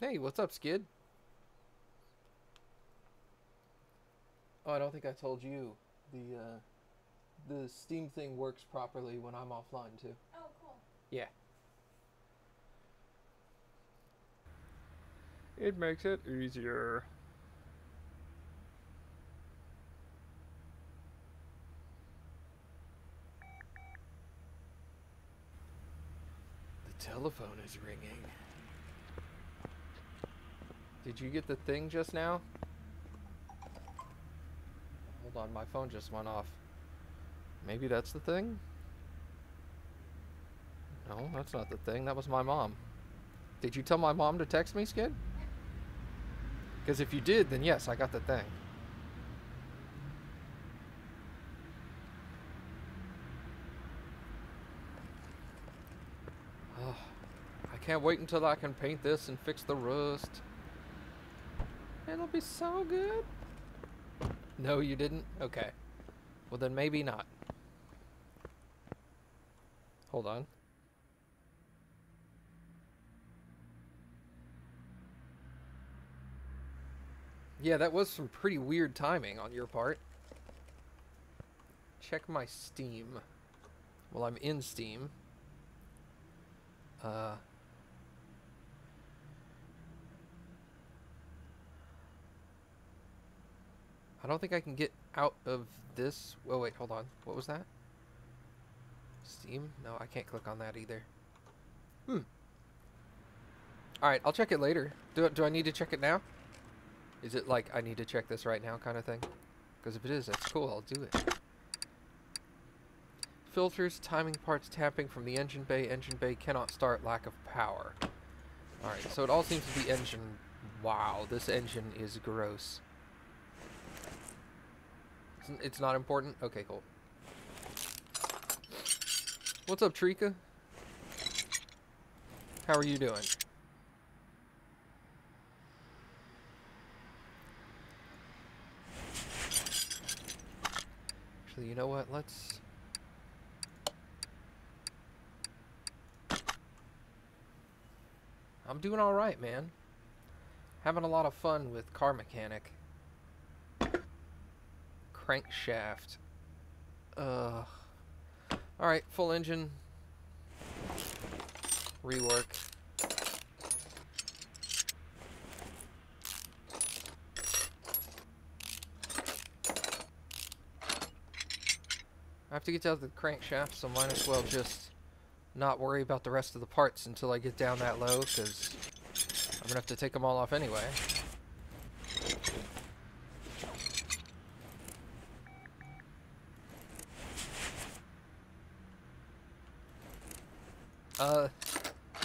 Hey, what's up, Skid? Oh, I don't think I told you. The Steam thing works properly when I'm offline too. Oh, cool. Yeah. It makes it easier. The telephone is ringing. Did you get the thing just now? Hold on, my phone just went off. Maybe that's the thing? No, that's not the thing. That was my mom. Did you tell my mom to text me, Skid? Because if you did, then yes, I got the thing. Oh, I can't wait until I can paint this and fix the rust. It'll be so good. No, you didn't? Okay. Well, then maybe not. Hold on. Yeah, that was some pretty weird timing on your part. Check my Steam. Well, I'm in Steam. I don't think I can get out of this. Oh, wait, hold on. What was that? Steam? No, I can't click on that either. Alright, I'll check it later. Do I need to check it now? Is it like I need to check this right now kind of thing? Because if it is, that's cool. I'll do it. Filters, timing parts, tapping from the engine bay. Engine bay cannot start, lack of power. Alright, so it all seems to be engine. Wow, this engine is gross. It's not important? Okay, cool. What's up, Trika? How are you doing? Actually, you know what? Let's... I'm doing alright, man. Having a lot of fun with Car Mechanic. Crankshaft. Alright, full engine. Rework. I have to get out the crankshaft, so might as well just not worry about the rest of the parts until I get down that low, because I'm gonna have to take them all off anyway.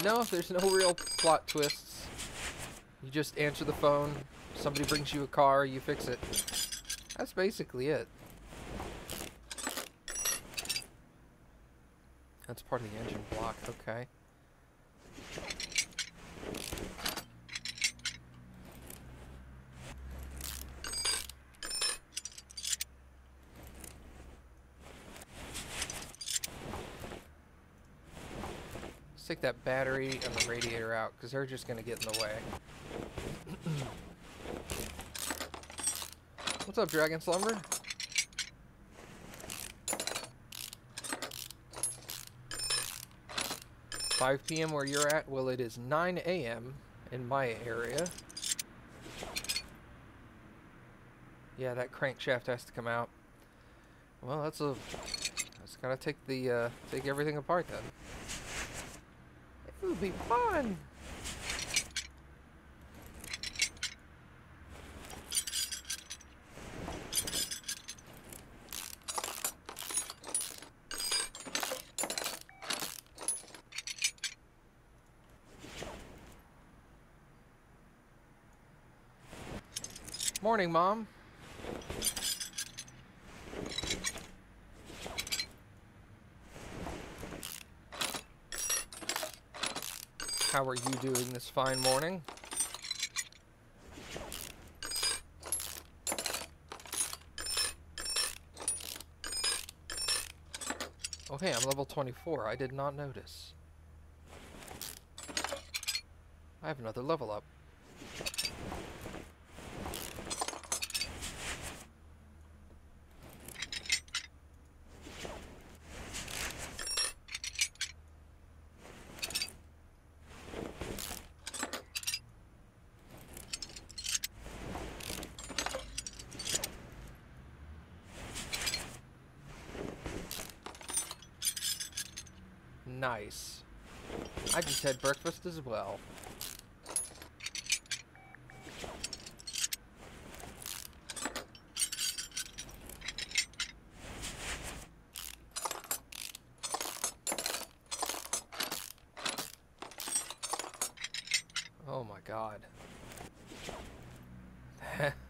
No, there's no real plot twists. You just answer the phone, somebody brings you a car, you fix it. That's basically it. That's part of the engine block, okay. Let's take that battery and the radiator out, because they're just going to get in the way. What's up, Dragon Slumber? $5 p.m. where you're at? Well, it is 9 a.m. in my area. Yeah, that crankshaft has to come out. Well, that's gotta take the take everything apart then. It would be fun. Morning, Mom. How are you doing this fine morning? Oh, hey, I'm level 24. I did not notice. I have another level up. Nice. I just had breakfast as well. Oh my god.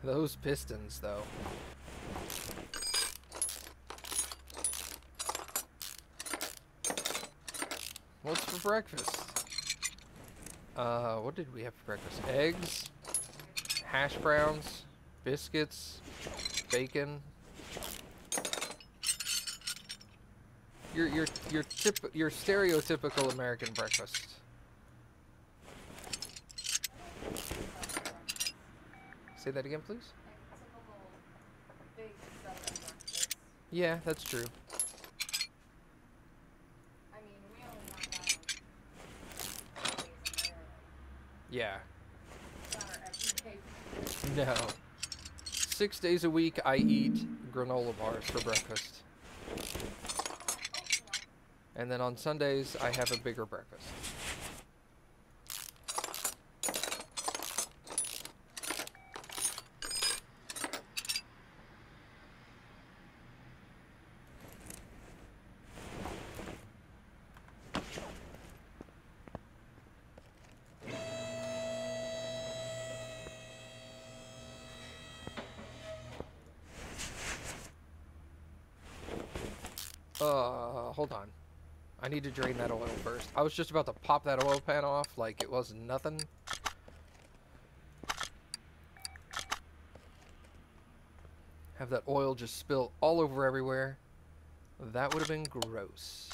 Those pistons, though. What's for breakfast? What did we have for breakfast? Eggs, hash browns, biscuits, bacon. Your stereotypical American breakfast. Say that again, please. Yeah, that's true. Yeah. No. 6 days a week, I eat granola bars for breakfast. And then on Sundays, I have a bigger breakfast. Hold on. I need to drain that oil first. I was just about to pop that oil pan off like it was nothing. Have that oil just spill all over everywhere. That would have been gross.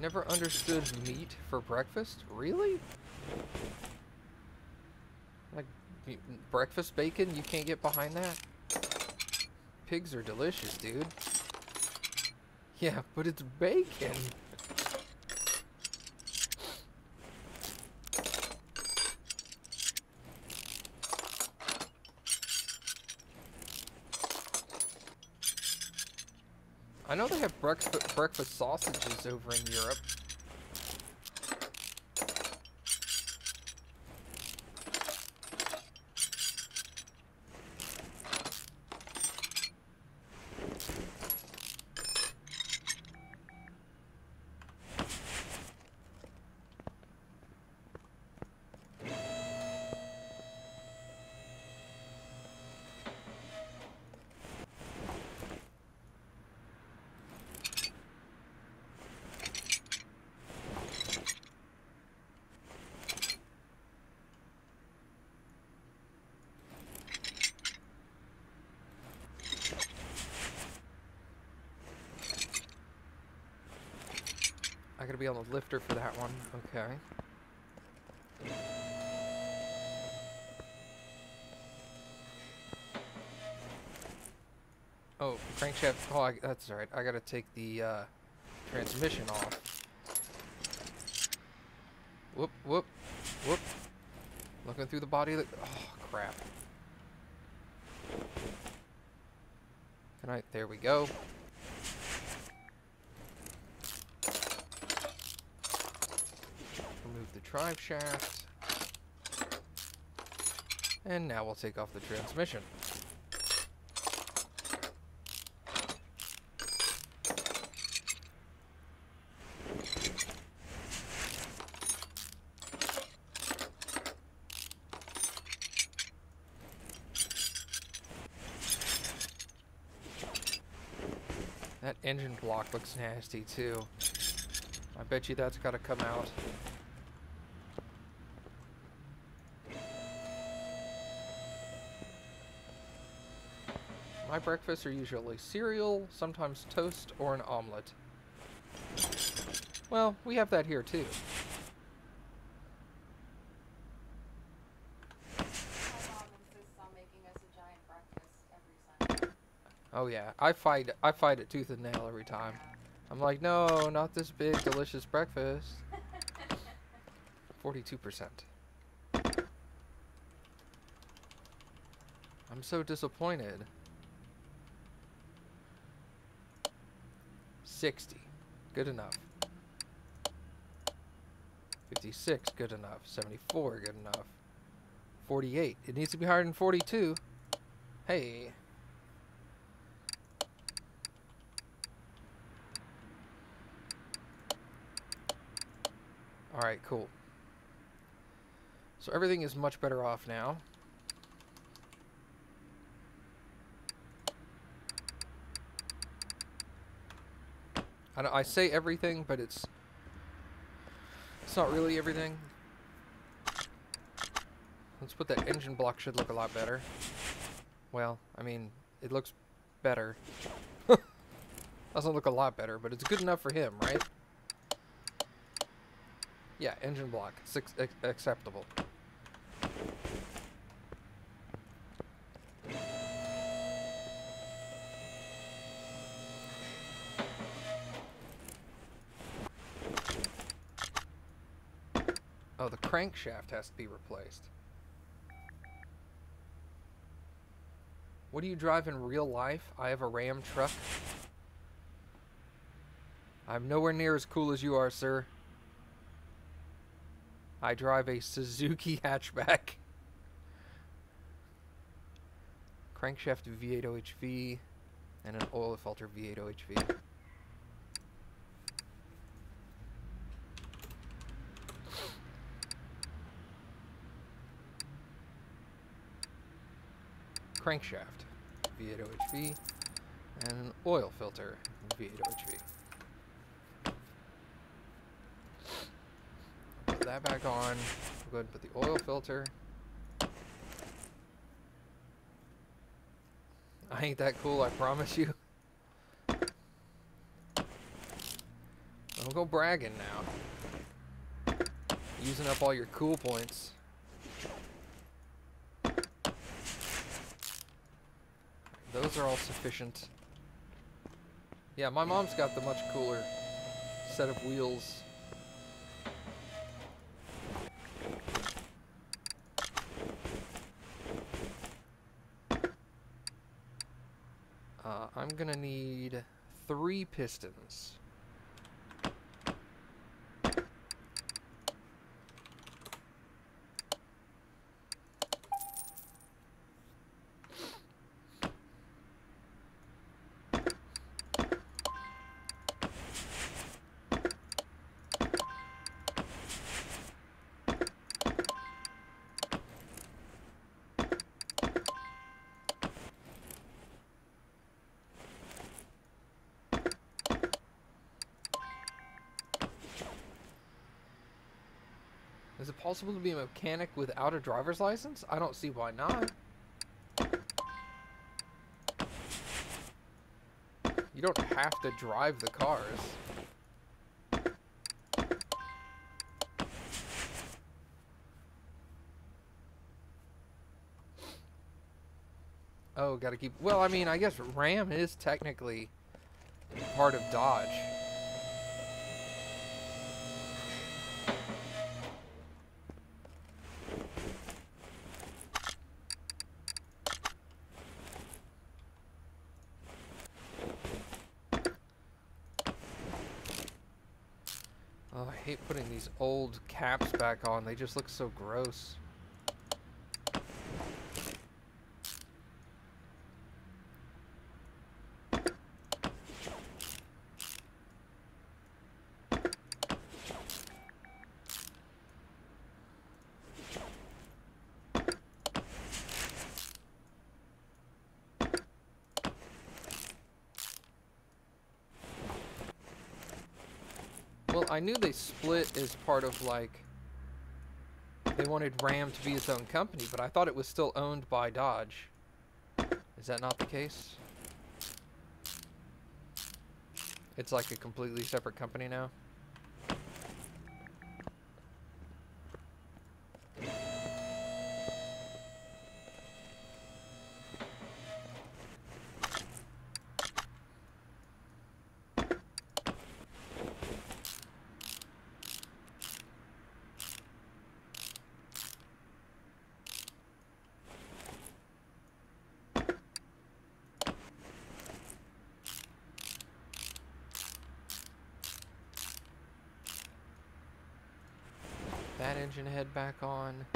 Never understood meat for breakfast? Really? Like, breakfast bacon? You can't get behind that? Pigs are delicious, dude. Yeah, but it's bacon. I know they have breakfast sausages over in Europe. I gotta be on the lifter for that one. Okay. Oh, crankshaft. Oh, that's alright. I gotta take the transmission off. Whoop, whoop, whoop. Looking through the body of the... Oh, crap. Can I... There we go. Remove the drive shaft. And now we'll take off the transmission. That engine block looks nasty too. I bet you that's gotta come out. My breakfasts are usually cereal, sometimes toast, or an omelet. Well, we have that here too. My mom insists on making us a giant breakfast every Sunday. Oh yeah, I fight it tooth and nail every time. Yeah. I'm like, no, not this big, delicious breakfast. 42%. I'm so disappointed. 60. Good enough. 56. Good enough. 74. Good enough. 48. It needs to be higher than 42. Hey. Alright, cool. So everything is much better off now. I say everything, but it's not really everything. Let's put that engine block should look a lot better. Well, I mean, it looks better. Doesn't look a lot better, but it's good enough for him, right? Yeah, engine block. It's acceptable. Oh, the crankshaft has to be replaced. What do you drive in real life? I have a Ram truck. I'm nowhere near as cool as you are, sir. I drive a Suzuki hatchback. Crankshaft V8 OHV and an oil filter V8 OHV. Crankshaft V8 OHV and an oil filter V8 OHV. Put that back on. Go ahead and put the oil filter. I ain't that cool, I promise you. Don't go bragging now. Using up all your cool points. Those are all sufficient. Yeah, my mom's got the much cooler set of wheels. I'm gonna need 3 pistons. Is it possible to be a mechanic without a driver's license? I don't see why not. You don't have to drive the cars. Oh, gotta keep... Well, I mean, I guess Ram is technically part of Dodge. Oh, I hate putting these old caps back on. They just look so gross. Well, I knew they split as part of, like, they wanted Ram to be its own company, but I thought it was still owned by Dodge. Is that not the case? It's like a completely separate company now. That engine head back on.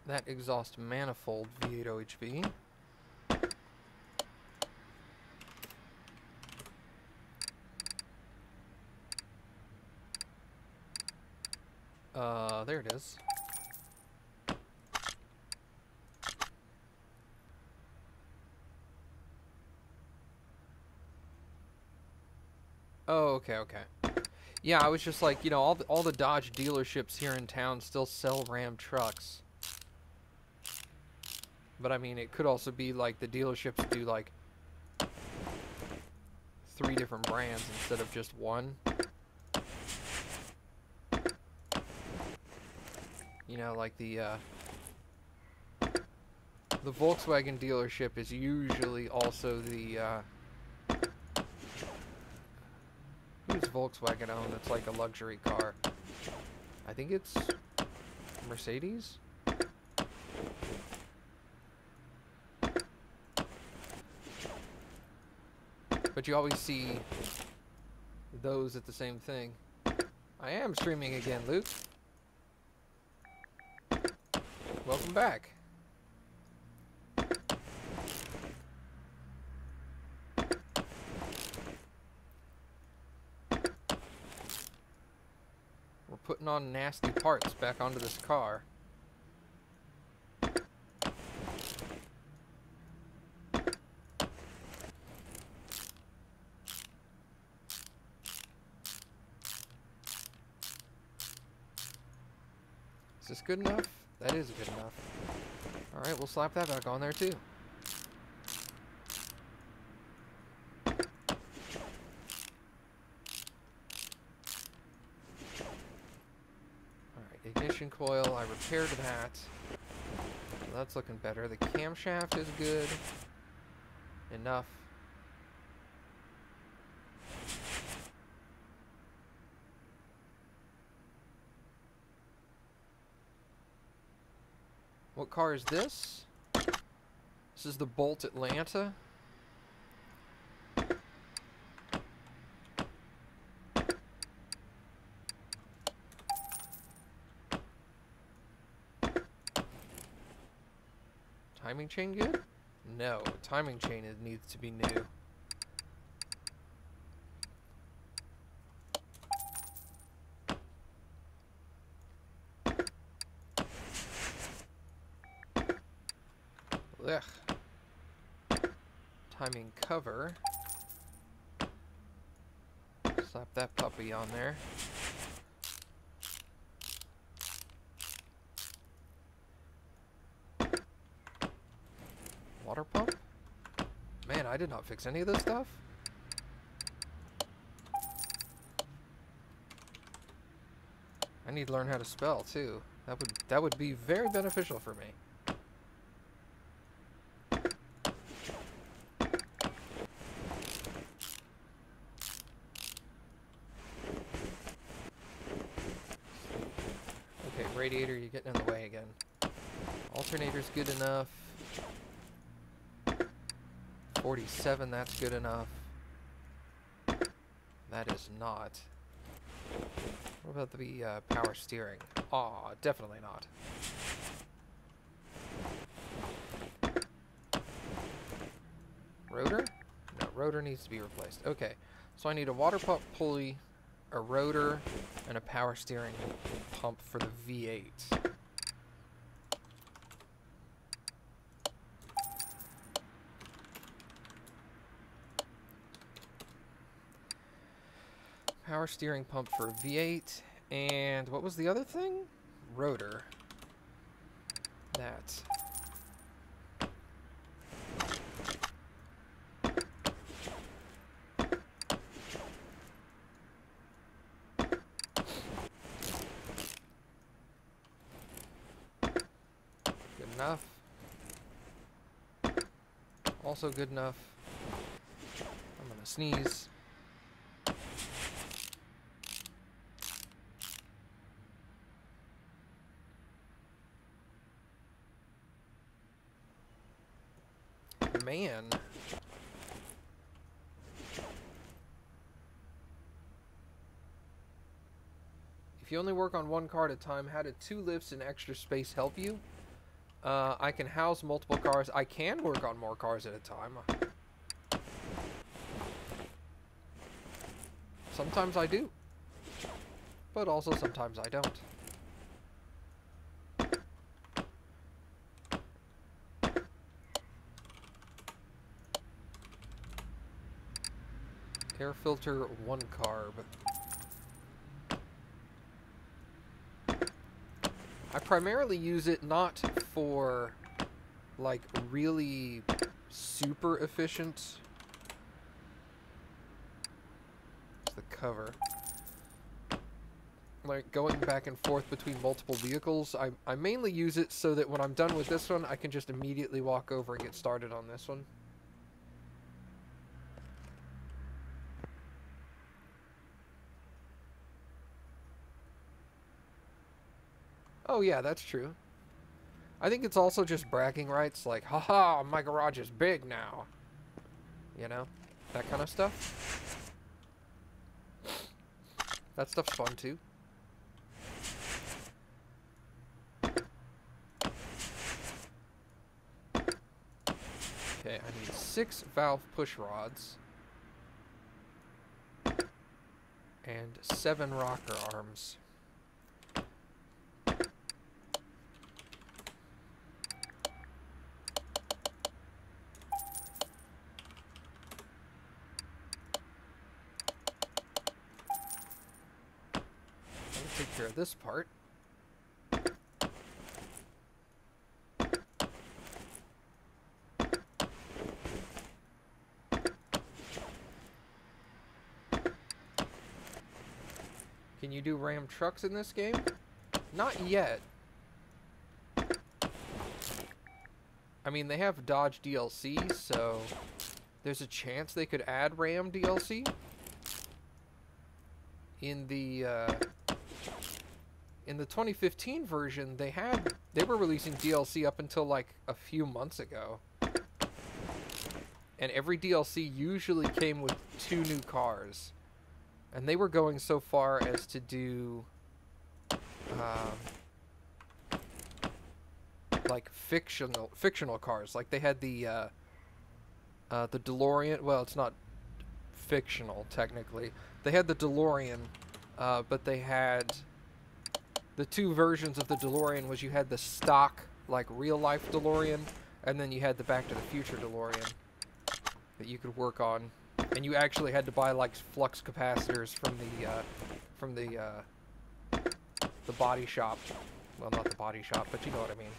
That exhaust manifold V8 OHV. There it is. Oh, okay, okay. Yeah, I was just like, you know, all the Dodge dealerships here in town still sell Ram trucks. But I mean, it could also be like the dealerships do like 3 different brands instead of just one. You know, like the Volkswagen dealership is usually also the who's Volkswagen own that's like a luxury car? I think it's Mercedes? But you always see those at the same thing. I am streaming again, Luke. Welcome back. We're putting on nasty parts back onto this car. Is this good enough? That is good enough. Alright, we'll slap that back on there too. Alright, ignition coil, I repaired that. So that's looking better. The camshaft is good. Enough. What car is this? This is the Bolt Atlanta. Timing chain good? No, timing chain needs to be new. Ugh. Timing cover. Slap that puppy on there. Water pump? Man, I did not fix any of this stuff. I need to learn how to spell too. That would be very beneficial for me. Radiator, you're getting in the way again. Alternator's good enough. 47, that's good enough. That is not. What about the power steering? Aw, definitely not. Rotor? No, rotor needs to be replaced. Okay, so I need a water pump pulley, a rotor, and a power steering pump for the V8. Power steering pump for V8, and what was the other thing? Rotor. that. Good enough. Also good enough. I'm gonna sneeze. Man. If you only work on one car at a time, how do 2 lifts and extra space help you? I can house multiple cars. I can work on more cars at a time. Sometimes I do. But also sometimes I don't. Air filter 1 carb. I primarily use it not for like really super efficient. It's the cover. Like going back and forth between multiple vehicles. I mainly use it so that when I'm done with this one, I can just immediately walk over and get started on this one. Oh yeah, that's true. I think it's also just bragging rights, like, haha, my garage is big now. You know? That kind of stuff. That stuff's fun too. Okay, I need 6 valve push rods. And 7 rocker arms. Take care of this part. Can you do Ram trucks in this game? Not yet. I mean, they have Dodge DLCs, so there's a chance they could add Ram DLC in the 2015 version. They were releasing DLC up until like a few months ago, and every DLC usually came with 2 new cars, and they were going so far as to do like fictional cars. Like they had the DeLorean. Well, it's not fictional technically. They had the DeLorean, but they had the 2 versions of the DeLorean. Was you had the stock, like real life DeLorean, and then you had the Back to the Future DeLorean that you could work on, and you actually had to buy like flux capacitors from the body shop. Well, not the body shop, but you know what I mean.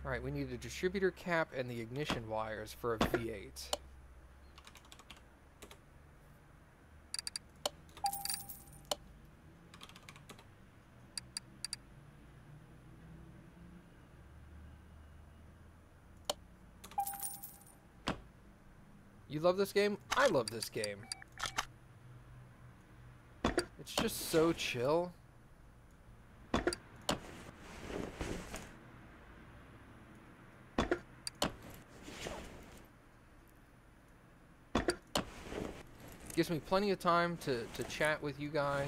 Alright, we need a distributor cap and the ignition wires for a V8. You love this game? I love this game. It's just so chill. Gives me plenty of time to chat with you guys.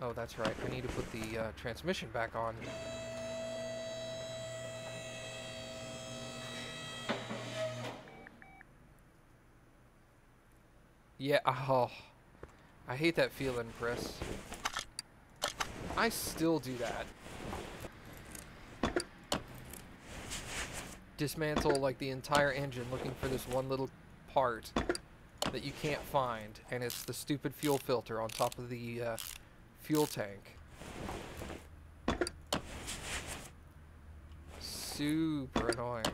Oh, that's right. I need to put the transmission back on. Yeah, oh. I hate that feeling, Chris. I still do that. Dismantle, like, the entire engine looking for this one little part that you can't find, and it's the stupid fuel filter on top of the fuel tank. Super annoying.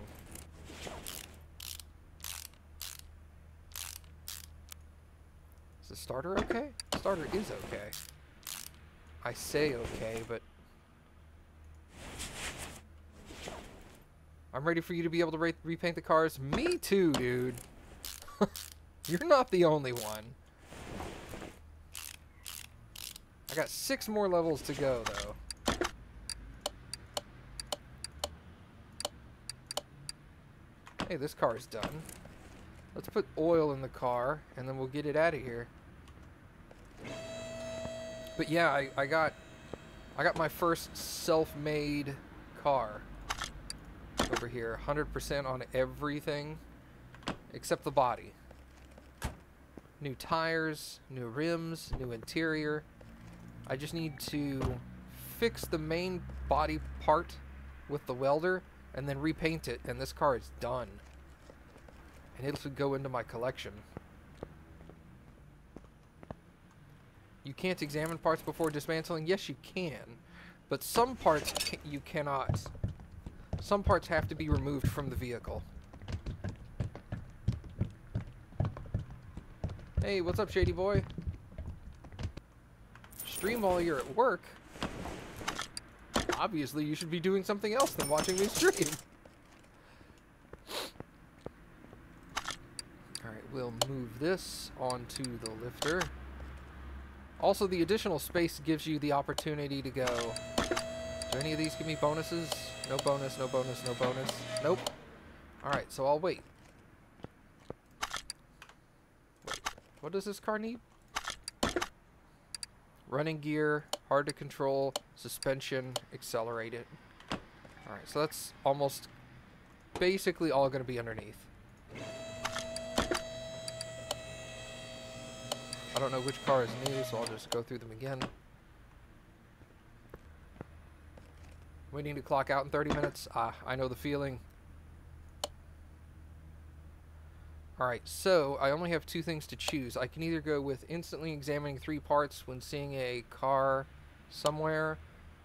Is the starter okay? Starter is okay. I say okay, but I'm ready for you to be able to repaint the cars. Me too, dude. You're not the only one. I got 6 more levels to go, though. Hey, this car's done. Let's put oil in the car, and then we'll get it out of here. But yeah, I got my first self-made car over here. 100% on everything except the body. New tires, new rims, new interior. I just need to fix the main body part with the welder and then repaint it, and this car is done. And it'll go into my collection. You can't examine parts before dismantling? Yes, you can. But some parts you cannot. Some parts have to be removed from the vehicle. Hey, what's up, Shady Boy? Stream while you're at work? Obviously, you should be doing something else than watching me stream. Alright, we'll move this onto the lifter. Also, the additional space gives you the opportunity to go. Do any of these give me bonuses? No bonus, no bonus, no bonus. Nope. Alright, so I'll wait. What does this car need? Running gear, hard to control, suspension, accelerated. Alright, so that's almost basically all going to be underneath. I don't know which car is new, so I'll just go through them again. Waiting to clock out in 30 minutes. Ah, I know the feeling. Alright, so I only have 2 things to choose. I can either go with instantly examining 3 parts when seeing a car somewhere,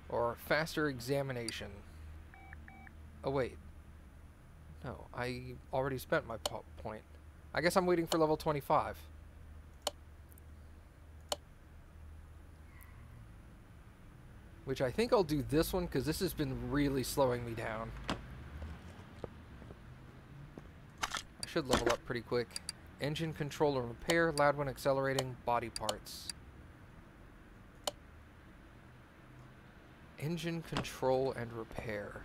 or faster examination. Oh wait. No, I already spent my point. I guess I'm waiting for level 25. Which I think I'll do this one, because this has been really slowing me down. I should level up pretty quick. Engine control and repair, loud when accelerating, body parts. Engine control and repair.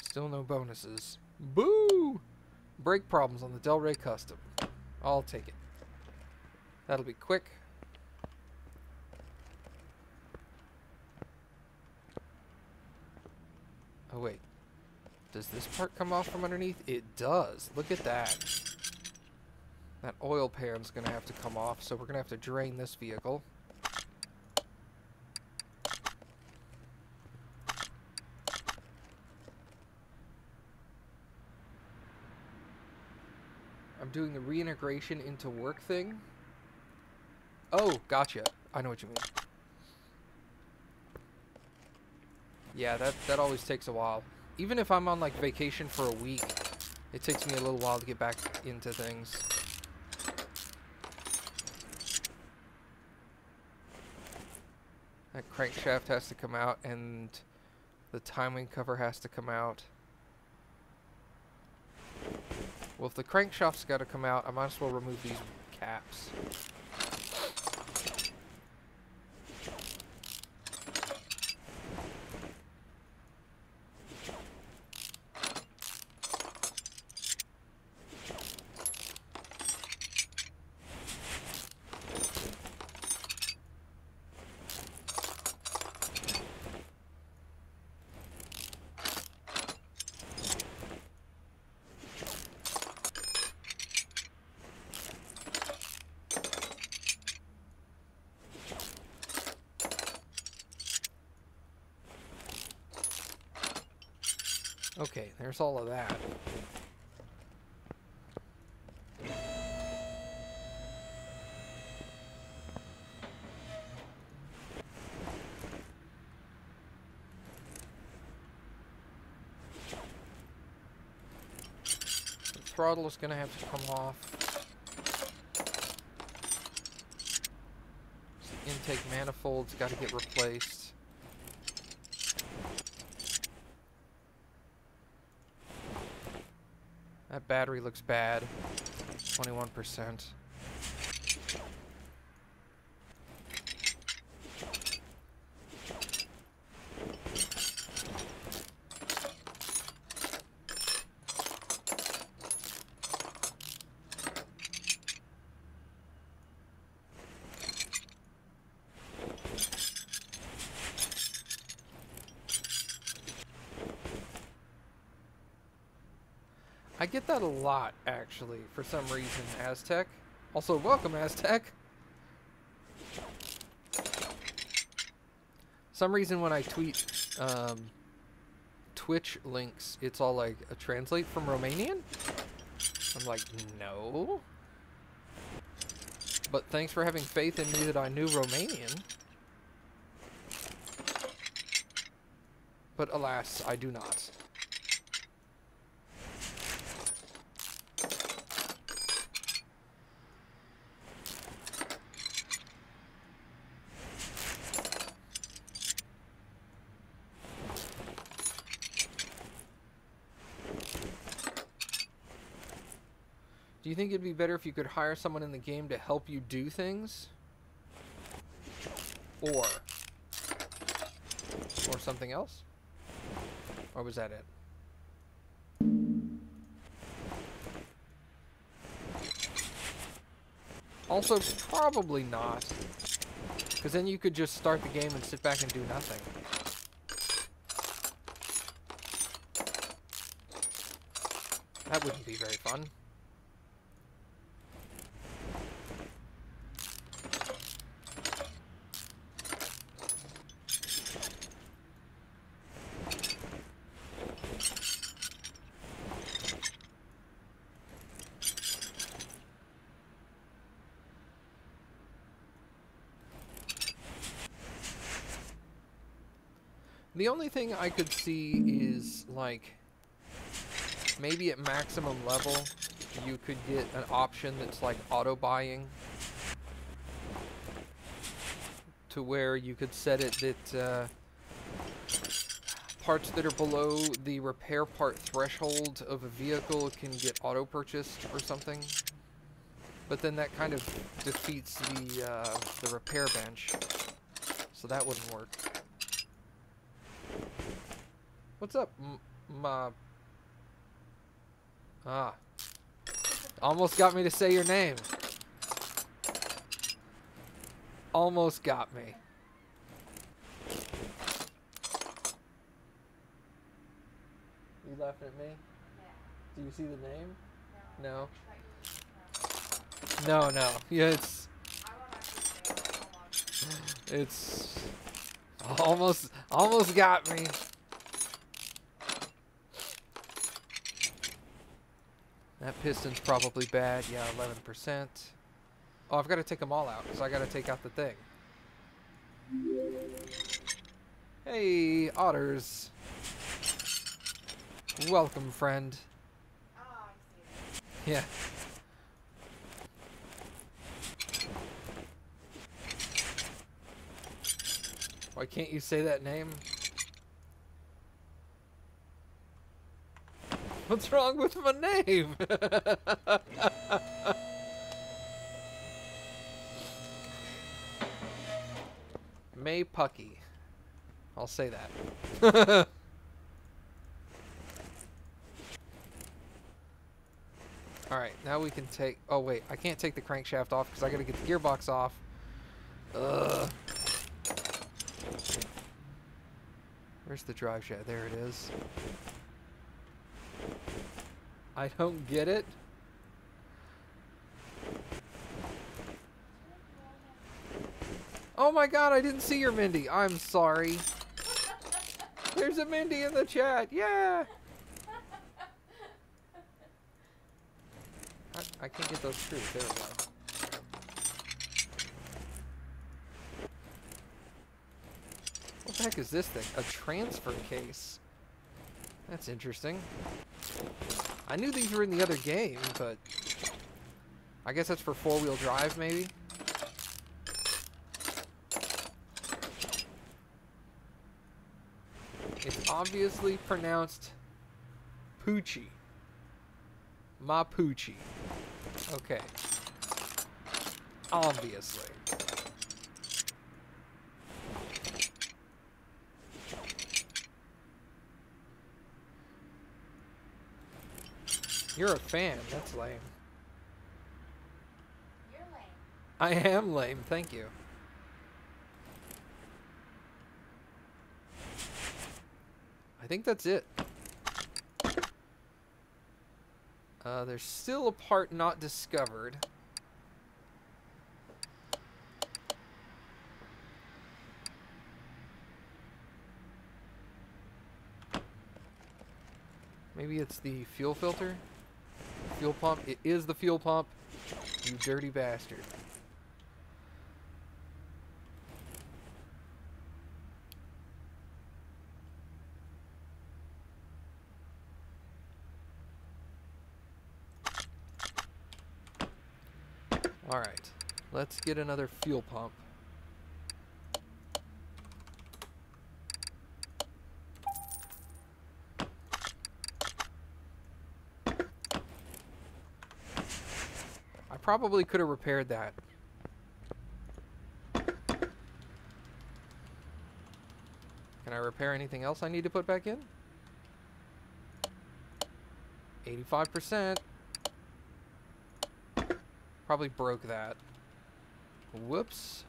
Still no bonuses. Boo! Brake problems on the Del Rey Custom. I'll take it. That'll be quick. Oh wait. Does this part come off from underneath? It does. Look at that. That oil pan's gonna have to come off, so we're gonna have to drain this vehicle. I'm doing the reintegration into work thing. Oh, gotcha. I know what you mean. Yeah, that always takes a while. Even if I'm on like vacation for a week, it takes me a little while to get back into things. That crankshaft has to come out, and the timing cover has to come out. Well, if the crankshaft's got to come out, I might as well remove these caps. Okay, there's all of that. The throttle is going to have to come off. The intake manifold's got to get replaced. That battery looks bad. 21%. I get that a lot, actually, for some reason, Aztec. Also, welcome, Aztec. Some reason when I tweet Twitch links, it's all like a translate from Romanian. I'm like, no. But thanks for having faith in me that I knew Romanian. But alas, I do not. Do you think it'd be better if you could hire someone in the game to help you do things? Or something else? Or was that it? Also, probably not. Because then you could just start the game and sit back and do nothing. That wouldn't be very fun. The only thing I could see is, like, maybe at maximum level, you could get an option that's like auto-buying. To where you could set it that parts that are below the repair part threshold of a vehicle can get auto-purchased or something. But then that kind of defeats the repair bench. So that wouldn't work. What's up, almost got me to say your name. Almost got me. You laughing at me? Yeah. Do you see the name? No. No. No, no. Yeah, it's... I won't actually say it. It's... Almost got me. That piston's probably bad. Yeah, 11%. Oh, I've got to take them all out, so I got to take out the thing. Hey, otters. Welcome, friend. Oh, I see it. Yeah. Why can't you say that name? What's wrong with my name? May Pucky. I'll say that. Alright, now we can take... Oh, wait. I can't take the crankshaft off because I got to get the gearbox off. Ugh. Where's the drive shaft? There it is. I don't get it. Oh my god, I didn't see your Mindy. I'm sorry. There's a Mindy in the chat. Yeah. I can't get those screws. There we go. What the heck is this thing? A transfer case. That's interesting. I knew these were in the other game, but I guess that's for four-wheel drive, maybe? It's obviously pronounced Poochie. Ma Poochie. Okay. Obviously. You're a fan. That's lame. You're lame. I am lame. Thank you. I think that's it. There's still a part not discovered. Maybe it's the fuel filter? Fuel pump? It is the fuel pump. You dirty bastard. Alright, let's get another fuel pump. I probably could have repaired that. Can I repair anything else I need to put back in? 85%. Probably broke that. Whoops.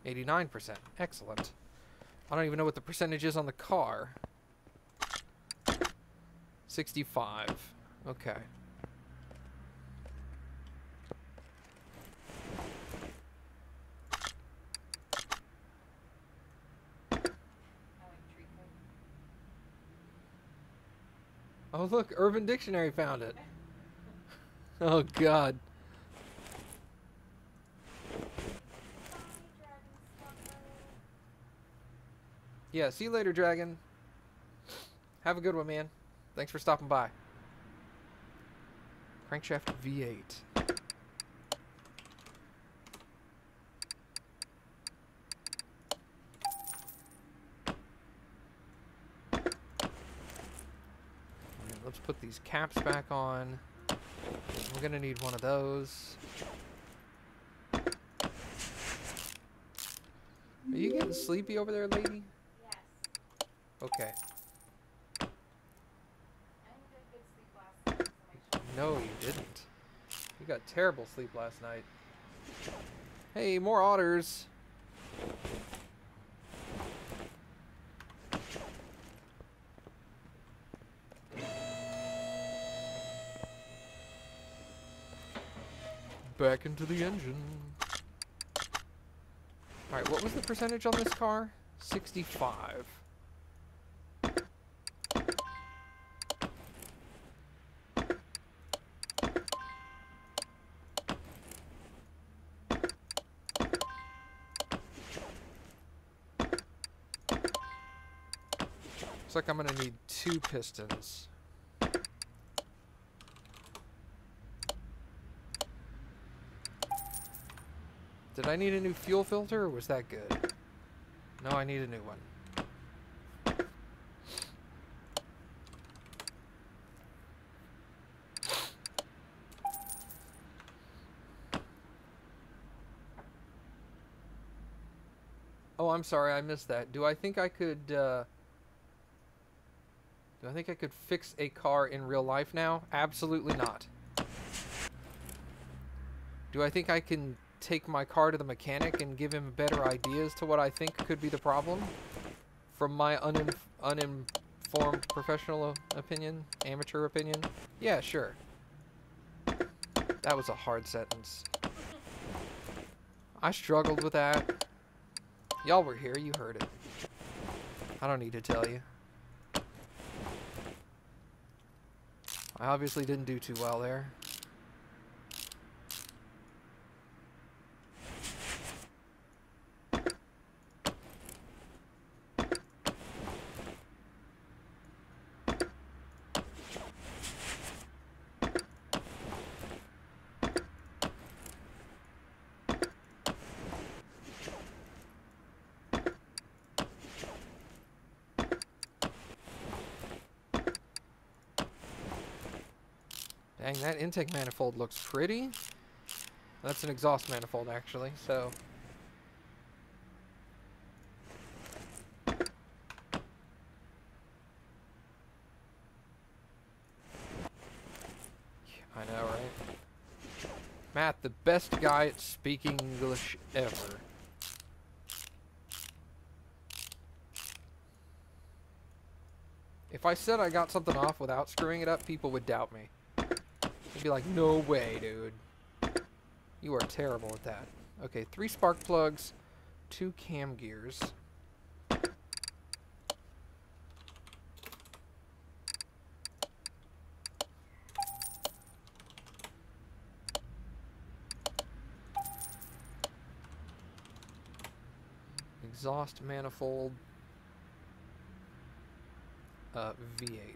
%. Excellent. I don't even know what the percentage is on the car. 65. Okay. Oh look, Urban Dictionary found it. Oh god. Yeah, see you later, Dragon. Have a good one, man. Thanks for stopping by. Crankshaft V8. Let's put these caps back on. We're gonna need one of those. Are you getting sleepy over there, lady? Yes. Okay. I didn't get good sleep last night, so my No, you didn't. You got terrible sleep last night. Hey, more otters. Back into the engine. Alright, what was the percentage on this car? 65. Looks like I'm gonna need 2 pistons. Did I need a new fuel filter, or was that good? No, I need a new one. Oh, I'm sorry, I missed that. Do I think I could fix a car in real life now? Absolutely not. Do I think I can take my car to the mechanic and give him better ideas to what I think could be the problem? From my uninformed professional opinion? Amateur opinion? Yeah, sure. That was a hard sentence. I struggled with that. Y'all were here, you heard it. I don't need to tell you. I obviously didn't do too well there. Dang, that intake manifold looks pretty. That's an exhaust manifold, actually, so... I know, right? Matt, the best guy at speaking English ever. If I said I got something off without screwing it up, people would doubt me. They'd be like, no way, dude. You are terrible at that. Okay, 3 spark plugs, 2 cam gears. Exhaust manifold. V8.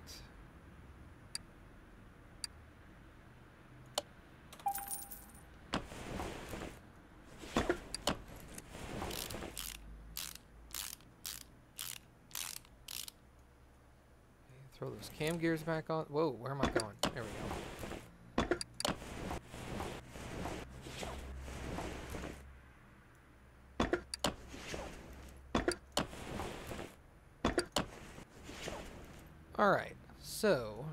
Throw those cam gears back on. Whoa, where am I going? There we go. Alright, so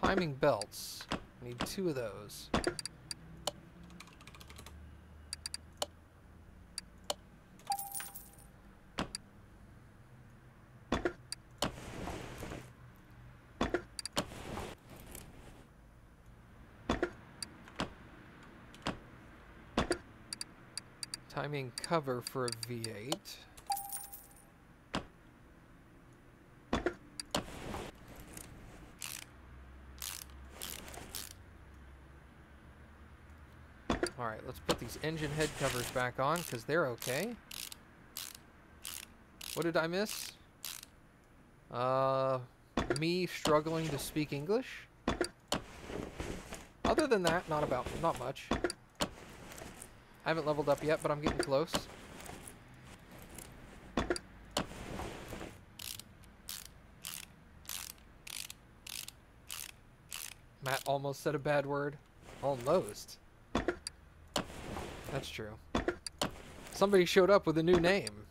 timing belts. I need 2 of those. Timing cover for a V8. Alright, let's put these engine head covers back on, because they're okay. What did I miss? Me struggling to speak English? Other than that, not much. I haven't leveled up yet, but I'm getting close. Matt almost said a bad word. Almost. That's true. Somebody showed up with a new name.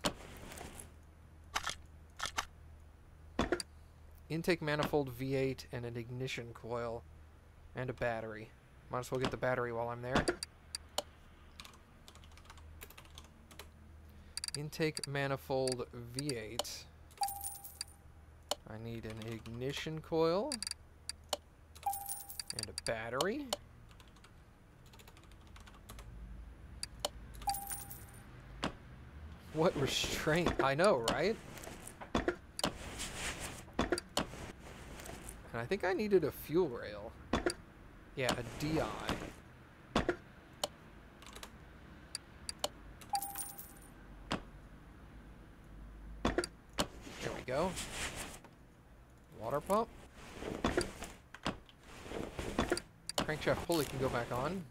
Intake manifold V8 and an ignition coil and a battery. Might as well get the battery while I'm there. Intake manifold V8. I need an ignition coil and a battery. What restraint? I know, right? And I think I needed a fuel rail. Yeah, a DI. There we go. Water pump. Crankshaft pulley can go back on.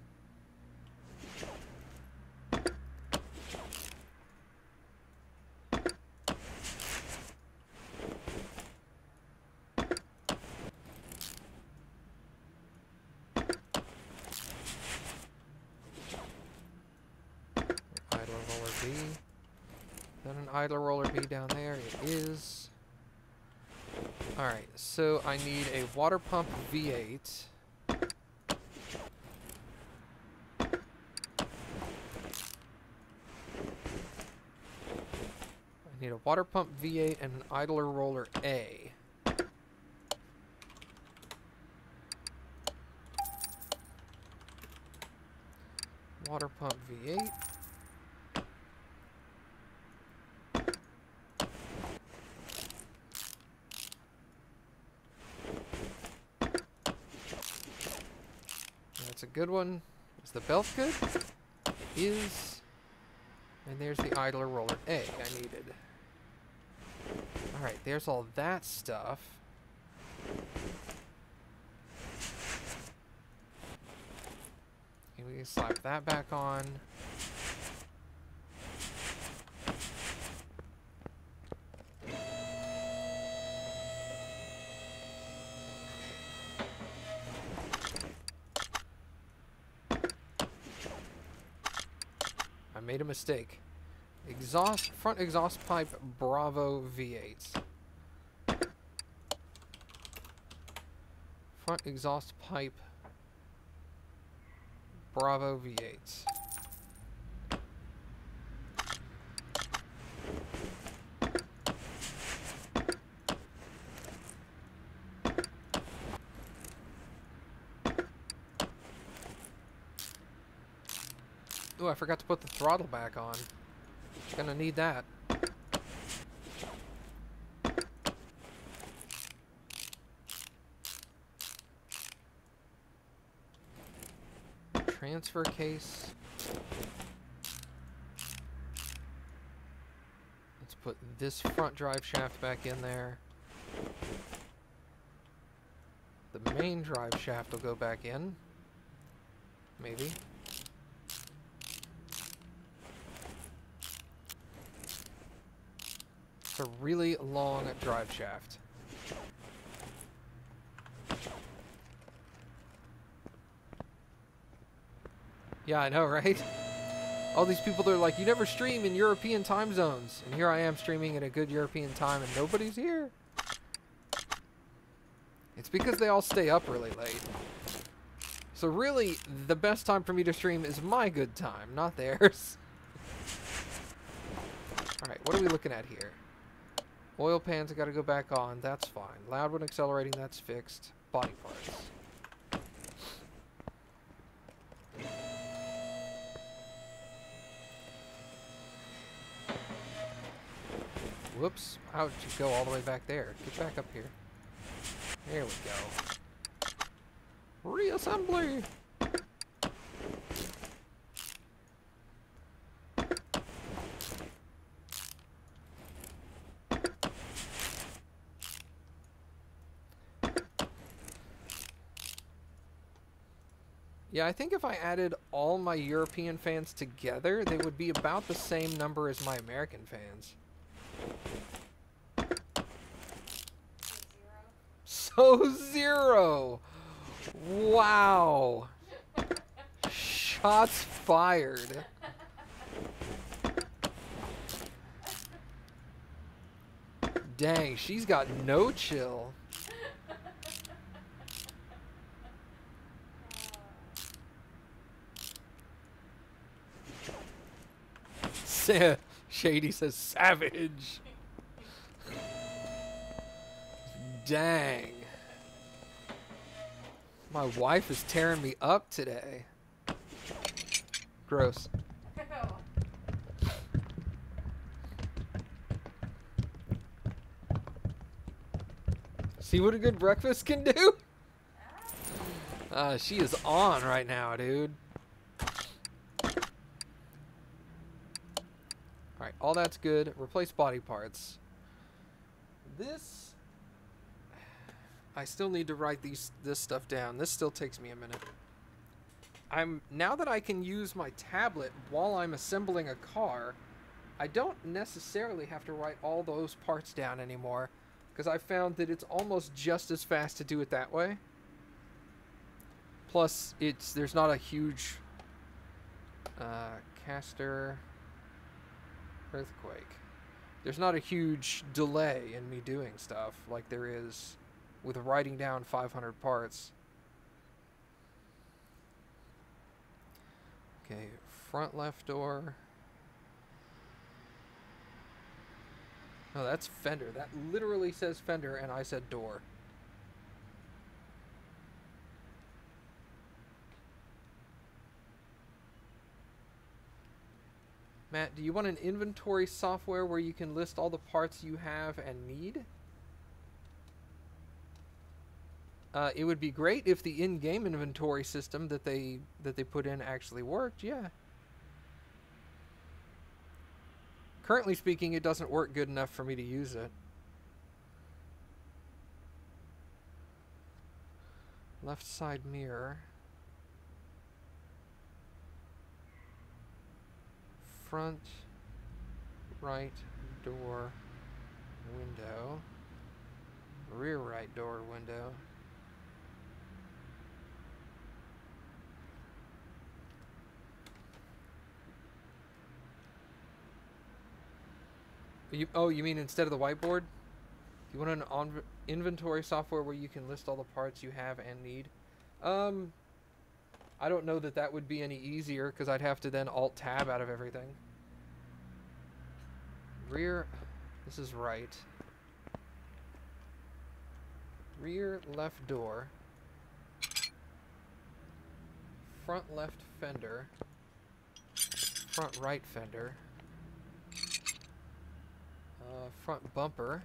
Idler roller B down there. It is. Alright, so I need a water pump V8. I need a water pump V8 and an idler roller A. Water pump V8. a good one. Is the belt good? Is. And there's the idler roller A I needed. Alright, there's all that stuff. And we can slap that back on. I made a mistake. Front exhaust pipe Bravo V8. Front exhaust pipe Bravo V8. Oh, I forgot to put the throttle back on. Gonna need that. Transfer case. Let's put this front drive shaft back in there. The main drive shaft will go back in. Maybe. It's a really long drive shaft. Yeah, I know, right? All these people, they're like, you never stream in European time zones. And here I am streaming at a good European time and nobody's here. It's because they all stay up really late. So really, the best time for me to stream is my good time, not theirs. Alright, what are we looking at here? Oil pans I gotta go back on, that's fine. Loud when accelerating, that's fixed. Body parts. Whoops, how did you go all the way back there? Get back up here. There we go. Reassembly! Yeah, I think if I added all my European fans together, they would be about the same number as my American fans. So zero! Wow! Shots fired. Dang, she's got no chill. Shady says savage. Dang. My wife is tearing me up today. Gross. See what a good breakfast can do? She is on right now, dude. Alright, all that's good. Replace body parts. This... I still need to write this stuff down. This still takes me a minute. Now that I can use my tablet while I'm assembling a car, I don't necessarily have to write all those parts down anymore, because I found that it's almost just as fast to do it that way. Plus, there's not a huge caster earthquake. There's not a huge delay in me doing stuff like there is with writing down 500 parts. Okay, front left door. Oh, that's fender. That literally says fender, and I said door. Matt, do you want an inventory software where you can list all the parts you have and need? It would be great if the in-game inventory system that they put in actually worked. Yeah. Currently speaking, it doesn't work good enough for me to use it. Left side mirror. Front right door window. Rear right door window. You mean instead of the whiteboard? You want an inventory software where you can list all the parts you have and need? I don't know that would be any easier because I'd have to then Alt-Tab out of everything. Rear, this is right. Rear left door. Front left fender. Front right fender. Front bumper.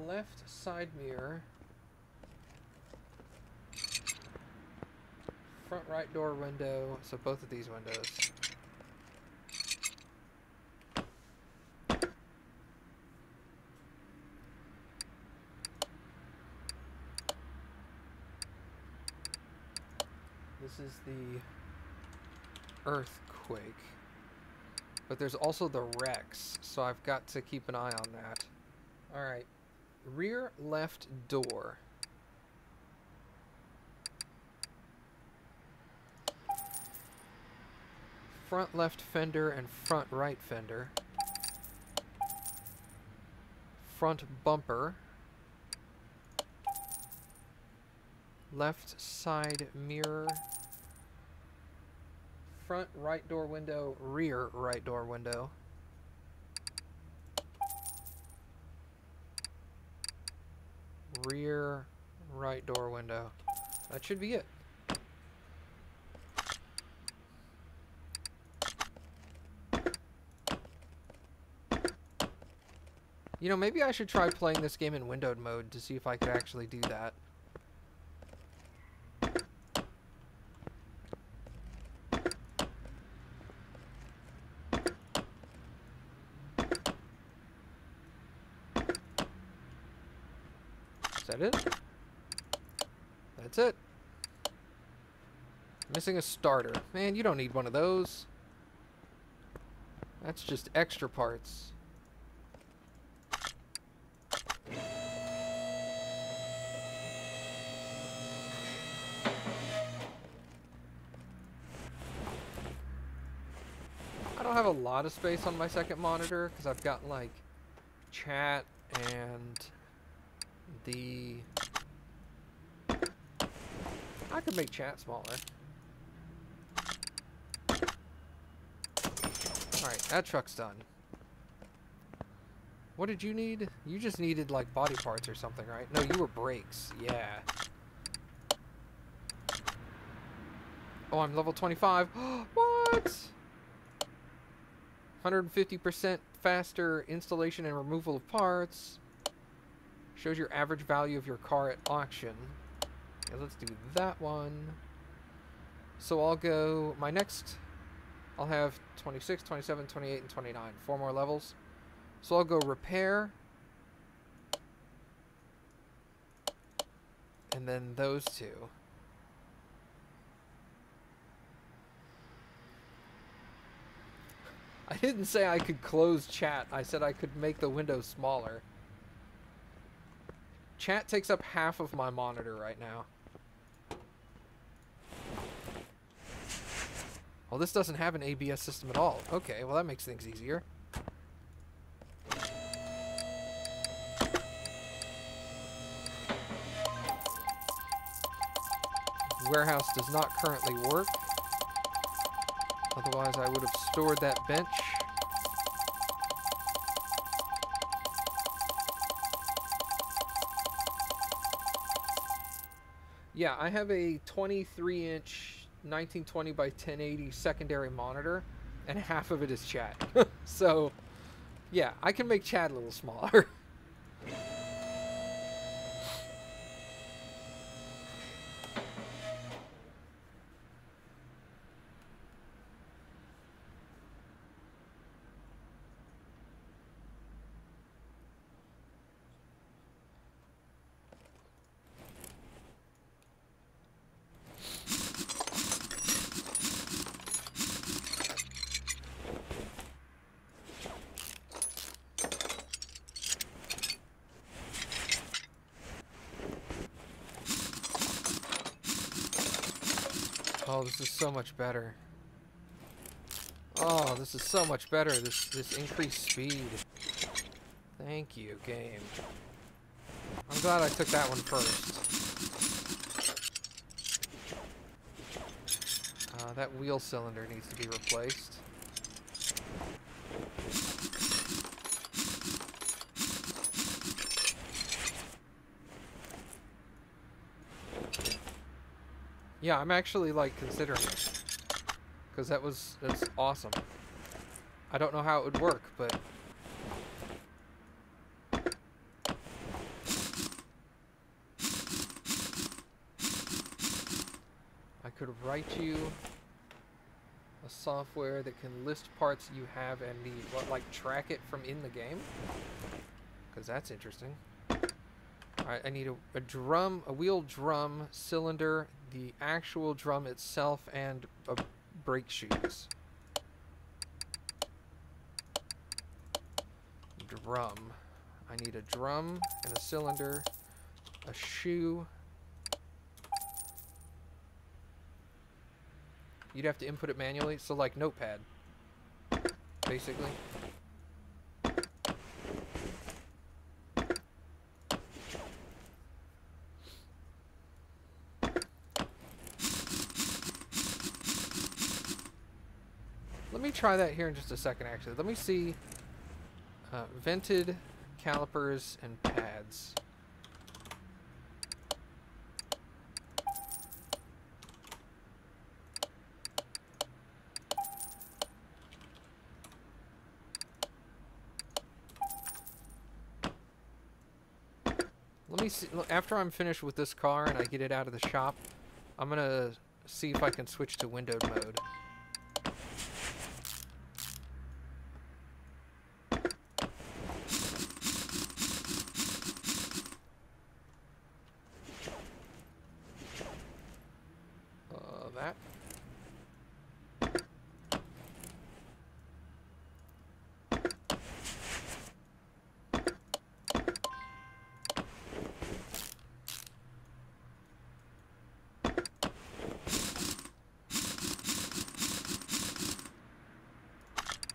Left side mirror. Front right door window. So both of these windows. This is the earthquake. But there's also the Rex, so I've got to keep an eye on that. Alright. Rear left door. Front left fender and front right fender. Front bumper. Left side mirror. Front right door window, rear right door window. Rear right door window. That should be it. You know, maybe I should try playing this game in windowed mode to see if I could actually do that. Is that it? That's it. Missing a starter. Man, you don't need one of those. That's just extra parts. I don't have a lot of space on my second monitor because I've got like chat and the... I could make chat smaller. Alright, that truck's done. What did you need? You just needed like body parts or something, right? No, you were brakes. Yeah. Oh, I'm level 25. What? 150% faster installation and removal of parts. Shows your average value of your car at auction. Yeah, let's do that one. So I'll go... My next... I'll have 26, 27, 28, and 29. 4 more levels. So I'll go repair. And then those two. I didn't say I could close chat. I said I could make the window smaller. Chat takes up half of my monitor right now. Well, this doesn't have an ABS system at all. Okay, well that makes things easier. Warehouse does not currently work. Otherwise, I would have stored that bench. Yeah, I have a 23-inch 1920 by 1080 secondary monitor, and half of it is chat. So, Yeah, I can make Chad a little smaller. Oh, this is so much better. Oh, this is so much better. This increased speed. Thank you, game. I'm glad I took that one first. That wheel cylinder needs to be replaced. Yeah, I'm actually like considering it. Because that's awesome. I don't know how it would work, but I could write you a software that can list parts you have and need. What, like track it from in the game? Because that's interesting. Alright, I need a drum, a wheel drum, cylinder, the actual drum itself, and brake shoes. Drum. I need a drum and a cylinder, a shoe. You'd have to input it manually, so like Notepad, basically. Let me try that here in just a second, actually. Let me see. Vented calipers and pads. Let me see. After I'm finished with this car and I get it out of the shop, I'm gonna see if I can switch to windowed mode. That.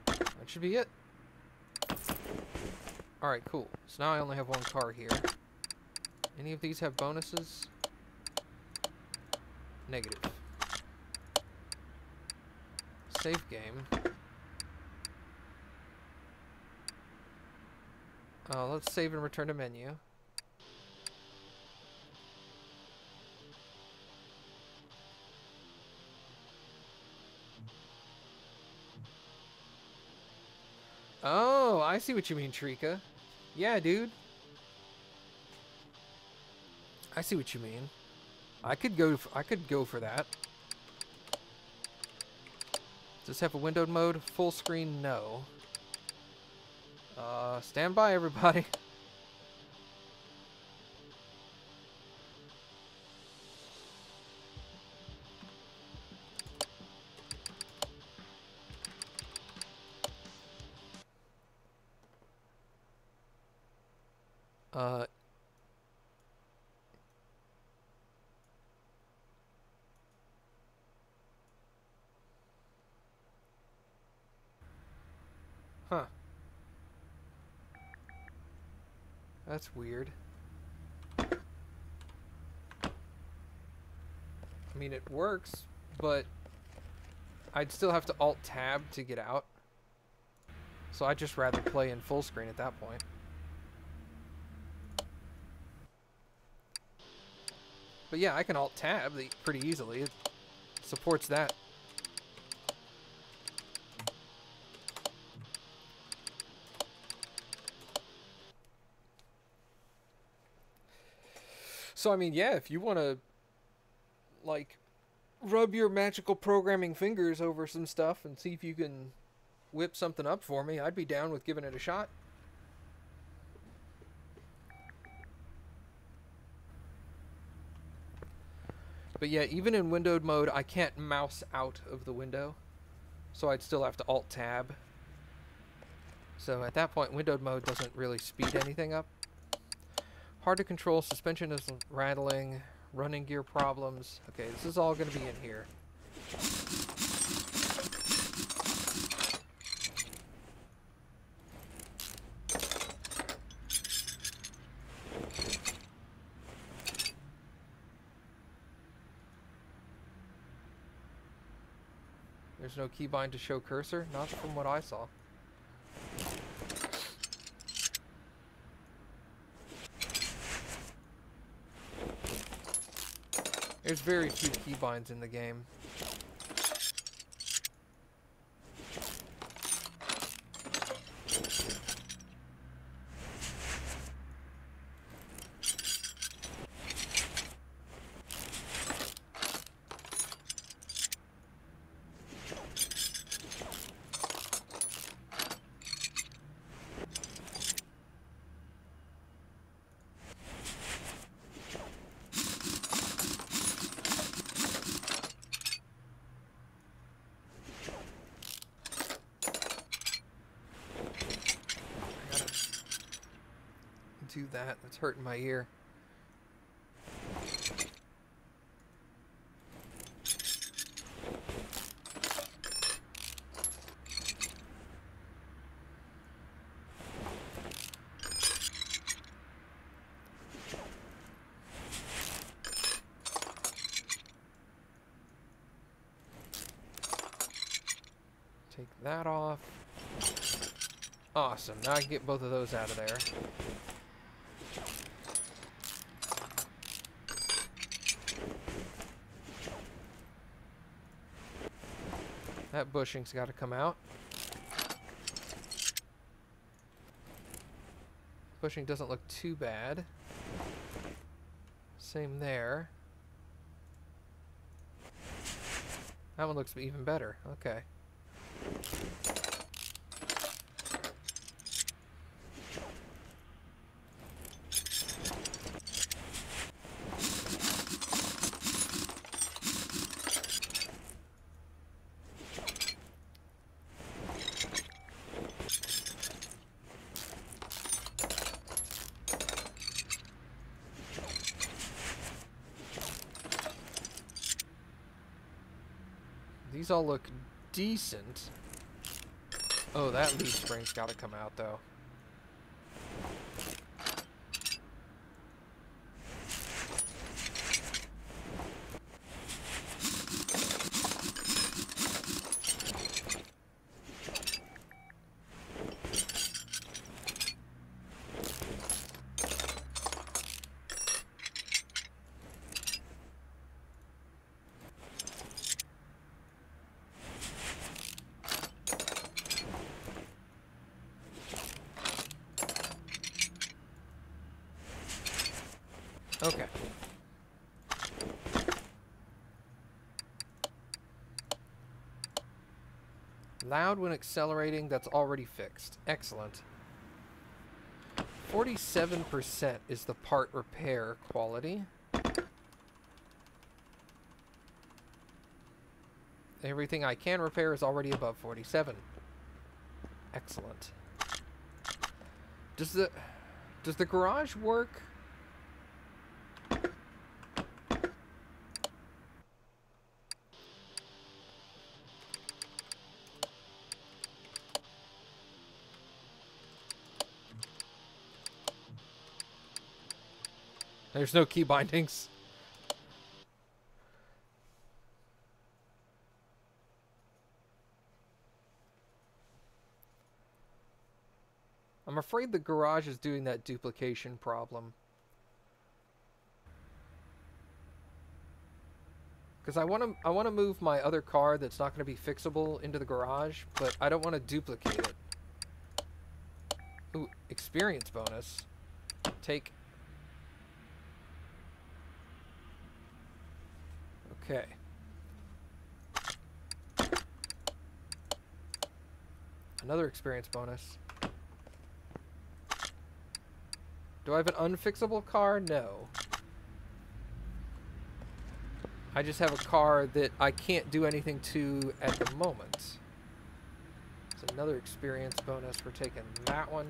That should be it. Alright, cool. So now I only have one car here. Any of these have bonuses? Negative. Save game. Let's save and return to menu. Oh, I see what you mean, Trika. Yeah, dude. I see what you mean. I could go for that. Does this have a windowed mode? Full screen, no. Stand by, everybody. Huh. That's weird. I mean, it works, but I'd still have to Alt-Tab to get out. So I'd just rather play in full screen at that point. But yeah, I can Alt-Tab pretty easily. It supports that. So I mean, yeah, if you want to like rub your magical programming fingers over some stuff and see if you can whip something up for me, I'd be down with giving it a shot. But yeah, even in windowed mode, I can't mouse out of the window, so I'd still have to Alt-Tab. So at that point, windowed mode doesn't really speed anything up. Hard to control, suspension is rattling, running gear problems. Okay, this is all going to be in here. There's no keybind to show cursor, not from what I saw. There's very few keybinds in the game. Do that. That's hurting my ear. Take that off. Awesome. Now I can get both of those out of there. That bushing's got to come out. Bushing doesn't look too bad. Same there. That one looks even better. Okay. These all look decent. Oh, that leaf spring's got to come out, though. Okay. Loud when accelerating, that's already fixed. Excellent. 47% is the part repair quality. Everything I can repair is already above 47. Excellent. Does the garage work? There's no key bindings. I'm afraid the garage is doing that duplication problem. Because I want to move my other car that's not going to be fixable into the garage, but I don't want to duplicate it. Ooh, experience bonus. Take. Okay. Another experience bonus. Do I have an unfixable car? No. I just have a car that I can't do anything to at the moment. It's another experience bonus for taking that one.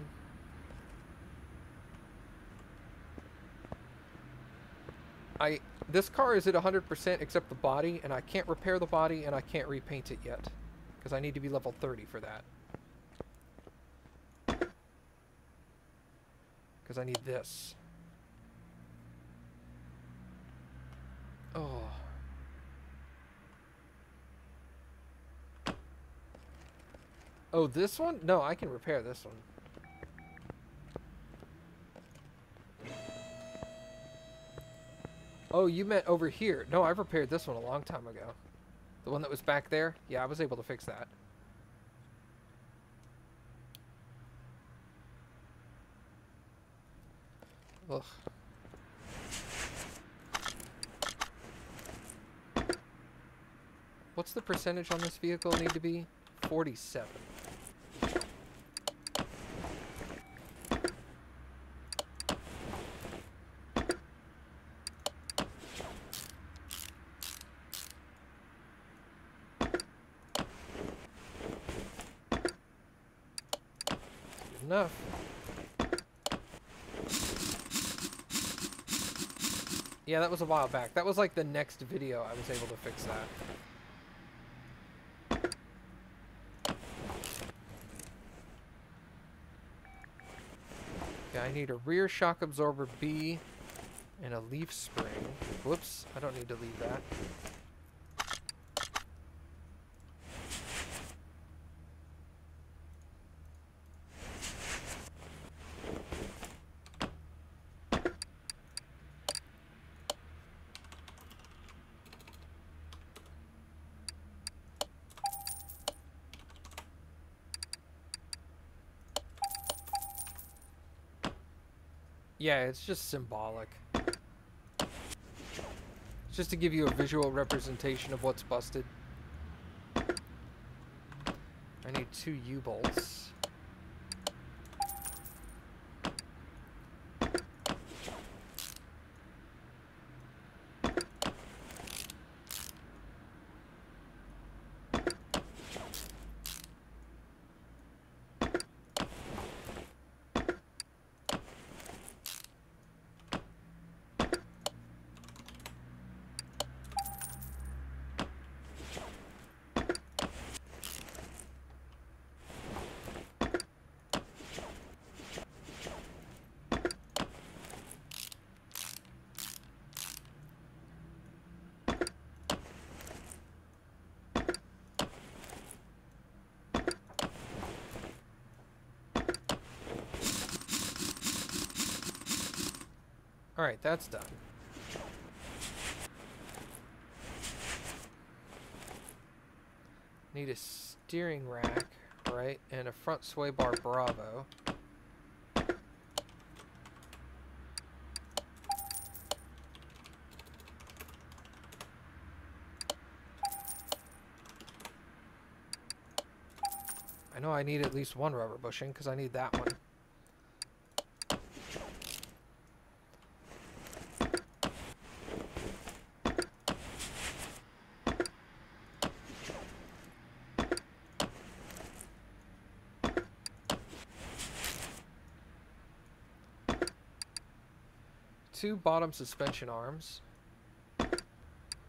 This car is at 100% except the body, and I can't repair the body, and I can't repaint it yet. Because I need to be level 30 for that. Because I need this. Oh. Oh, this one? No, I can repair this one. Oh, you meant over here. No, I've repaired this one a long time ago. The one that was back there? Yeah, I was able to fix that. Ugh. What's the percentage on this vehicle need to be? 47. Good enough. Yeah, that was a while back. That was like the next video I was able to fix that. Okay, I need a rear shock absorber B and a leaf spring. Whoops, I don't need to leave that. Yeah, it's just symbolic. It's just to give you a visual representation of what's busted. I need 2 U-bolts. Alright, that's done. Need a steering rack, right, and a front sway bar Bravo. I know I need at least 1 rubber bushing, because I need that one. Two bottom suspension arms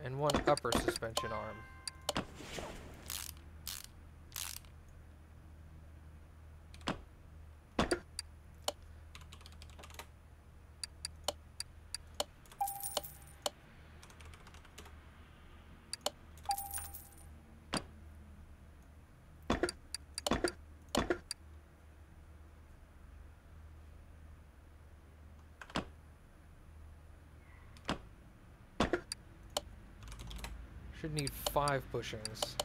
and 1 upper suspension arm. Should need 5 bushings.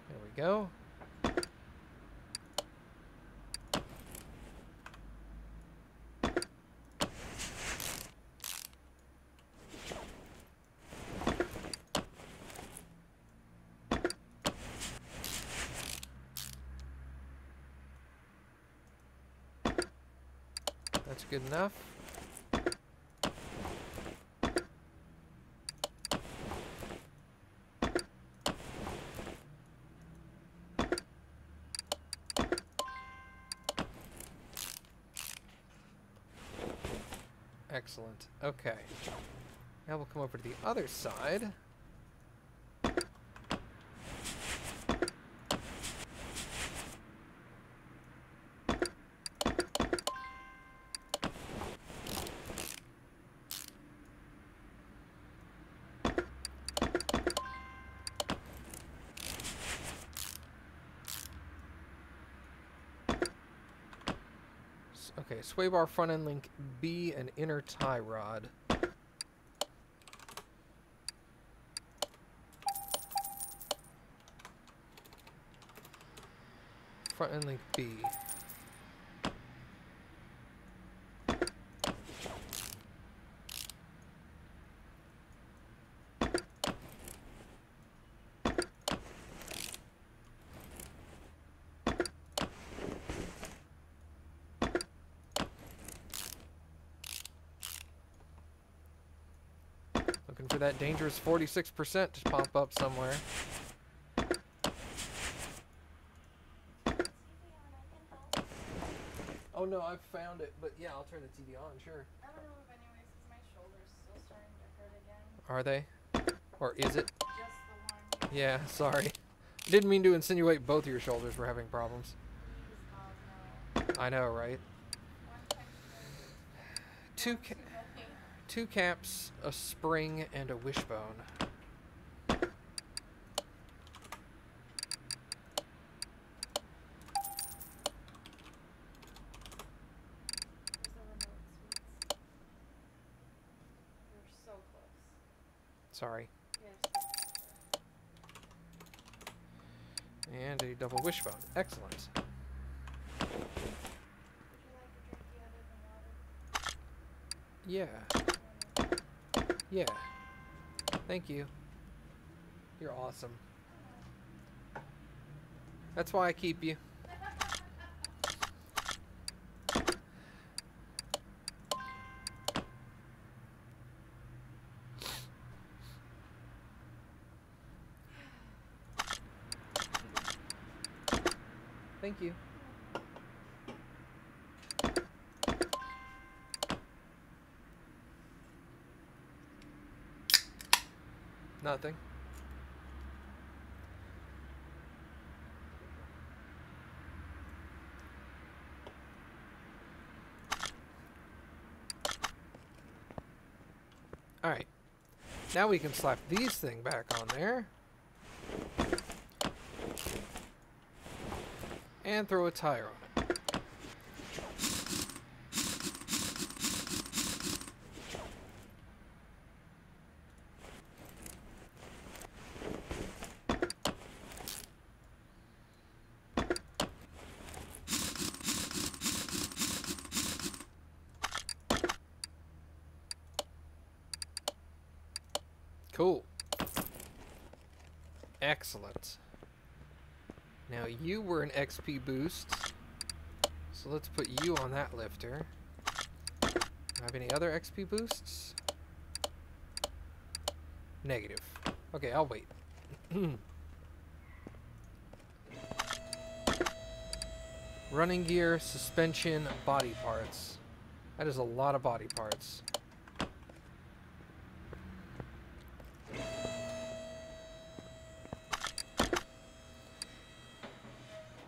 There we go. That's good enough. Excellent. Okay. Now we'll come over to the other side. Okay, sway bar, front end link B, and inner tie rod. Front end link B. Looking for that dangerous 46% to pop up somewhere. Oh no, I've found it, but yeah, I'll turn the TV on, sure. I don't know if anyways, because my shoulder's still starting to hurt again. Are they? Or is it? Just the one. Yeah, sorry. Didn't mean to insinuate both of your shoulders were having problems. Please, God, no. I know, right? One texture. Two, Too many. two caps, a spring, and a wishbone. There's the remote sweets. We're so close. Sorry. Yes. And a double wishbone. Excellent. Would you like a drink other than water? Yeah. Yeah. Thank you. You're awesome. That's why I keep you. Thank you. Nothing. Alright. Now we can slap these things back on there. And throw a tire on it. Cool. Excellent. Now you were an XP boost, so let's put you on that lifter. Have any other XP boosts? Negative. Okay, I'll wait. Running gear, suspension, body parts. That is a lot of body parts.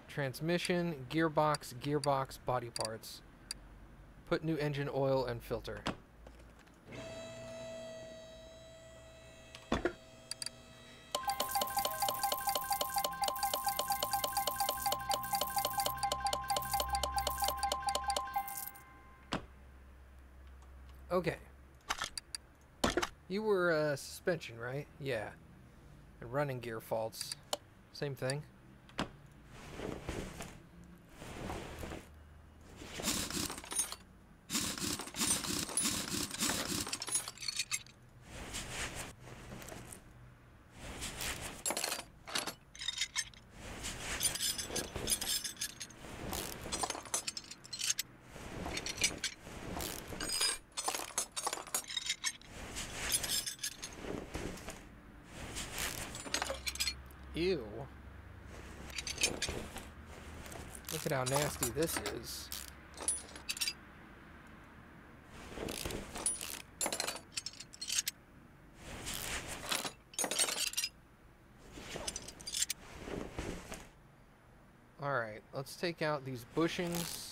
Transmission, gearbox, body parts. Put new engine oil and filter. Okay. You were suspension, right? Yeah. And running gear faults. Same thing. Ew. Look at how nasty this is. Alright, let's take out these bushings.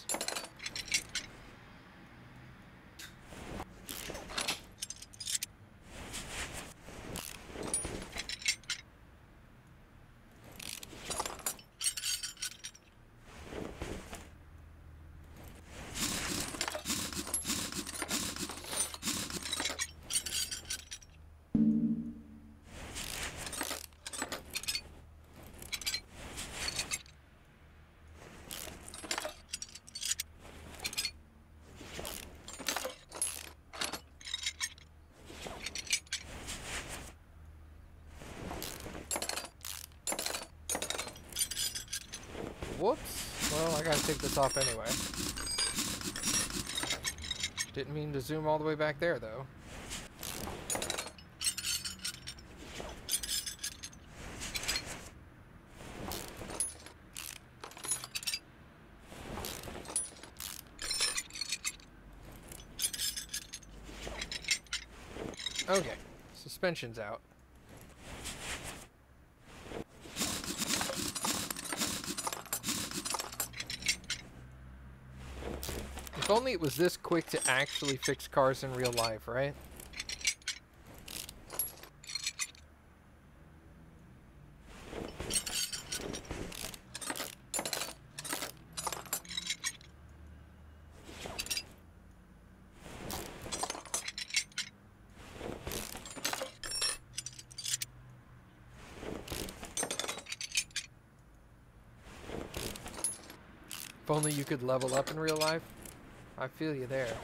Whoops. Well, I gotta take this off anyway. Didn't mean to zoom all the way back there, though. Okay. Suspension's out. If only it was this quick to actually fix cars in real life, right? If only you could level up in real life. I feel you there.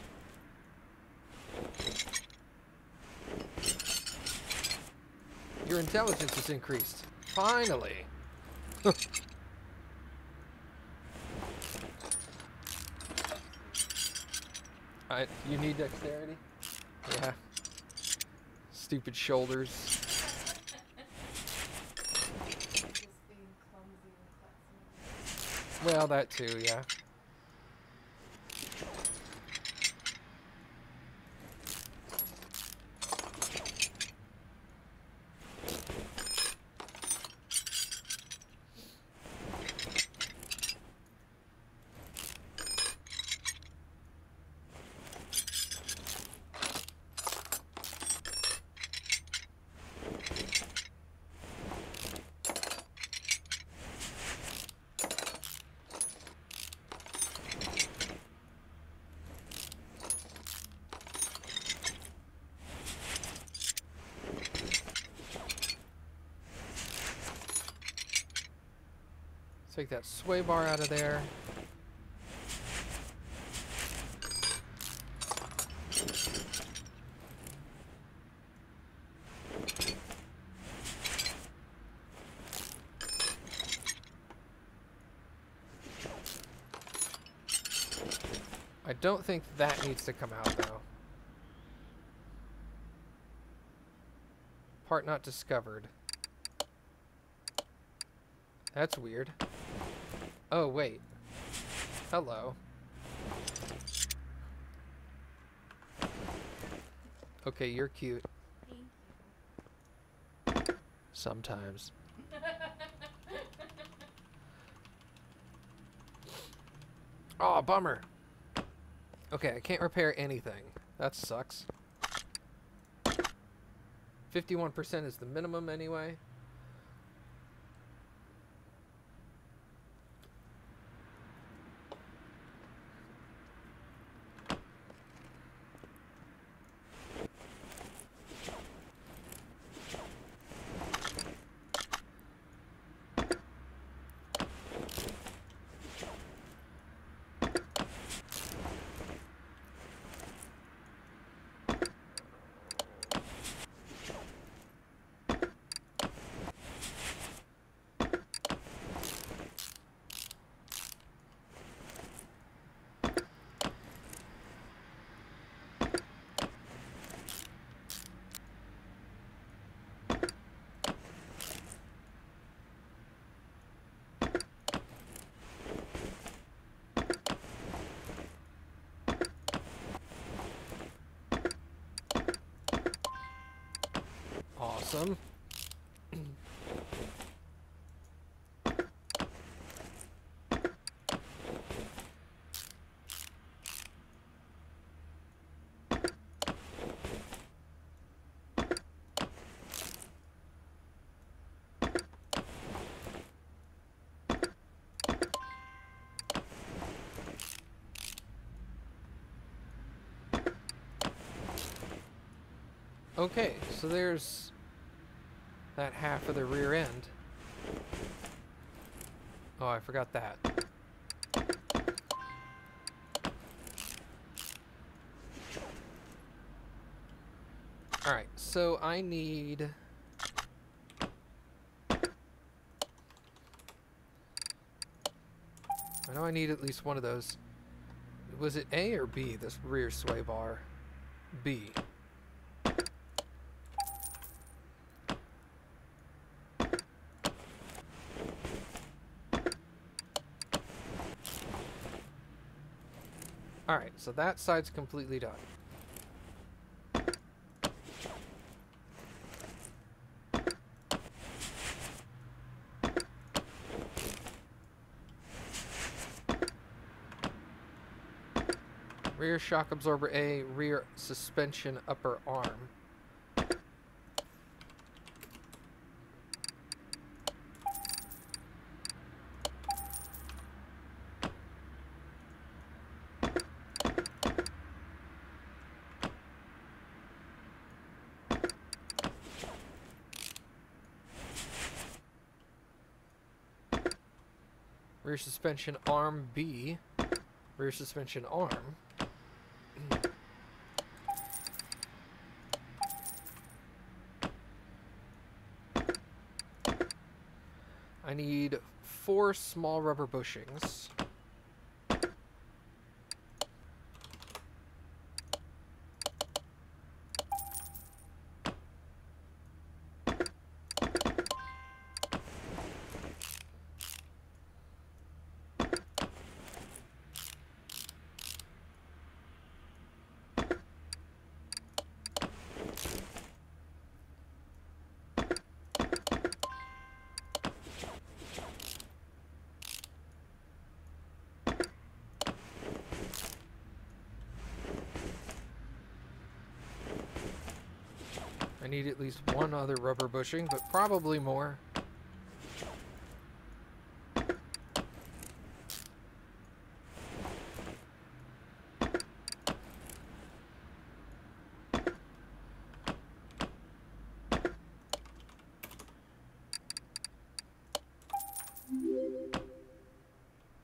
Your intelligence is increased. Finally. You need dexterity? Yeah. Stupid shoulders. Just being clumsy and Well, that too, yeah. Take that sway bar out of there. I don't think that needs to come out, though. Part not discovered. That's weird. Oh, wait. Hello. Okay, you're cute. Thank you. Sometimes. Oh, bummer. Okay, I can't repair anything. That sucks. 51% is the minimum anyway. Awesome. Okay, so there's that half of the rear end. Oh, I forgot that. Alright, so I need... I know I need at least one of those. Was it A or B, this rear sway bar? B. Alright, so that side's completely done. Rear shock absorber A, rear suspension upper arm. Rear suspension arm B, rear suspension arm. I need 4 small rubber bushings. I need at least one other rubber bushing, but probably more.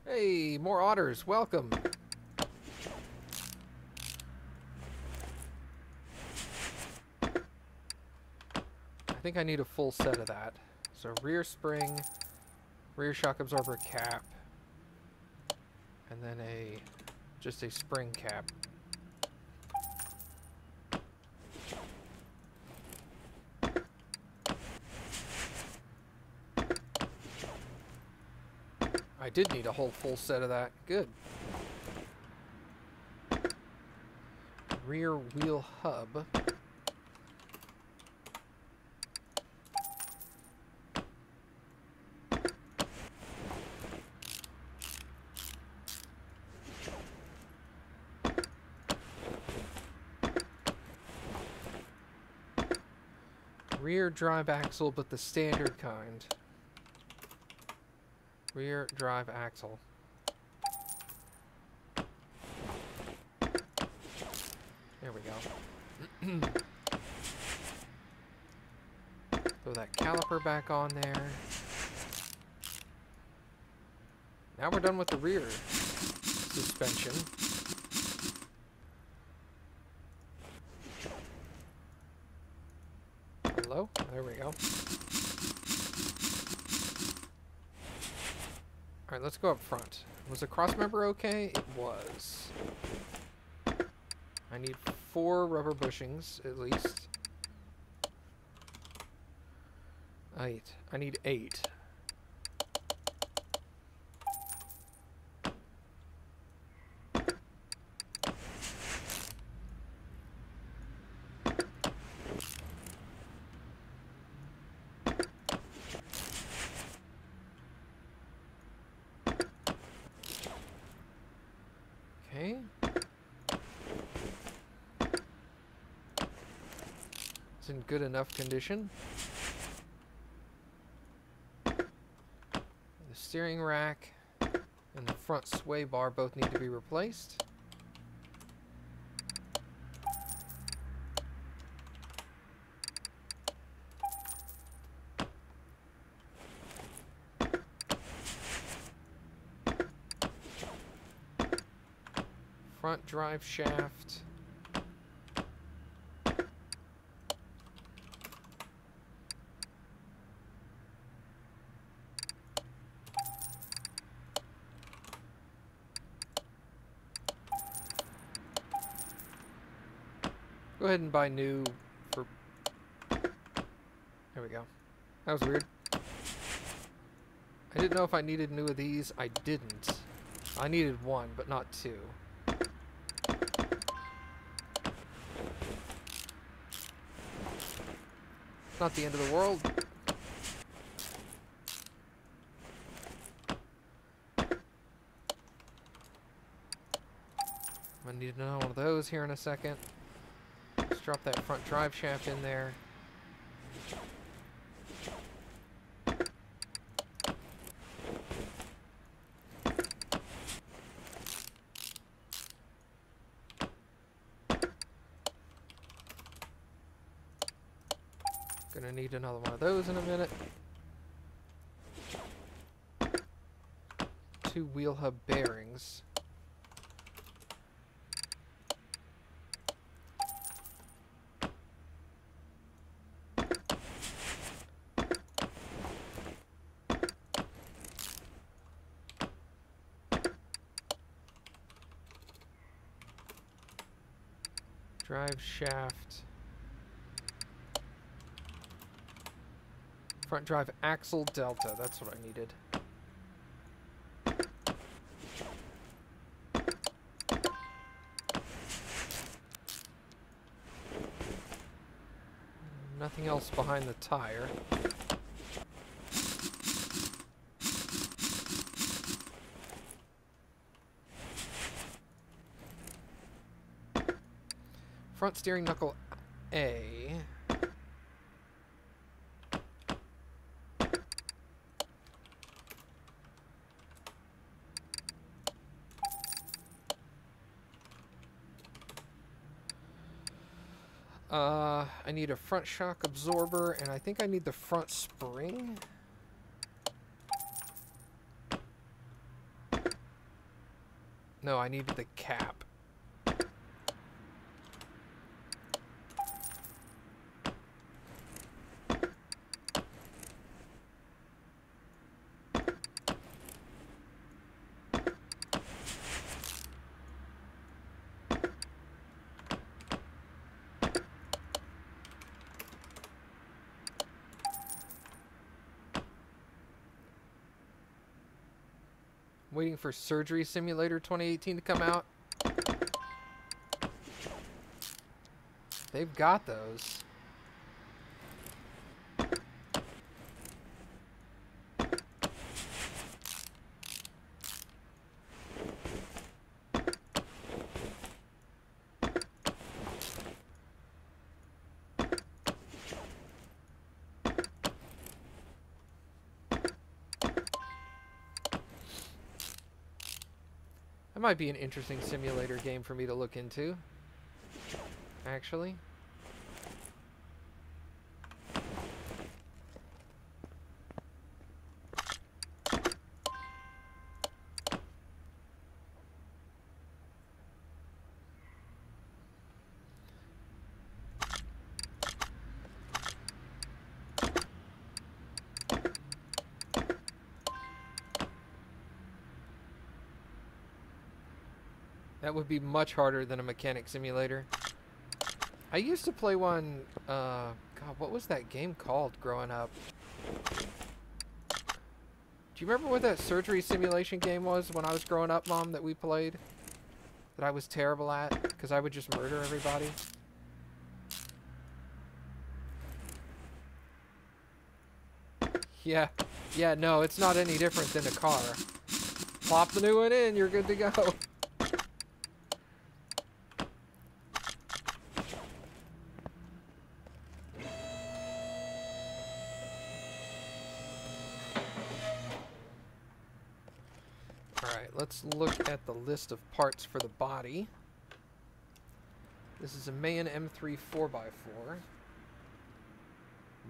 Hey, more otters, welcome. I think I need a full set of that. So rear spring, rear shock absorber cap, and then just a spring cap. I did need a whole full set of that. Good. Rear wheel hub. Rear drive axle, but the standard kind. Rear drive axle. There we go. Throw that caliper back on there. Now we're done with the rear suspension. Hello? There we go. Alright, let's go up front. Was the crossmember okay? It was. I need 4 rubber bushings, at least. 8. I need 8. It's in good enough condition. The steering rack and the front sway bar both need to be replaced. Front drive shaft. Go ahead and buy new for... There we go. That was weird. I didn't know if I needed new of these. I didn't. I needed one, but not two. Not the end of the world. I need another one of those here in a second. Let's drop that front drive shaft in there. Gonna need another one of those in a minute. 2 wheel hub bearings. Drive shaft. Front drive axle delta, that's what I needed. Nothing else behind the tire. Front steering knuckle A. I need a front shock absorber, and I think I need the front spring. No, I needed the cap. Waiting for Surgery Simulator 2018 to come out. They've got those. That might be an interesting simulator game for me to look into, actually. That would be much harder than a mechanic simulator. I used to play one, God, what was that game called growing up? Do you remember what that surgery simulation game was when I was growing up, Mom, that we played? That I was terrible at, because I would just murder everybody? Yeah, no, it's not any different than a car. Plop the new one in, you're good to go. let's look at the list of parts for the body. This is a Mayan M3 4x4.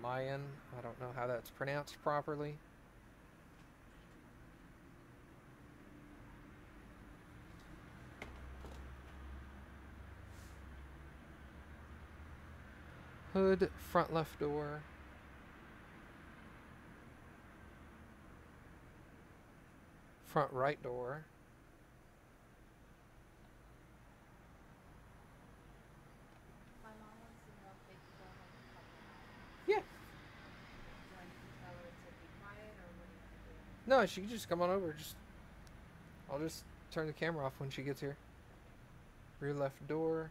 Mayan, I don't know how that's pronounced properly. Hood, front left door. Front right door. My mom wants to know if they can go home and cut them out. Yeah. Do I need to tell her to be quiet, or what do you want to do? No, she can just come on over. I'll just turn the camera off when she gets here. Rear left door.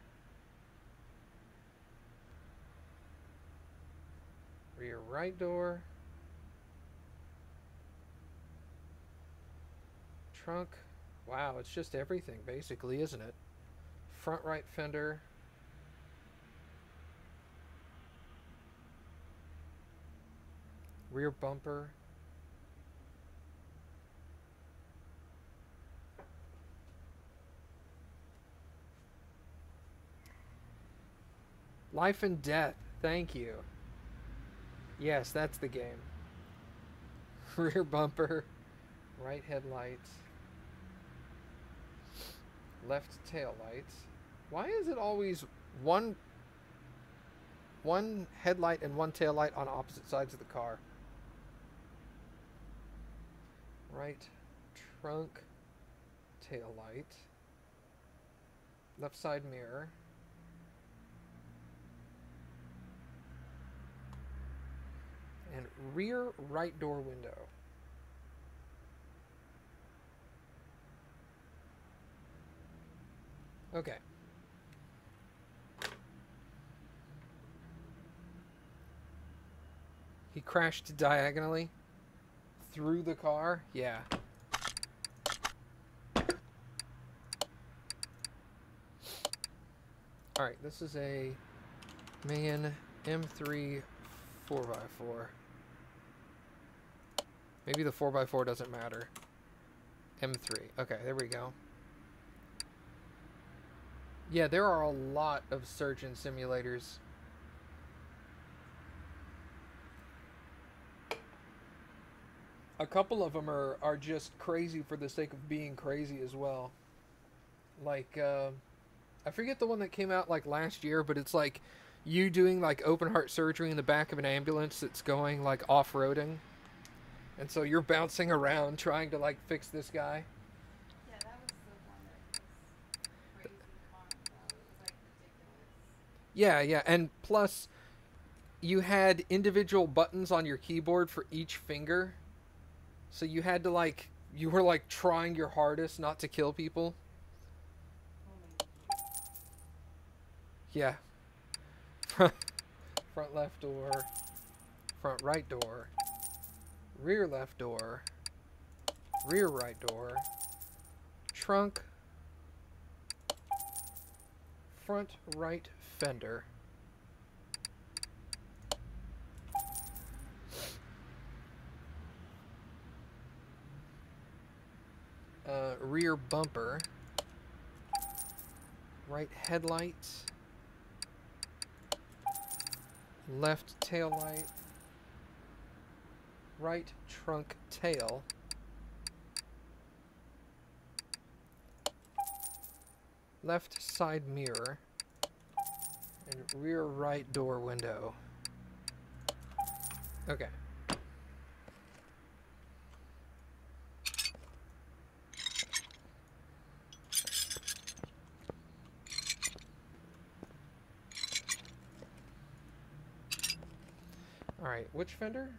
Rear right door. Trunk. Wow, it's just everything basically, isn't it? Front right fender. Rear bumper. Life and Death. Thank you. Yes, that's the game. Rear bumper. Right headlights. Left tail lights. Why is it always one headlight and one tail light on opposite sides of the car? Right trunk tail light. Left side mirror. And rear right door window. Okay. He crashed diagonally through the car? Yeah. Alright, this is a Mayan M3 4x4. Maybe the 4x4 doesn't matter. M3. Okay, there we go. Yeah, there are a lot of surgeon simulators. A couple of them are just crazy for the sake of being crazy as well. Like, I forget the one that came out like last year, but it's like you doing like open heart surgery in the back of an ambulance that's going like off-roading. And so you're bouncing around trying to like fix this guy. Yeah, that was the one that was crazy fun, though. It was like ridiculous. Yeah, yeah, and plus you had individual buttons on your keyboard for each finger. So you had to like, you were like trying your hardest not to kill people. Yeah. Front left door, front right door, rear left door, rear right door, trunk, front right fender, rear bumper, right headlights, left tail light, right trunk tail, left side mirror, and rear right door window. Okay. Alright, which fender?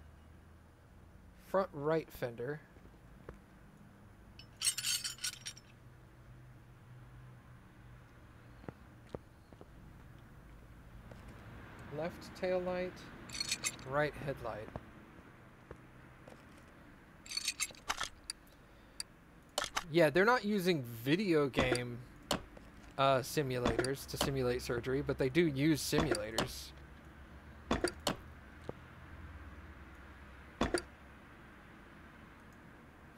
Front right fender. Left tail light, right headlight. Yeah, they're not using video game simulators to simulate surgery, but they do use simulators.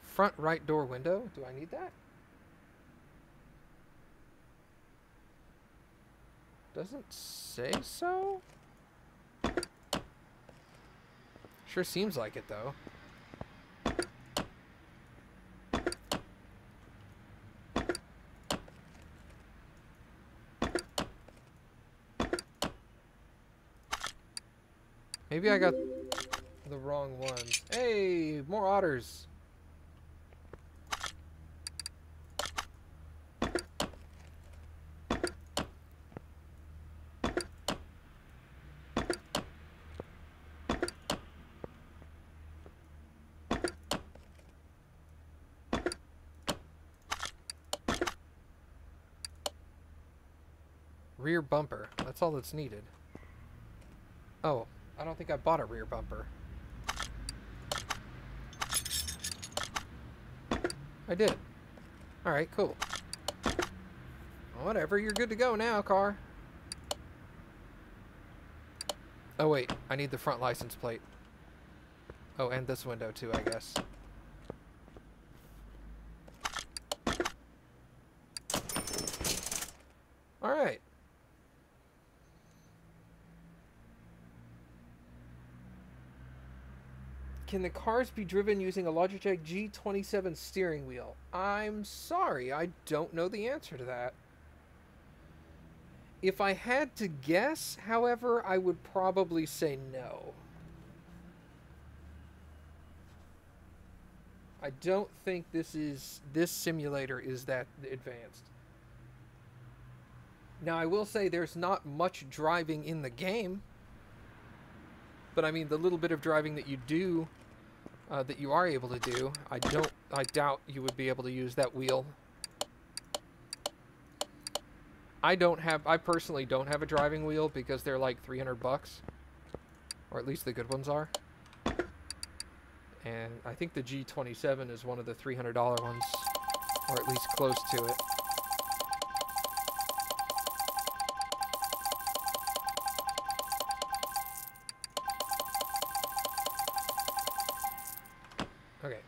Front right door window. Do I need that? Doesn't say so? Sure seems like it, though. Maybe I got the wrong ones. Hey, more otters. Rear bumper. That's all that's needed. Oh, I don't think I bought a rear bumper. I did. Alright, cool. Whatever, you're good to go now, car. Oh wait, I need the front license plate. Oh, and this window too, I guess. Alright. Can the cars be driven using a Logitech G27 steering wheel? I'm sorry, I don't know the answer to that. If I had to guess, however, I would probably say no. I don't think this simulator is that advanced. Now, I will say there's not much driving in the game. But I mean, the little bit of driving that you do, that you are able to do, I doubt you would be able to use that wheel. I personally don't have a driving wheel because they're like $300, or at least the good ones are. And I think the G27 is one of the $300 ones, or at least close to it. Okay.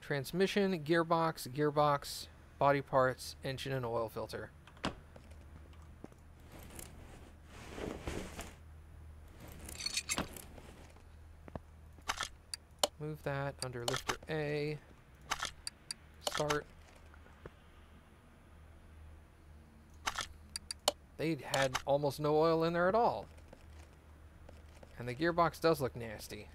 Transmission, gearbox, body parts, engine and oil filter. Move that under lifter A. Start. They had almost no oil in there at all. And the gearbox does look nasty.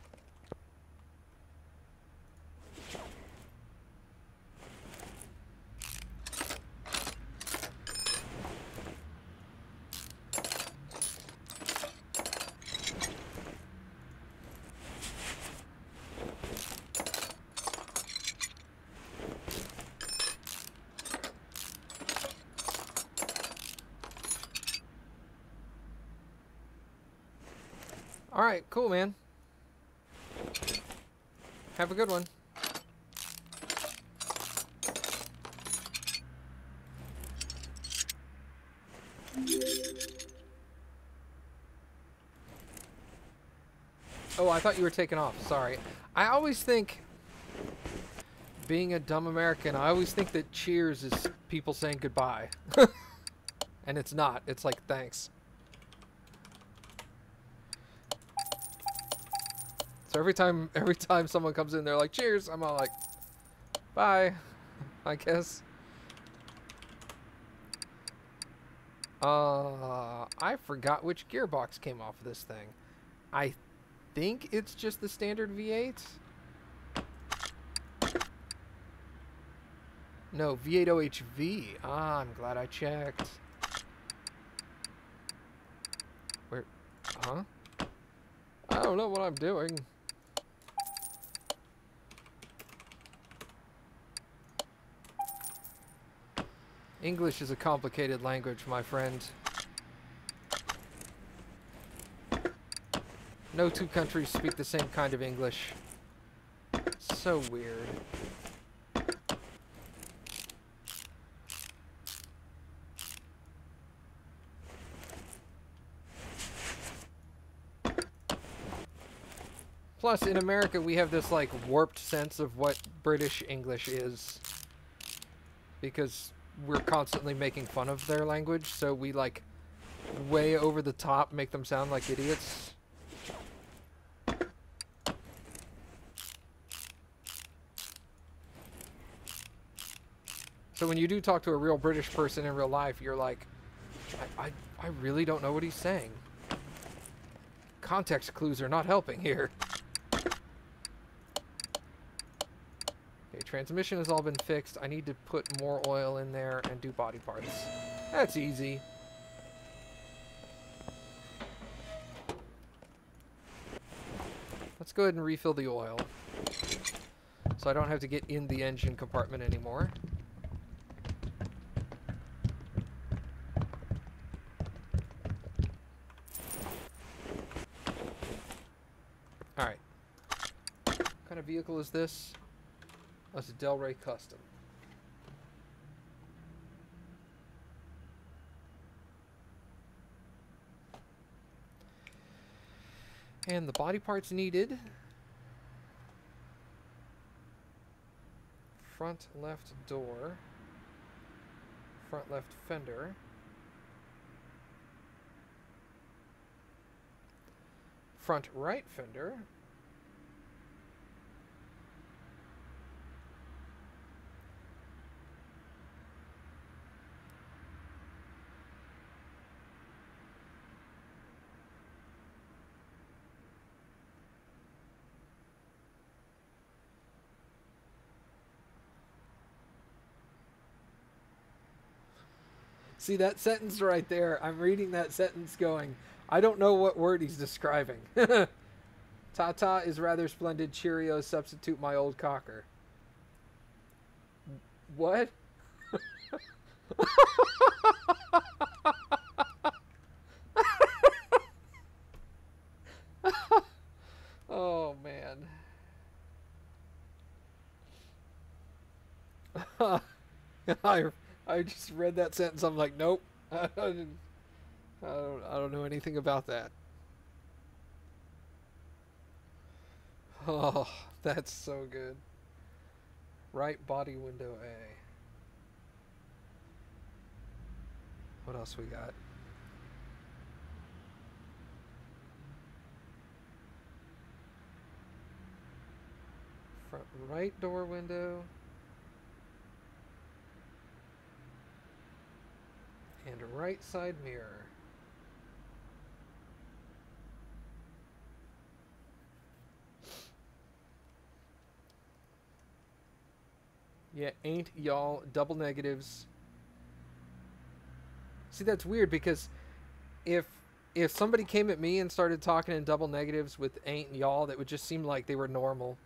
Alright, cool, man. Have a good one. Oh, I thought you were taking off. Sorry. I always think, being a dumb American, I always think that cheers is people saying goodbye. And it's not. It's like, thanks. So every time someone comes in, they're like, cheers. I'm all like, bye, I guess. I forgot which gearbox came off of this thing. I think it's just the standard V8. No, V8 OHV. Ah, I'm glad I checked. Where? Huh? I don't know what I'm doing. English is a complicated language, my friend. No two countries speak the same kind of English. So weird. Plus, in America, we have this, like, warped sense of what British English is. Because we're constantly making fun of their language, so we, like, way over the top make them sound like idiots. So when you do talk to a real British person in real life, you're like, I really don't know what he's saying. Context clues are not helping here. Okay, transmission has all been fixed. I need to put more oil in there and do body parts. That's easy. Let's go ahead and refill the oil, so I don't have to get in the engine compartment anymore. Alright. What kind of vehicle is this? Oh, it's a Del Rey Custom. And the body parts needed. Front left door. Front left fender. Front right fender. See that sentence right there? I'm reading that sentence going, I don't know what word he's describing. Tata is rather splendid. Cheerios substitute my old cocker. What? Oh, man. I just read that sentence. I'm like, nope. I don't know anything about that. Oh, that's so good. Right body window A. What else we got? Front right door window. And a right side mirror. Yeah, ain't y'all double negatives. See, that's weird because if somebody came at me and started talking in double negatives with ain't and y'all, that would just seem like they were normal.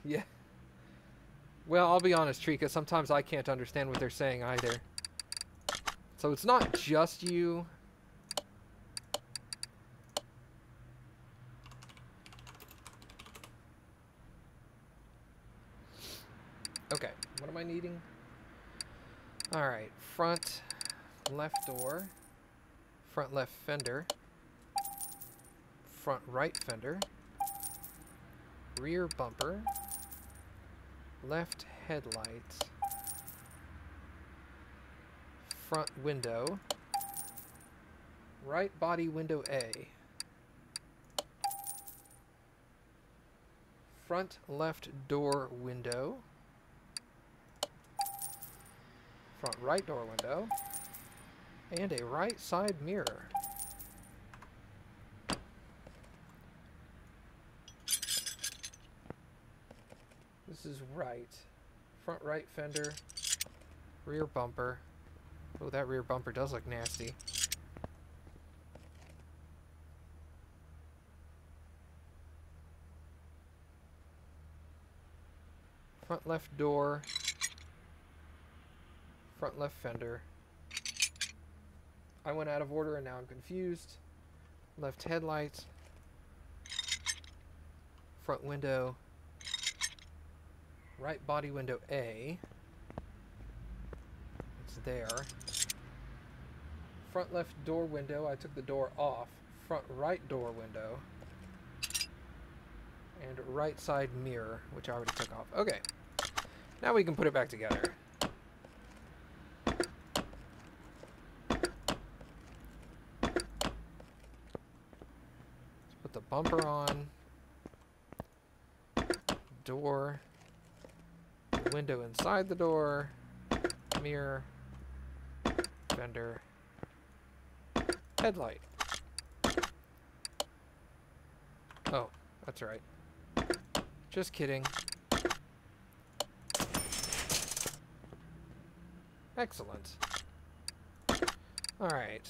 Yeah. Well, I'll be honest, Trika, sometimes I can't understand what they're saying either. So it's not just you. Okay, what am I needing? Alright, front left door, front left fender, front right fender, rear bumper, left headlight, front window, right body window A, front left door window, front right door window, and a right side mirror. This is right. Front right fender, rear bumper. Oh, that rear bumper does look nasty. Front left door, front left fender. I went out of order and now I'm confused. Left headlight, front window, right body window A. It's there. Front left door window, I took the door off. front right door window. And right side mirror, which I already took off. Okay. Now we can put it back together. Let's put the bumper on. Door. The window inside the door. Mirror. Fender. Headlight. Oh, that's right. Just kidding. Excellent. Alright.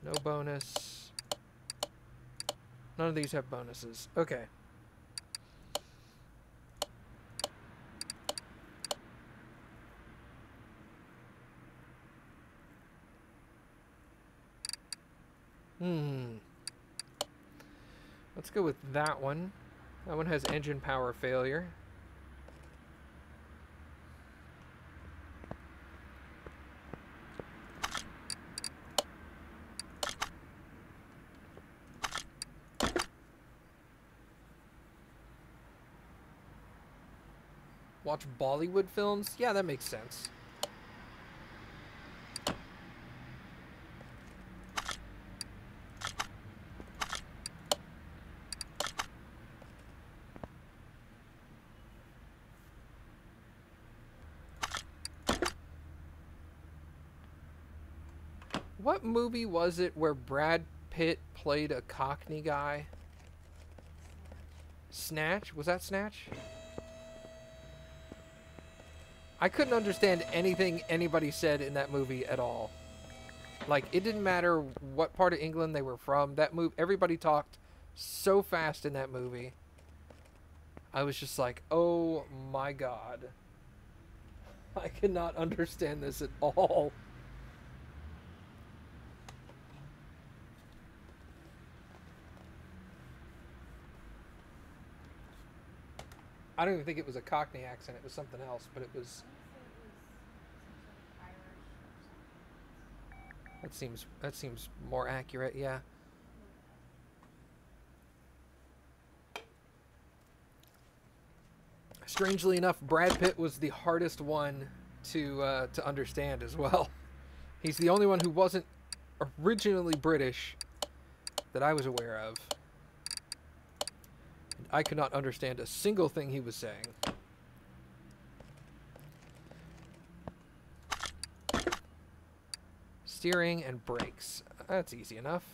No bonus. None of these have bonuses. Okay. Let's go with that one. That one has engine power failure. Watch Bollywood films? Yeah, that makes sense. What movie was it where Brad Pitt played a Cockney guy? Snatch? Was that Snatch? I couldn't understand anything anybody said in that movie at all. Like, it didn't matter what part of England they were from. That movie, everybody talked so fast in that movie. I was just like, oh my god. I cannot understand this at all. I don't even think it was a Cockney accent. It was something else, but it was... That seems more accurate, yeah. Strangely enough, Brad Pitt was the hardest one to understand as well. He's the only one who wasn't originally British that I was aware of. I could not understand a single thing he was saying. Steering and brakes. That's easy enough.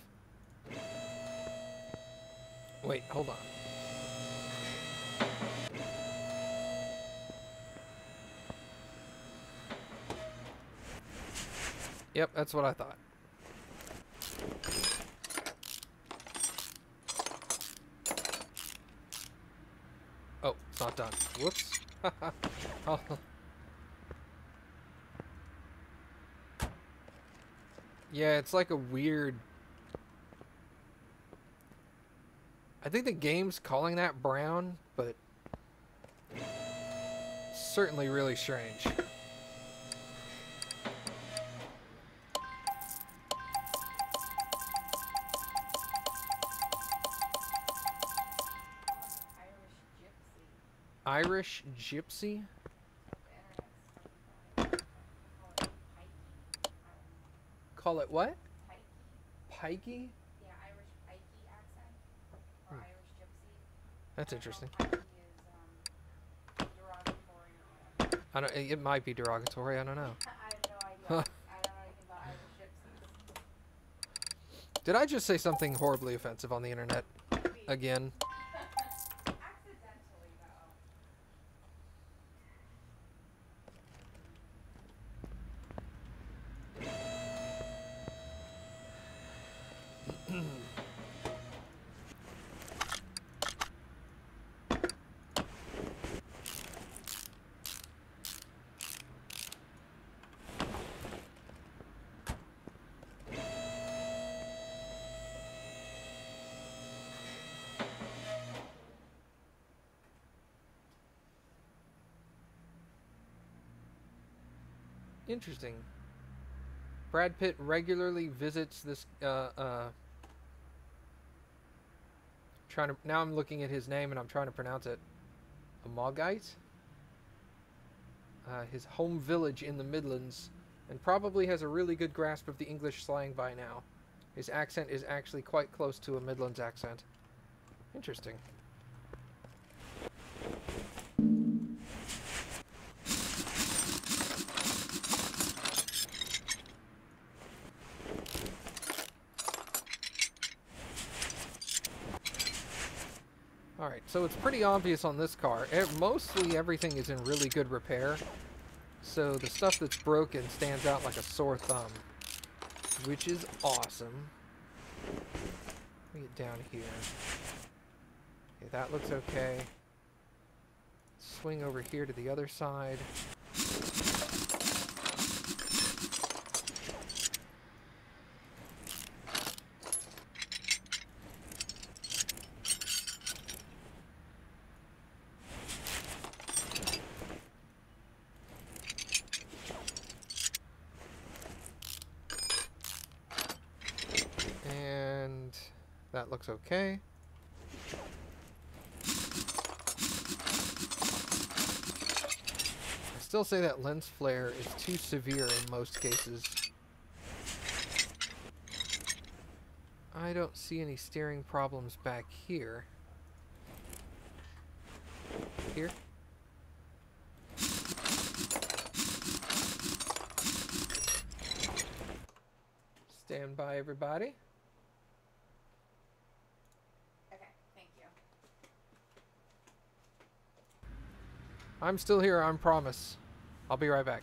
Wait, hold on. Yep, that's what I thought. Oh, it's not done. Whoops. Oh. Yeah, it's like a weird... I think the game's calling that brown, but... certainly really strange. Irish Gypsy? Call it what? Pikey? Yeah, Irish pikey accent. Or Irish gypsy. That's interesting. Pikey is derogatory or whatever. I don't, it might be derogatory, I don't know. I have no idea. I don't know anything about Irish gypsies. Did I just say something horribly offensive on the internet? Maybe. Again? Accidentally, though. Interesting. Brad Pitt regularly visits this. Now I'm looking at his name and I'm trying to pronounce it. Amagite. His home village in the Midlands, and probably has a really good grasp of the English slang by now. His accent is actually quite close to a Midlands accent. Interesting. Alright, so it's pretty obvious on this car. Mostly everything is in really good repair. So the stuff that's broken stands out like a sore thumb. Which is awesome. Let me get down here. Okay, that looks okay. Swing over here to the other side. That looks okay. I still say that lens flare is too severe in most cases. I don't see any steering problems back here. Here? Stand by, everybody. I'm still here, I promise. I'll be right back.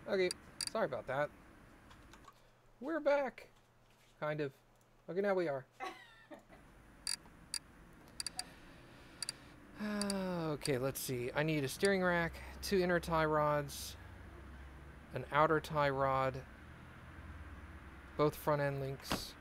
Okay, sorry about that. We're back. Kind of. Okay, now we are. Okay, let's see. I need a steering rack, 2 inner tie rods, an outer tie rod, both front end links.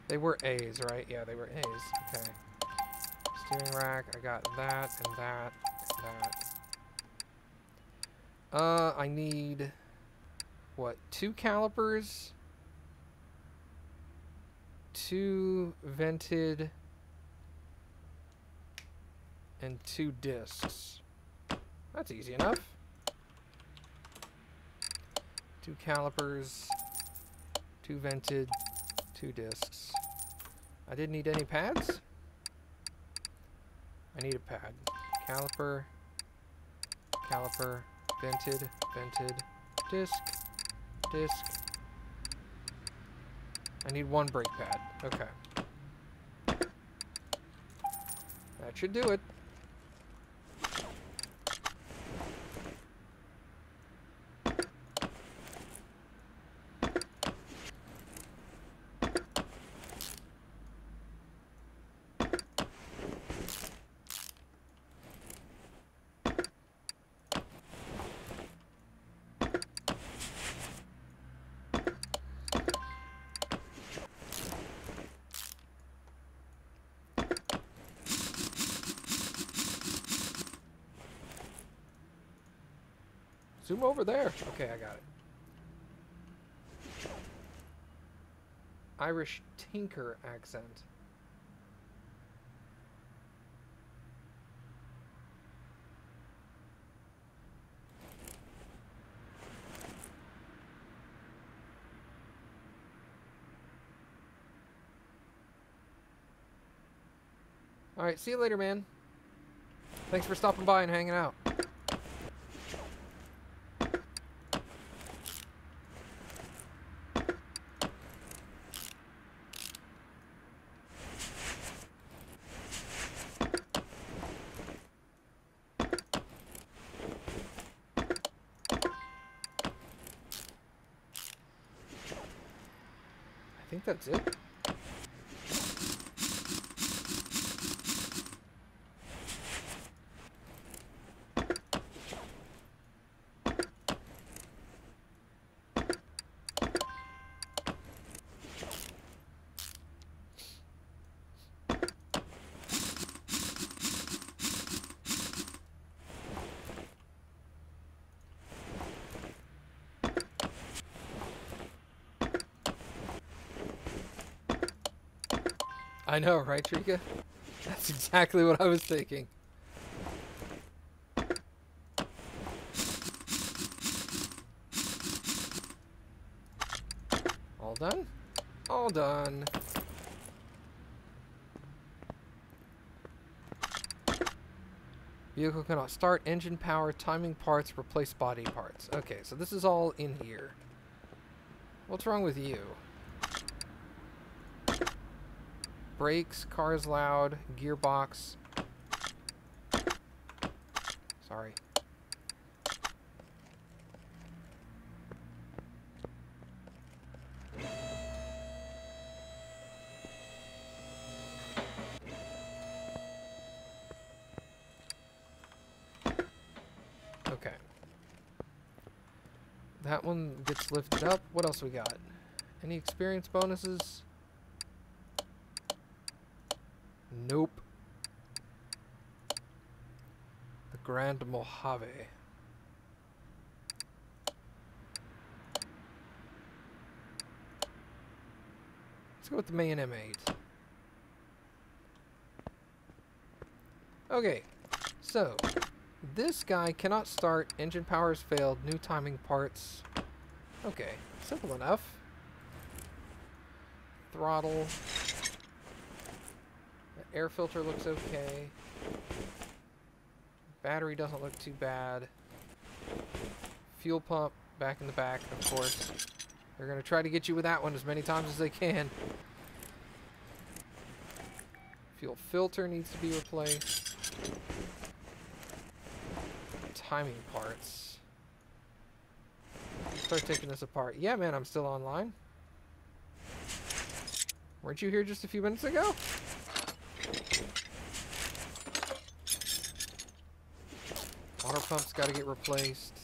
They were A's, right? Yeah, they were A's. Okay. Steering rack, I got that and that and that. I need, what, 2 calipers, 2 vented, and 2 discs. That's easy enough. 2 calipers, 2 vented, 2 discs. I didn't need any pads? I need a pad. Caliper, caliper, vented, vented, disc, disc. I need 1 brake pad. Okay. That should do it. Zoom over there. Okay, I got it. Irish tinker accent. Alright, see you later, man. Thanks for stopping by and hanging out. I think that's it. I know, right, Trika? That's exactly what I was thinking. All done? All done. Vehicle cannot start, engine power, timing parts, replace body parts. Okay, so this is all in here. What's wrong with you? Brakes, car is loud, gearbox. Sorry. Okay. That one gets lifted up. What else we got? Any experience bonuses? Nope. The Grand Mojave. Let's go with the main M8. Okay, so this guy cannot start, engine power has failed, new timing parts. Okay, simple enough. Throttle. The air filter looks okay. Battery doesn't look too bad. Fuel pump, back in the back, of course. They're going to try to get you with that one as many times as they can. Fuel filter needs to be replaced. Timing parts. Start taking this apart. Yeah, man, I'm still online. Weren't you here just a few minutes ago? Water pump's got to get replaced.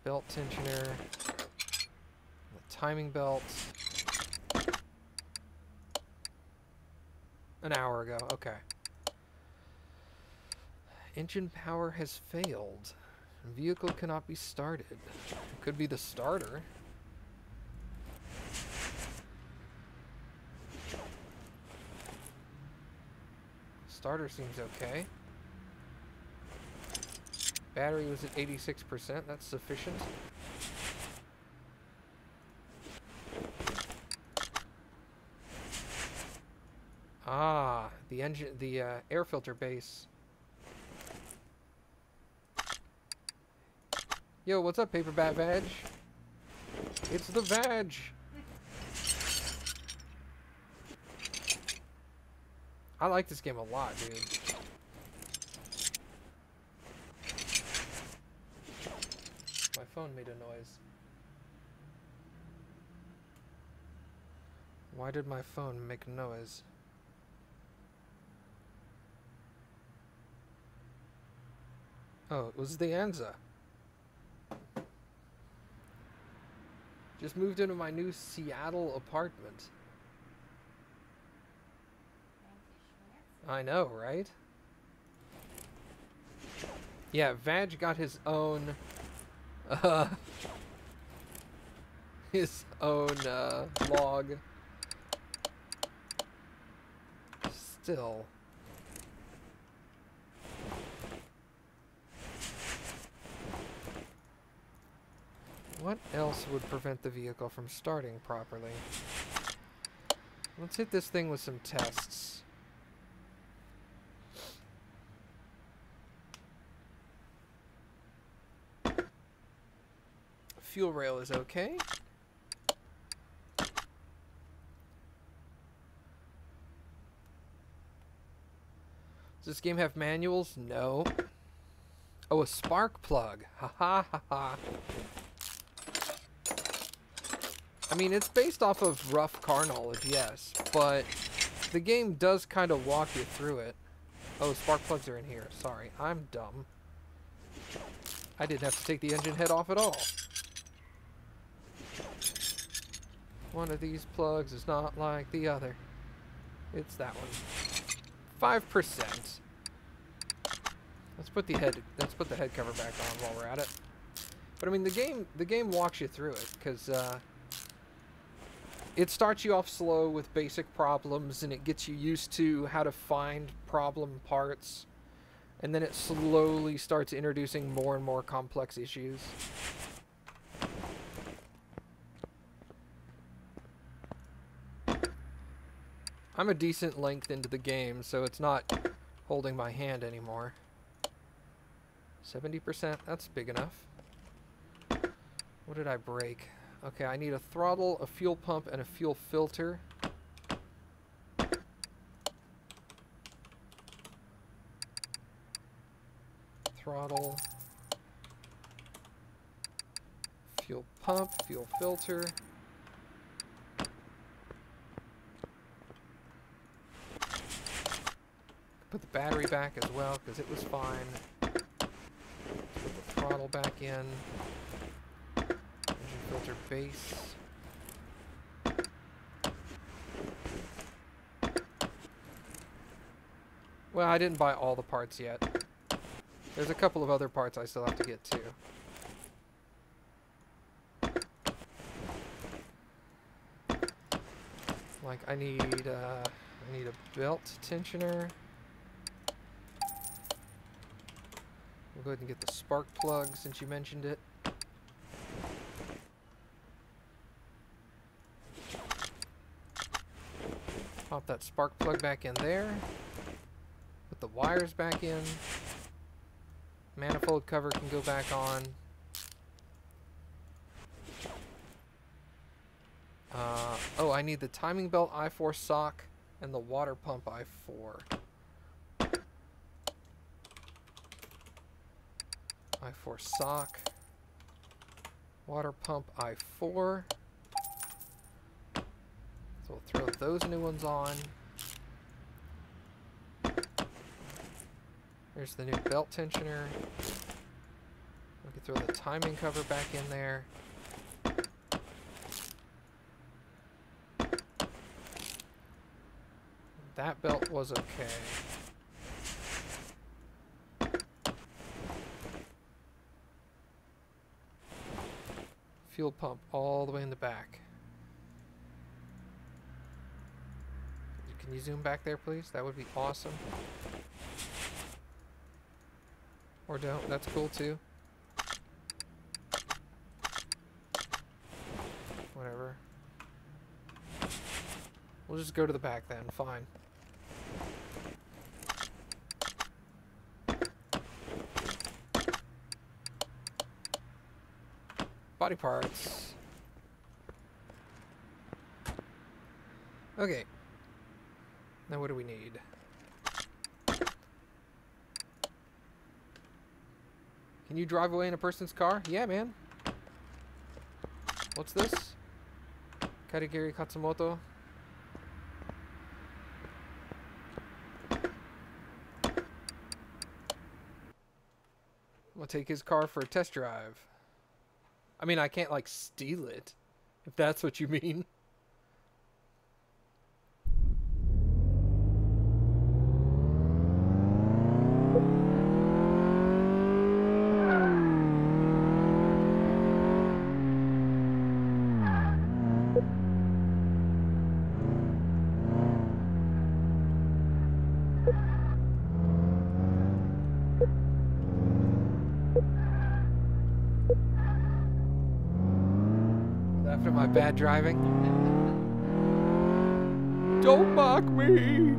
Belt tensioner. The timing belt. An hour ago, okay. Engine power has failed. Vehicle cannot be started. It could be the starter. Starter seems okay. Battery was at 86%. That's sufficient. Ah, the engine, the air filter base. Yo, what's up, Paperbat Vag? It's the Vag. I like this game a lot, dude. My phone made a noise. Why did my phone make noise? Oh, it was the Anza. Just moved into my new Seattle apartment. I know, right? Yeah, Vag got his own... his own log. Still. What else would prevent the vehicle from starting properly? Let's hit this thing with some tests. Fuel rail is okay. Does this game have manuals? No. Oh, a spark plug. Ha ha ha ha. I mean, it's based off of rough car knowledge, yes, but the game does kind of walk you through it. Oh, spark plugs are in here. Sorry, I'm dumb. I didn't have to take the engine head off at all. One of these plugs is not like the other. It's that one. 5%. Let's put the head cover back on while we're at it. But I mean, the game walks you through it because it starts you off slow with basic problems, and it gets you used to how to find problem parts, and then it slowly starts introducing more and more complex issues. I'm a decent length into the game, so it's not holding my hand anymore. 70%, that's big enough. What did I break? Okay, I need a throttle, a fuel pump, and a fuel filter. Throttle, fuel pump, fuel filter. Put the battery back as well, because it was fine. Put the throttle back in. Engine filter base. Well, I didn't buy all the parts yet. There's a couple of other parts I still have to get too. Like I need a belt tensioner. We'll go ahead and get the spark plug since you mentioned it. Pop that spark plug back in there. Put the wires back in. Manifold cover can go back on. Oh, I need the timing belt I4 sock and the water pump I4. I4 sock. Water pump I4. So we'll throw those new ones on. There's the new belt tensioner. We can throw the timing cover back in there. That belt was okay. Fuel pump all the way in the back. Can you zoom back there, please? That would be awesome. Or don't. That's cool, too. Whatever. We'll just go to the back then. Fine. Body parts. Okay. Now what do we need? Can you drive away in a person's car? Yeah, man. What's this? Karigiri Katsumoto. I'm gonna take his car for a test drive. I mean, I can't, like, steal it, if that's what you mean. my bad driving? Don't mock me!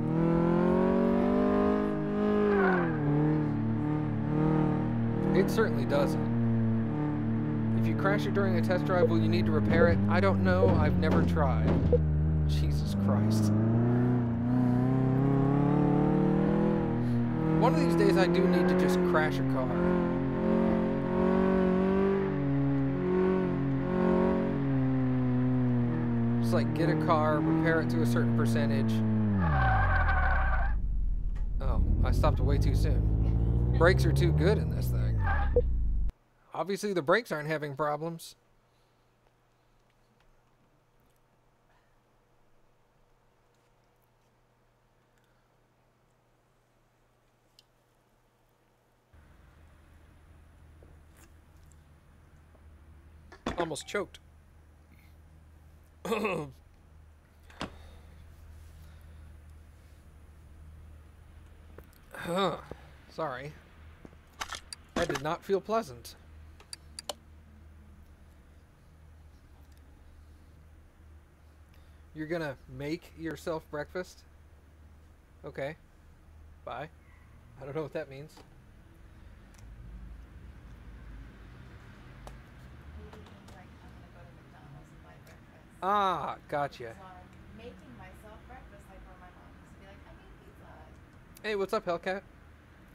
It certainly doesn't. If you crash it during a test drive, will you need to repair it? I don't know. I've never tried. Jesus Christ. One of these days I do need to just crash a car. Just like get a car, repair it to a certain percentage. Oh, I stopped way too soon. Brakes are too good in this thing. Obviously the brakes aren't having problems. Almost choked. Sorry. That did not feel pleasant. You're gonna make yourself breakfast? Okay. Bye. I don't know what that means. Like, I'm gonna go to McDonald's and buy breakfast. Ah, gotcha. So I'm making myself breakfast like where my mom used to be like, I made pizza. Hey, what's up, Hellcat?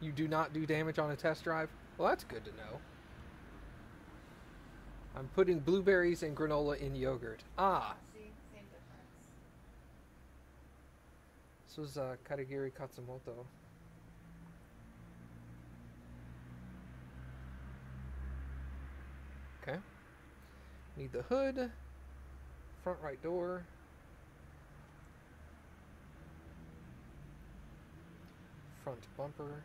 You do not do damage on a test drive? Well, that's good to know. I'm putting blueberries and granola in yogurt. Ah. See, same difference. This was Karigiri Katsumoto. Okay. Need the hood. Front right door. Front bumper.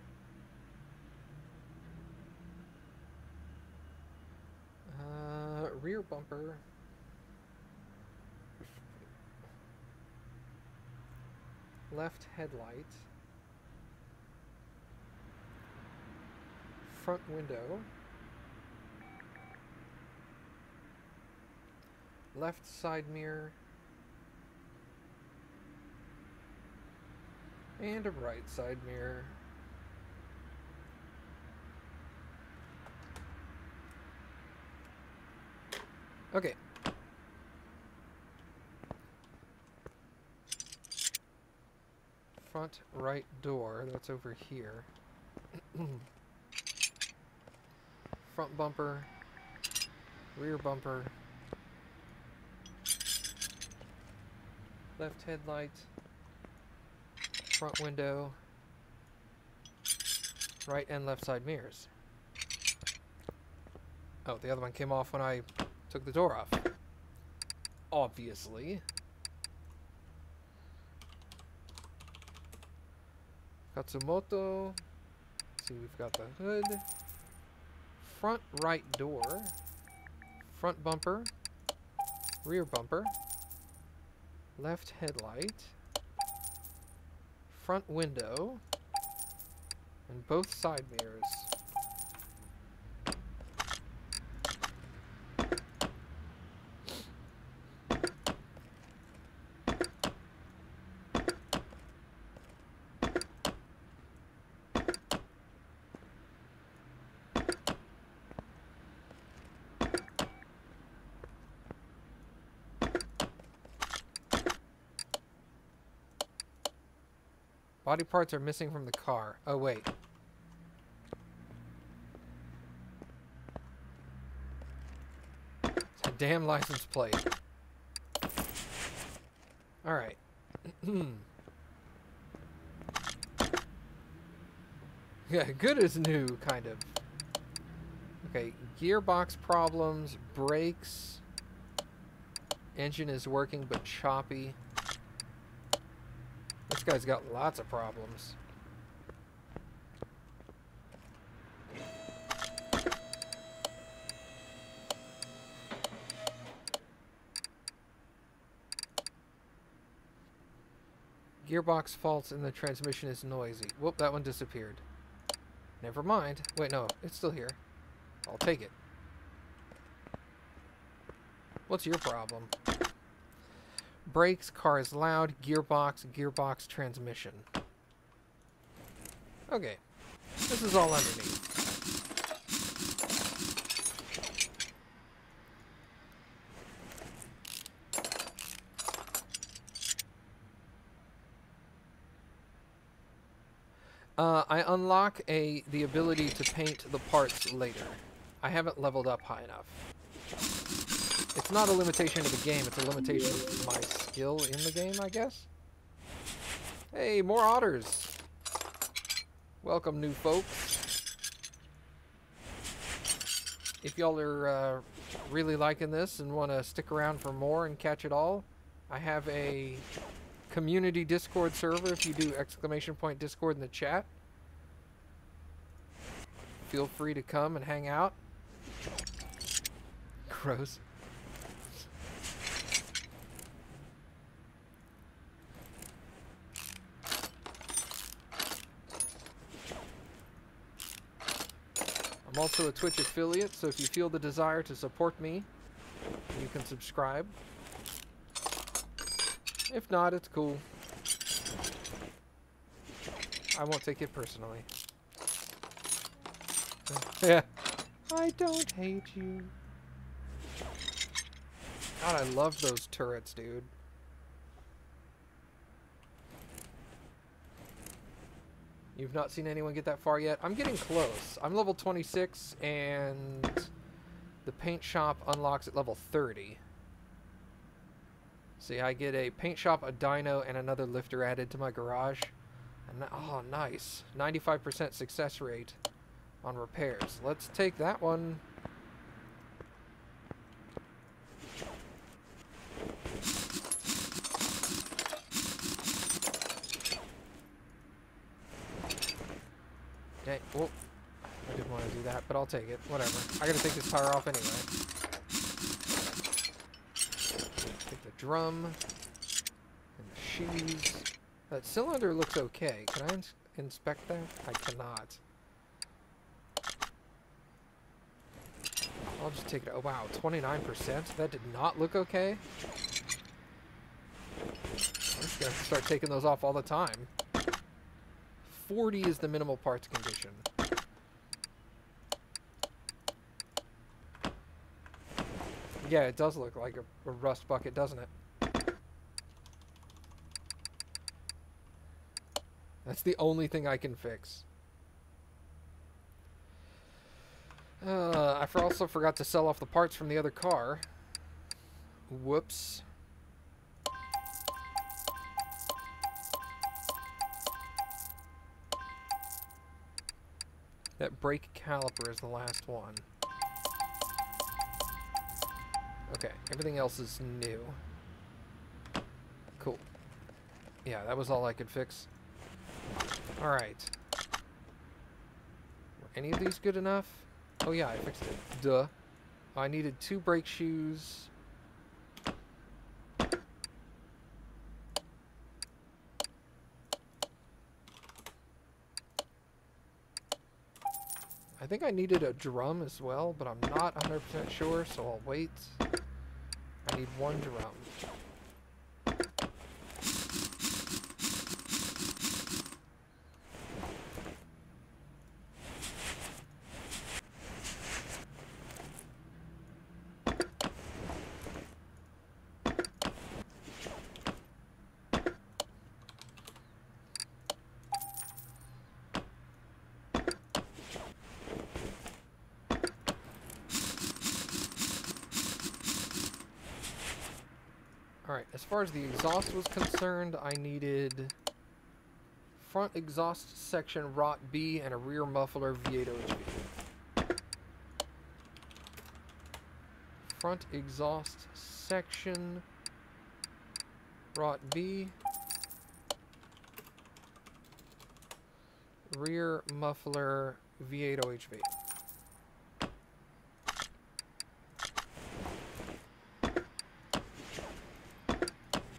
Rear bumper. Left headlight. Front window. Left side mirror. And a right side mirror. Okay. Front right door, that's over here. Front bumper, rear bumper, left headlight, front window, right and left side mirrors. Oh, the other one came off when I took the door off. Obviously. Katsumoto. Let's see, we've got the hood. Front right door. Front bumper. Rear bumper. Left headlight. Front window. And both side mirrors. Body parts are missing from the car. Oh, wait. It's a damn license plate. Alright. Yeah, good as new, kind of. Okay, gearbox problems, brakes. Engine is working but choppy. This guy's got lots of problems. Gearbox faults and the transmission is noisy. Whoop, that one disappeared. Never mind. Wait, no, it's still here. I'll take it. What's your problem? Brakes, car is loud, gearbox, transmission. Okay. This is all underneath. I unlock the ability to paint the parts later. I haven't leveled up high enough. It's not a limitation of the game, it's a limitation of my skill in the game, I guess. Hey, more otters! Welcome, new folks. If y'all are really liking this and want to stick around for more and catch it all, I have a community Discord server. If you do !Discord in the chat, feel free to come and hang out. Gross. I'm also a Twitch affiliate, so if you feel the desire to support me, you can subscribe. If not, it's cool. I won't take it personally. Yeah. I don't hate you. God, I love those turrets, dude. You've not seen anyone get that far yet? I'm getting close. I'm level 26, and the paint shop unlocks at level 30. See, I get a paint shop, a dyno, and another lifter added to my garage. And oh, nice. 95% success rate on repairs. Let's take that one. Dang. Whoa. I didn't want to do that, but I'll take it. Whatever. I gotta take this tire off anyway. Take the drum. And the shoes. That cylinder looks okay. Can I inspect that? I cannot. I'll just take it. Oh, wow. 29%? That did not look okay? I'm just gonna start taking those off all the time. 40 is the minimal parts condition. Yeah, it does look like a rust bucket, doesn't it? That's the only thing I can fix. I also forgot to sell off the parts from the other car. Whoops. That brake caliper is the last one. Okay, everything else is new. Cool. Yeah, that was all I could fix. Alright. Were any of these good enough? Oh yeah, I fixed it. Duh. I needed 2 brake shoes. I think I needed a drum as well, but I'm not 100% sure, so I'll wait. I need 1 drum. Alright, as far as the exhaust was concerned, I needed front exhaust section rot B and a rear muffler V8 OHV. Front exhaust section rot B, rear muffler V8 OHV.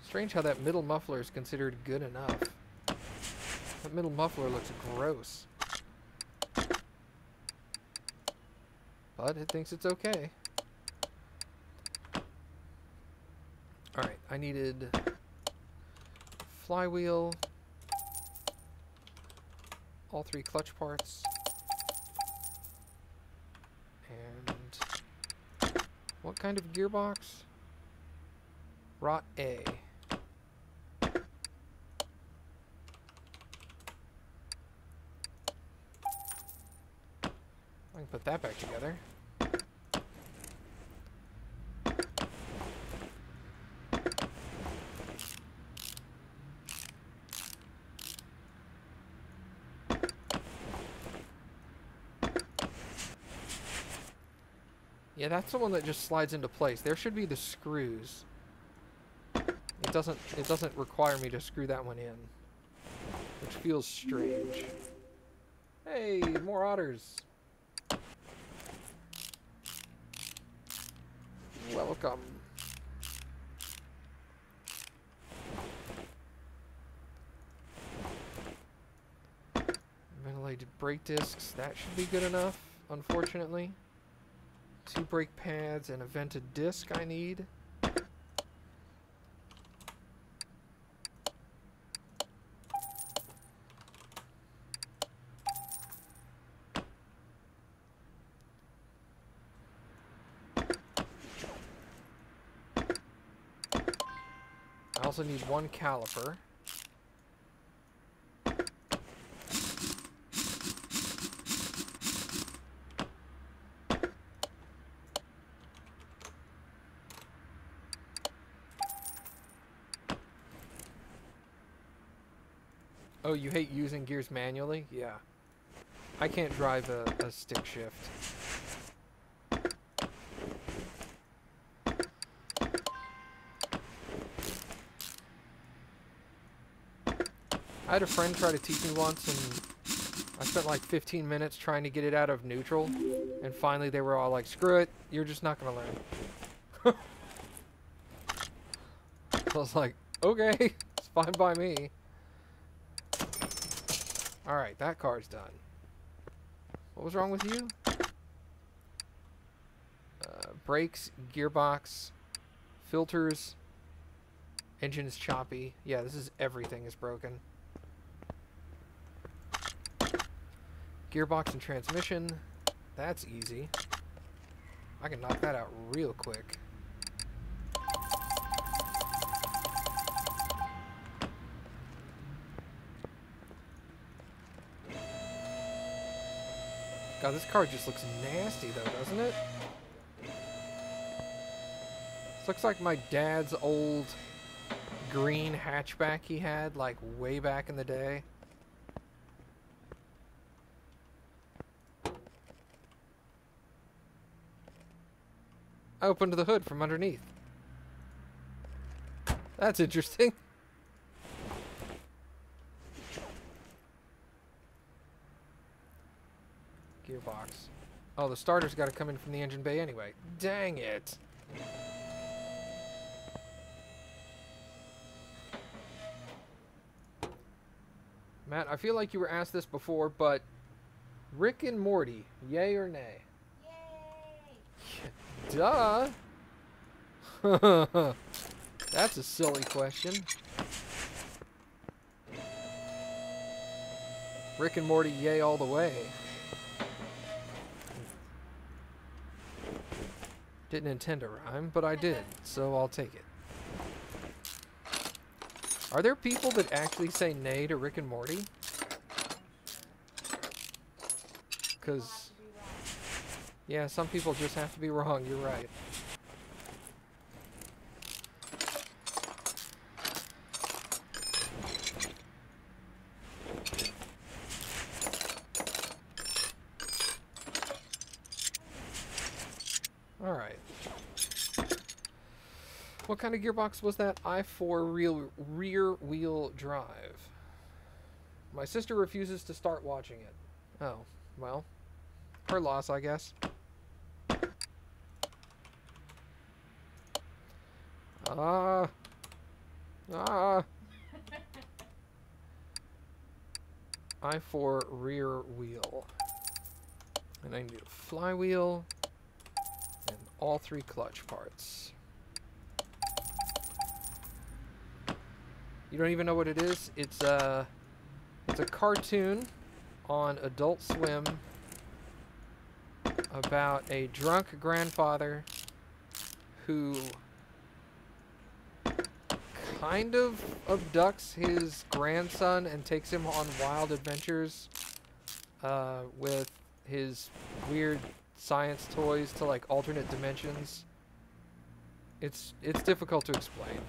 Strange how that middle muffler is considered good enough. That middle muffler looks gross. But it thinks it's okay. I needed flywheel, all 3 clutch parts, and what kind of gearbox? Rot A. I can put that back together. Yeah, that's the one that just slides into place. There should be the screws. It doesn't require me to screw that one in, which feels strange. Hey, more otters. Welcome. Ventilated brake discs. That should be good enough, unfortunately. 2 brake pads and a vented disc I need. I also need 1 caliper. Oh, you hate using gears manually? Yeah. I can't drive a stick shift. I had a friend try to teach me once, and I spent like 15 minutes trying to get it out of neutral, and finally they were all like, screw it, you're just not gonna learn. So I was like, okay, it's fine by me. Alright, that car's done. What was wrong with you? Brakes, gearbox, filters, engine is choppy. Yeah, this is everything is broken. Gearbox and transmission, that's easy. I can knock that out real quick. God, this car just looks nasty though, doesn't it? This looks like my dad's old green hatchback he had, like, way back in the day. I opened the hood from underneath. That's interesting. Gearbox. Oh, the starter's got to come in from the engine bay anyway. Dang it. Matt, I feel like you were asked this before, but Rick and Morty, yay or nay? Yay! Duh. That's a silly question. Rick and Morty, yay all the way. Didn't intend to rhyme, but I did, so I'll take it. Are there people that actually say nay to Rick and Morty? Because, yeah, some people just have to be wrong, you're right. Alright. What kind of gearbox was that? i4 rear wheel drive. My sister refuses to start watching it. Oh, well. Her loss, I guess. i4 rear wheel. And I need a flywheel. And all 3 clutch parts. You don't even know what it is? It's a cartoon on Adult Swim about a drunk grandfather who kind of abducts his grandson and takes him on wild adventures with his weird science toys to like alternate dimensions. It's difficult to explain.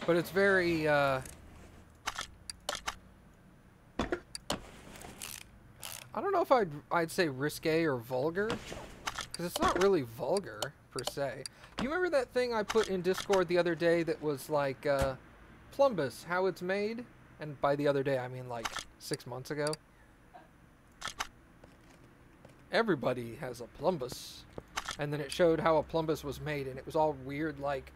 But it's very, I don't know if I'd say risque or vulgar, because it's not really vulgar, per se. Do you remember that thing I put in Discord the other day that was like, Plumbus, how it's made? And by the other day, I mean like 6 months ago. Everybody has a Plumbus. And then it showed how a Plumbus was made, and it was all weird, like,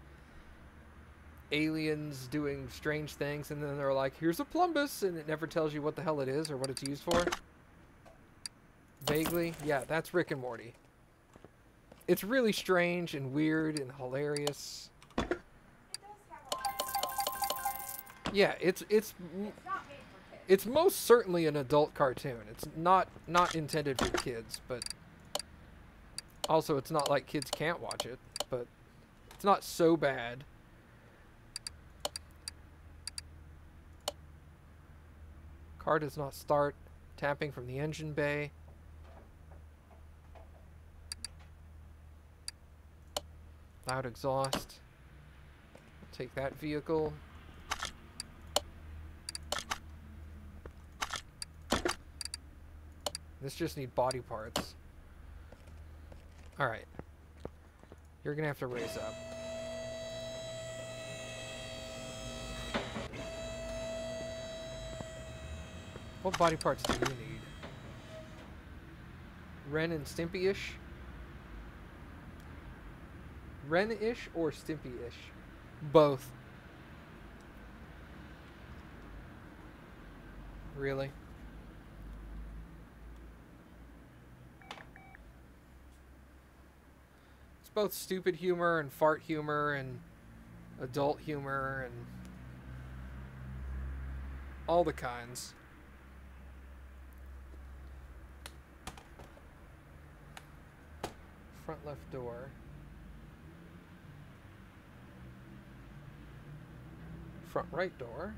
aliens doing strange things, and then they're like, here's a Plumbus, and it never tells you what the hell it is or what it's used for. Vaguely. Yeah, that's Rick and Morty. It's really strange and weird and hilarious. It does have a lot of stuff. Yeah, it's It's not made for kids. it's most certainly an adult cartoon. It's not intended for kids, but also it's not like kids can't watch it, but it's not so bad. Car does not start. Tapping from the engine bay. Loud exhaust. Take that vehicle. This just need body parts. Alright. You're gonna have to raise up. What body parts do you need? Ren and Stimpy-ish? Ren-ish or Stimpy-ish? Both. Really? It's both stupid humor and fart humor and adult humor and all the kinds. Front left door. Front right door.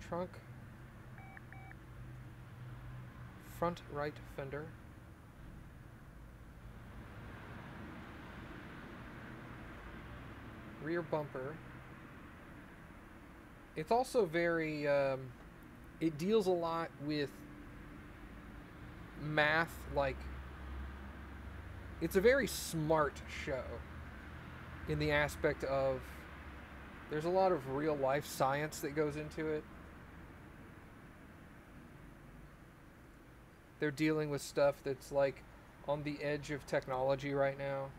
Trunk. Front right fender. Rear bumper. It's also very, it deals a lot with math, like, it's a very smart show in the aspect of there's a lot of real life science that goes into it. They're dealing with stuff that's like on the edge of technology right now,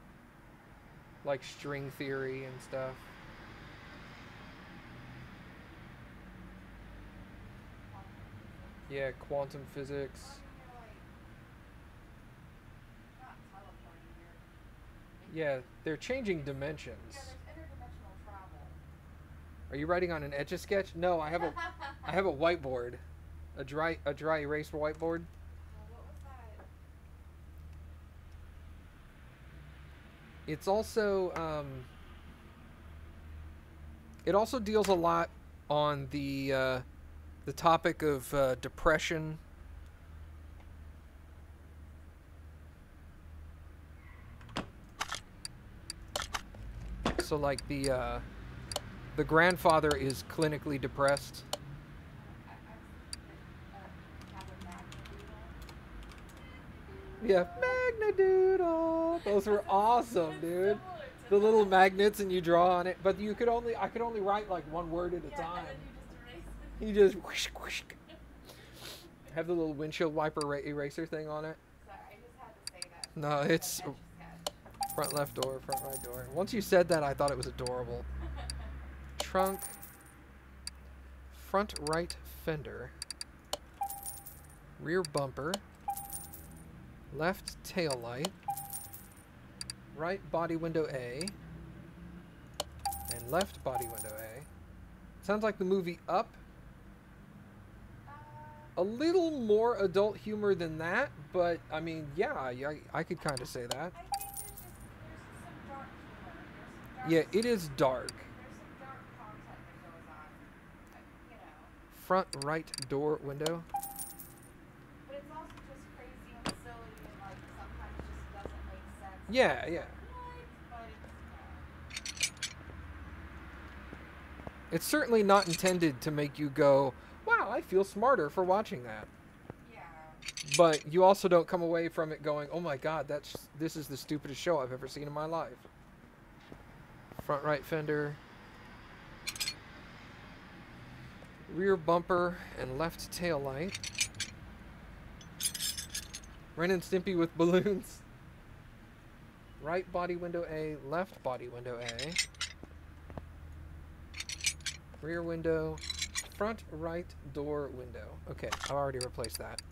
like string theory and stuff. Yeah, quantum physics. Yeah, they're changing dimensions. Yeah, there's interdimensional travel. Are you writing on an Etch-a-Sketch? No, I have a whiteboard, a dry erase whiteboard. Well, what was that? It's also it also deals a lot on the topic of depression. So like the grandfather is clinically depressed. Yeah, Magna-Doodle. Those were awesome, dude. The little magnets, and you draw on it, but I could only write like one word at a time. And then You just whoosh, whoosh. Have the little windshield wiper eraser thing on it. Sorry, I just had to say that. No, it's Etch-a-Sketch. Front left door, front right door. Once you said that, I thought it was adorable. Trunk. Front right fender. Rear bumper. Left tail light. Right body window A. And left body window A. Sounds like the movie Up. A little more adult humor than that, but I mean, yeah, I could kind of say that. I think there's some dark humor. There's some Yeah, dark, it is dark. there's some dark content that goes on. You know. Front right door window. But it's also just crazy and silly and like sometimes it just doesn't make sense. Yeah, yeah. What? But it's It's certainly not intended to make you go, wow, I feel smarter for watching that. yeah. But you also don't come away from it going, oh my god, this is the stupidest show I've ever seen in my life. Front right fender. Rear bumper and left tail light. Ren and Stimpy with balloons. Right body window A, left body window A. Rear window, front right door window. Okay, I've already replaced that.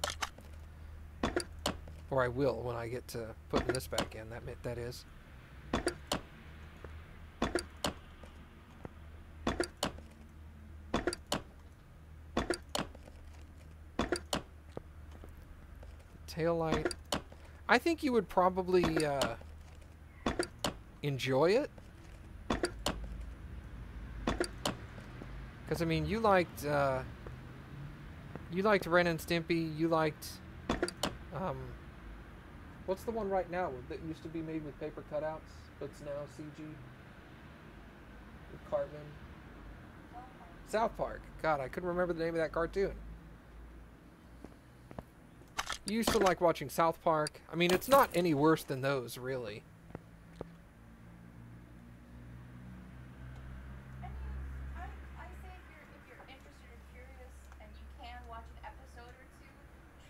Or I will when I get to putting this back in, that is. Tail light. I think you would probably enjoy it. Because I mean, you liked Ren and Stimpy. You liked what's the one right now that used to be made with paper cutouts, but's now CG? With Cartman. South Park. God, I couldn't remember the name of that cartoon. You used to like watching South Park. I mean, it's not any worse than those, really. I say if you're interested or curious and you can watch an episode or two,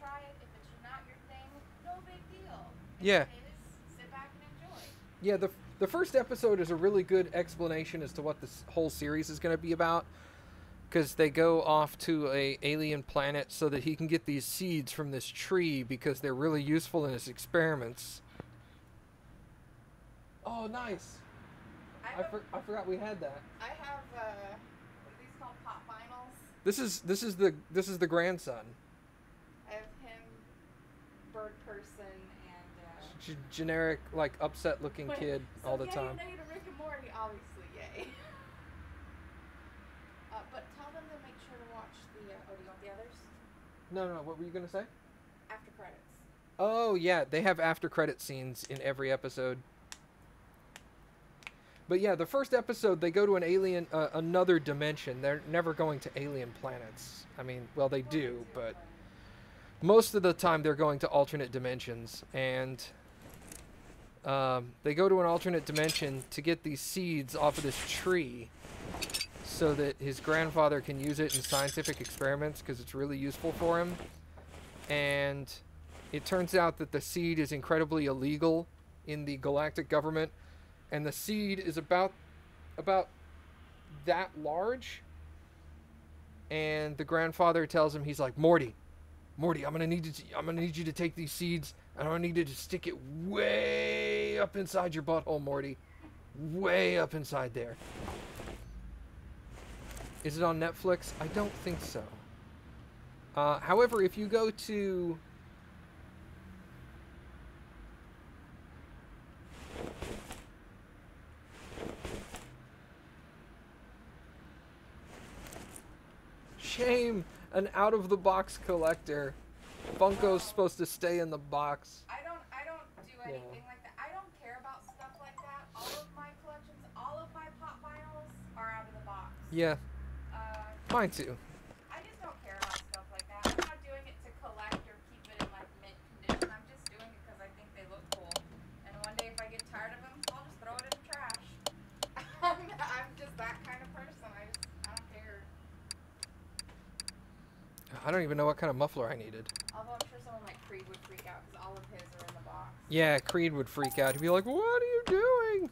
try it. If it's not your thing, no big deal. If Yeah. it is, sit back and enjoy. Yeah, the first episode is a really good explanation as to what this whole series is going to be about. Because they go off to a alien planet so that he can get these seeds from this tree because they're really useful in his experiments. Oh, nice! I forgot we had that. I have what are these called? Pop vinyls. This is the grandson. I have him, bird person, and Generic, like, upset-looking kid so all the yay time. or nay to Rick and Morty, obviously, yay. But tell them to make sure to watch the. Oh, do you want the others? No, what were you gonna say? After credits. Oh yeah, they have after-credit scenes in every episode. But yeah, the first episode they go to an alien, another dimension. They're never going to alien planets. I mean, well they do, but most of the time they're going to alternate dimensions, and they go to an alternate dimension to get these seeds off of this tree so that his grandfather can use it in scientific experiments because it's really useful for him. And it turns out that the seed is incredibly illegal in the galactic government, and the seed is about that large. And the grandfather tells him, he's like, Morty, I'm gonna need you to take these seeds, and I'm gonna need you to stick it way up inside your butthole, Morty, way up inside there. Is it on Netflix? I don't think so. However, if you go to shame, an out-of-the-box collector. Funko's supposed to stay in the box. I don't do anything like that. I don't care about stuff like that. All of my collections, all of my pop vinyls are out of the box. Yeah, mine too. I just don't care about stuff like that. I'm not doing it to collect or keep it in like mint condition. I'm just doing it because I think they look cool. And one day if I get tired of them, I'll just throw it in the trash. I'm just that kind of person. I don't care. I don't even know what kind of muffler I needed. Although I'm sure someone like Creed would freak out because all of his are in the box. box. Yeah, Creed would freak out. He'd be like, "What are you doing?"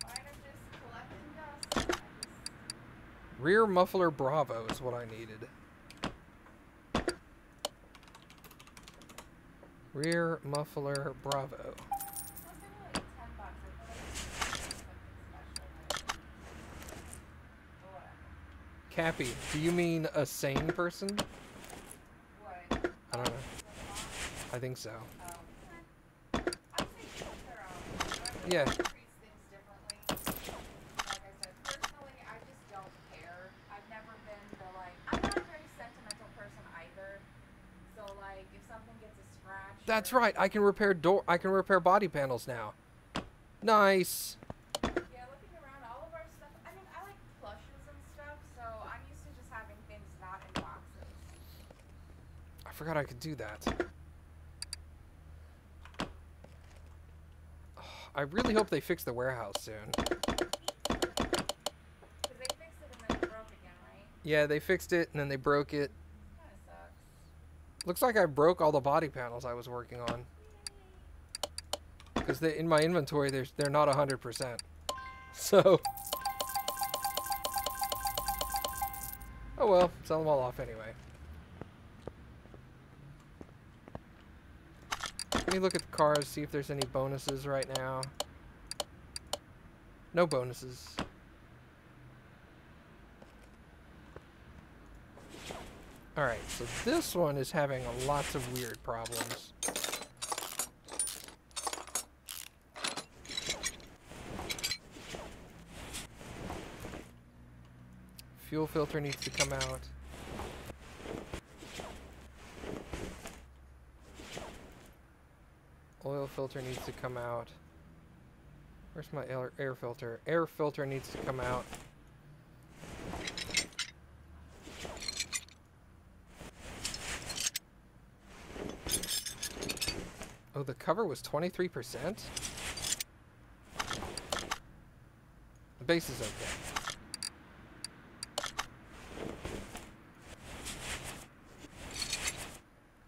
Mine are just collecting dust. Rear muffler Bravo is what I needed. Rear muffler Bravo. It's only like $10. I feel like it's something special. But whatever. Cappy, do you mean a sane person? What? I don't know. I think so. I think they're Yeah. treats things differently. Like I said, personally, I just don't care. I've never been the I'm not a very sentimental person either. So like, if something gets a scratch. That's right. I can repair body panels now. Nice. Yeah, looking around, all of our stuff. I mean, I like plushes and stuff, so I'm used to just having things not in boxes. I forgot I could do that. I really hope they fix the warehouse soon. Because they fixed it and then it broke again, right? Yeah, they fixed it and then they broke it. Kind of sucks. Looks like I broke all the body panels I was working on. Because in my inventory, they're not 100%. So. Oh well, sell them all off anyway. Let me look at the cars, see if there's any bonuses right now. No bonuses. Alright, so this one is having lots of weird problems. Fuel filter needs to come out. Oil filter needs to come out. Where's my air filter? Air filter needs to come out. Oh, the cover was 23%? The base is okay.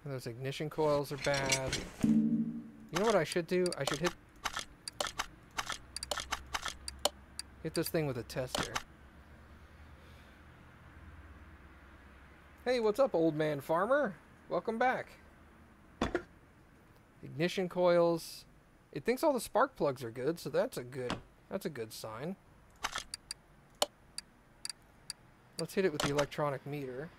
And those ignition coils are bad. You know what I should do? I should hit this thing with a tester. Hey, what's up, old man farmer? Welcome back. Ignition coils. It thinks all the spark plugs are good, so that's a good sign. Let's hit it with the electronic meter.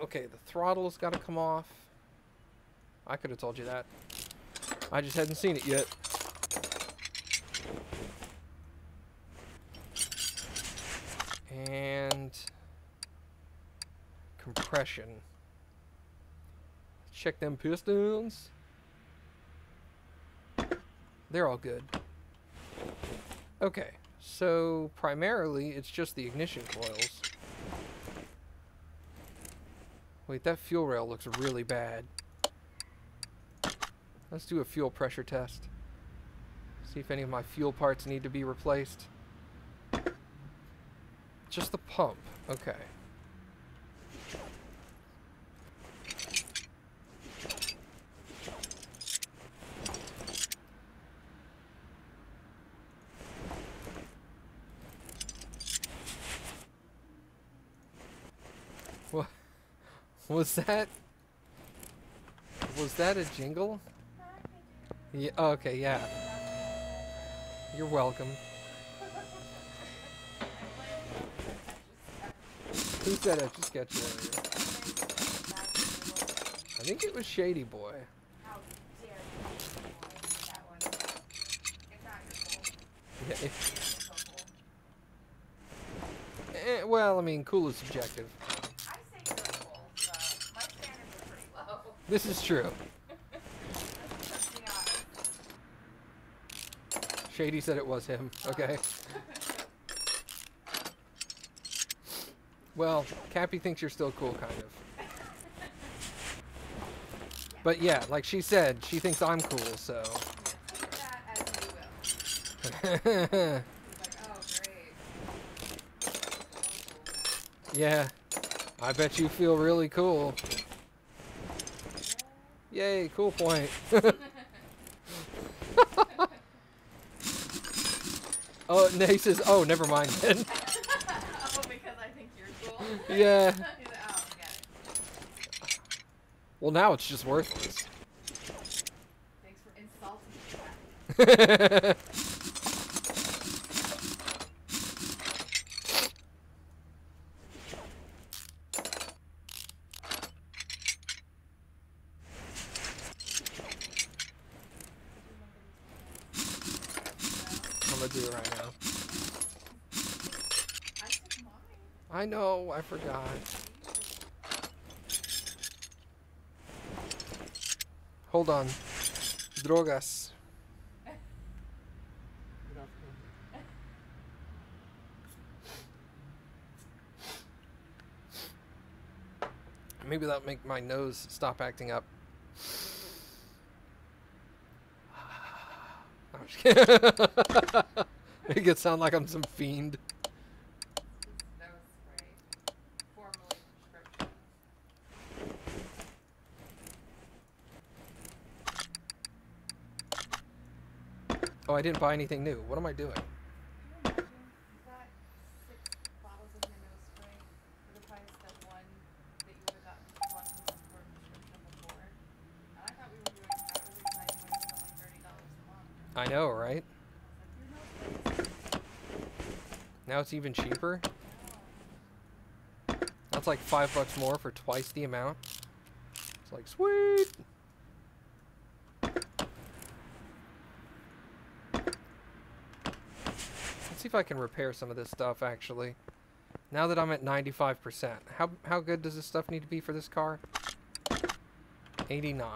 Okay, the throttle's got to come off. I could have told you that. I just hadn't seen it yet. And compression. Check them pistons. They're all good. Okay, so primarily it's just the ignition coils. Wait, that fuel rail looks really bad. Let's do a fuel pressure test. See if any of my fuel parts need to be replaced. Just the pump. Okay. What was that? Was that a jingle? Yeah, okay, yeah. You're welcome. Who said it? Just get you earlier. I think it was Shady Boy. How dare you, that one. It's not your fault. Yeah, It's so cool. well, I mean, cool is subjective. I say you're cool, so my standards are pretty low. This is true. Let's be honest. Shady said it was him. Okay. Well, Cappy thinks you're still cool, kind of. But yeah, like she said, she thinks I'm cool, so. Take that as you will. He's like, oh, great. Yeah. I bet you feel really cool. Yay, cool point. Oh, no, he says, oh, never mind then. Oh, because I think you're cool? Yeah. He's like, oh, got it. Well, now it's just worthless. Thanks for insulting me. I'm gonna do it right now. I took mine. I know, I forgot. Hold on. Drogas. Maybe that'll make my nose stop acting up. I'm just kidding. Make it sound like I'm some fiend. Just nose spray. Formerly prescription. Oh, I didn't buy anything new. What am I doing? Can you imagine? You got 6 bottles of your nose spray for the price of one that you would have gotten one for a prescription before. And I thought we were doing that really exciting when it was only $30 a month. I know, right? I was like, your nose spray Now it's even cheaper. is That's like $5 more for twice the amount. It's like, sweet. Let's see if I can repair some of this stuff, actually. Now that I'm at 95%. How good does this stuff need to be for this car? 89.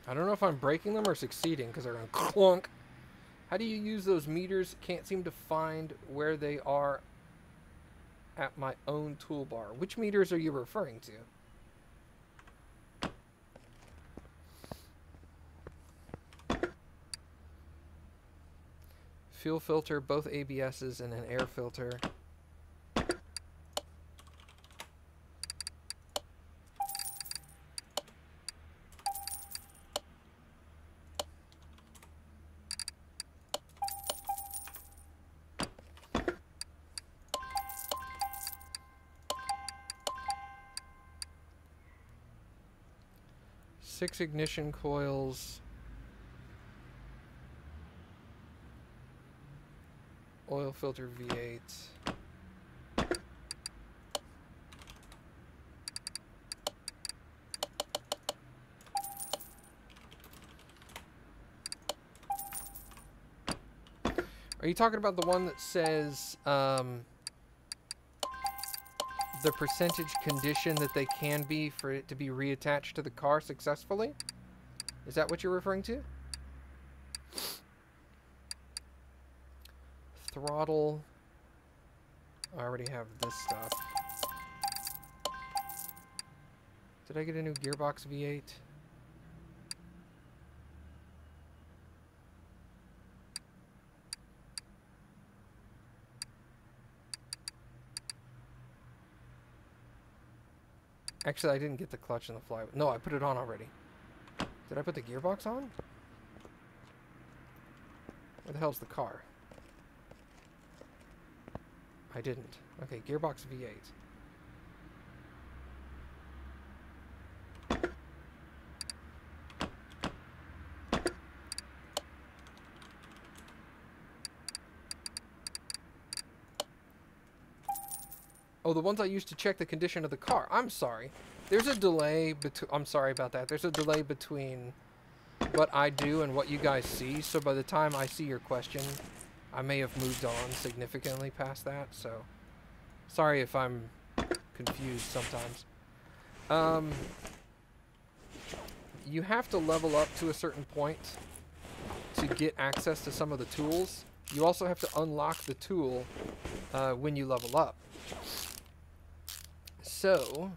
I don't know if I'm breaking them or succeeding because they're going to clunk. How do you use those meters? Can't seem to find where they are at my own toolbar. Which meters are you referring to? Fuel filter, both ABSs, and an air filter. Six ignition coils. Oil filter V8. Are you talking about the one that says the percentage condition that they can be for it to be reattached to the car successfully? Is that what you're referring to? Throttle. I already have this stuff. Did I get a new gearbox V8? Actually, I didn't get the clutch and the flywheel. No, I put it on already. Did I put the gearbox on? Where the hell's the car? I didn't. Okay, gearbox V8. Oh, the ones I used to check the condition of the car. I'm sorry. There's a delay between... I'm sorry about that. There's a delay between what I do and what you guys see. So by the time I see your question, I may have moved on significantly past that. So sorry if I'm confused sometimes. You have to level up to a certain point to get access to some of the tools. you also have to unlock the tool when you level up. So,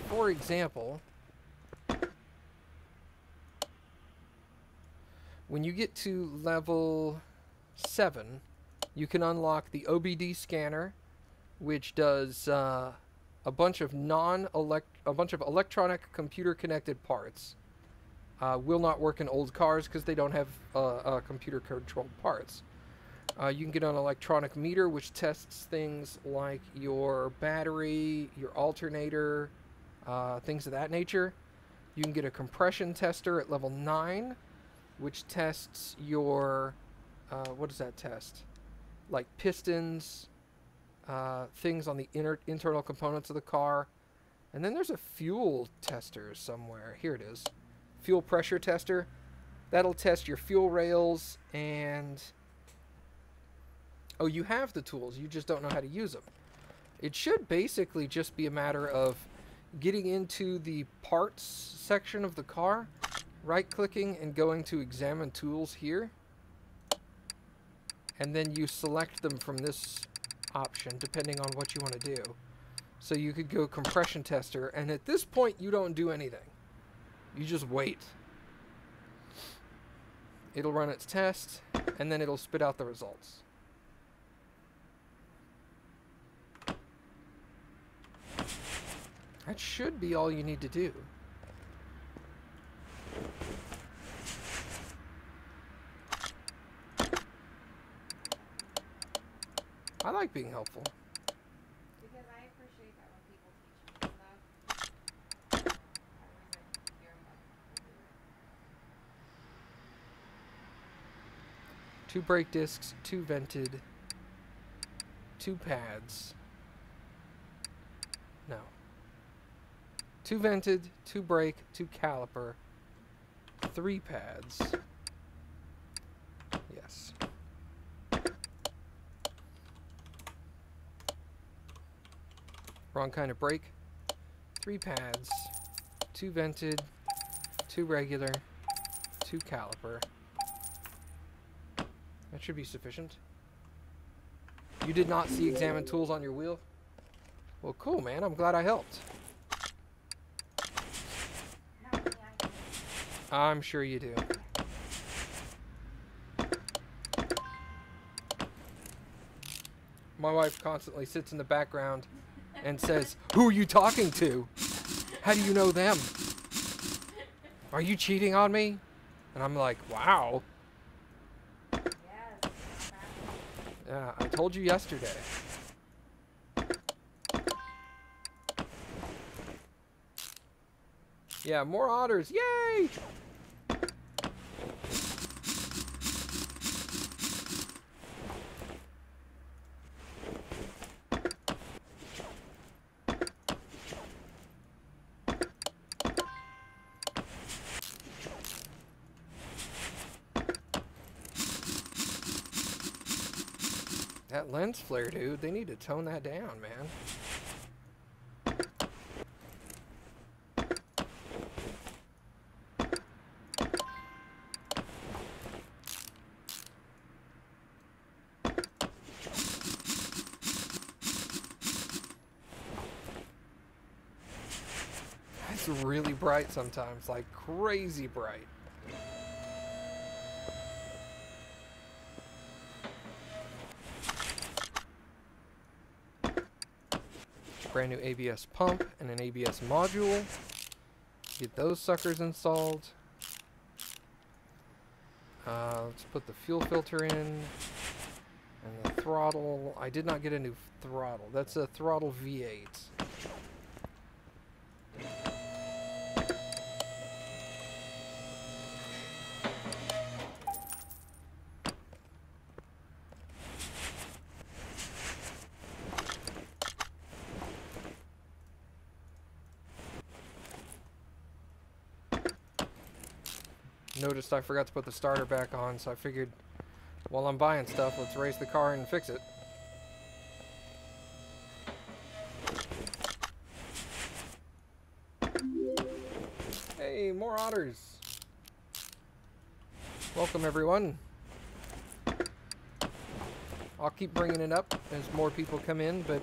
for example, when you get to level 7, you can unlock the OBD scanner, which does a bunch of electronic computer connected parts. Will not work in old cars because they don't have computer controlled parts. You can get an electronic meter, which tests things like your battery, your alternator, things of that nature. You can get a compression tester at level 9, which tests your, what does that test? Like pistons, things on the internal components of the car. And then there's a fuel tester somewhere. Here it is. Fuel pressure tester. That'll test your fuel rails and... Oh, you have the tools, you just don't know how to use them. It should basically just be a matter of getting into the parts section of the car, right-clicking and going to examine tools here. And then you select them from this option, depending on what you want to do. So you could go compression tester, and at this point you don't do anything. You just wait. It'll run its test, and then it'll spit out the results. That should be all you need to do. I like being helpful. Because I appreciate that when people teach me stuff. I always like hearing what people do. 2 brake discs, 2 vented, 2 pads. No. 2 vented, 2 brake, 2 caliper, 3 pads. Yes. Wrong kind of brake. 3 pads, 2 vented, 2 regular, 2 caliper. That should be sufficient. You did not see examine tools on your wheel? Well, cool, man. I'm glad I helped. Not me, I do. I'm sure you do. My wife constantly sits in the background and says, "Who are you talking to? How do you know them? Are you cheating on me?" And I'm like, wow. Yes, not that. Yeah, I told you yesterday. Yeah, more otters. Yay! That lens flare, dude, they need to tone that down, man. It's really bright sometimes, like crazy bright. Brand new ABS pump and an ABS module. Get those suckers installed. Let's put the fuel filter in. And the throttle. I did not get a new throttle. That's a throttle V8. Noticed I forgot to put the starter back on, so I figured while I'm buying stuff, let's race the car and fix it. Hey, more otters. Welcome, everyone. I'll keep bringing it up as more people come in, but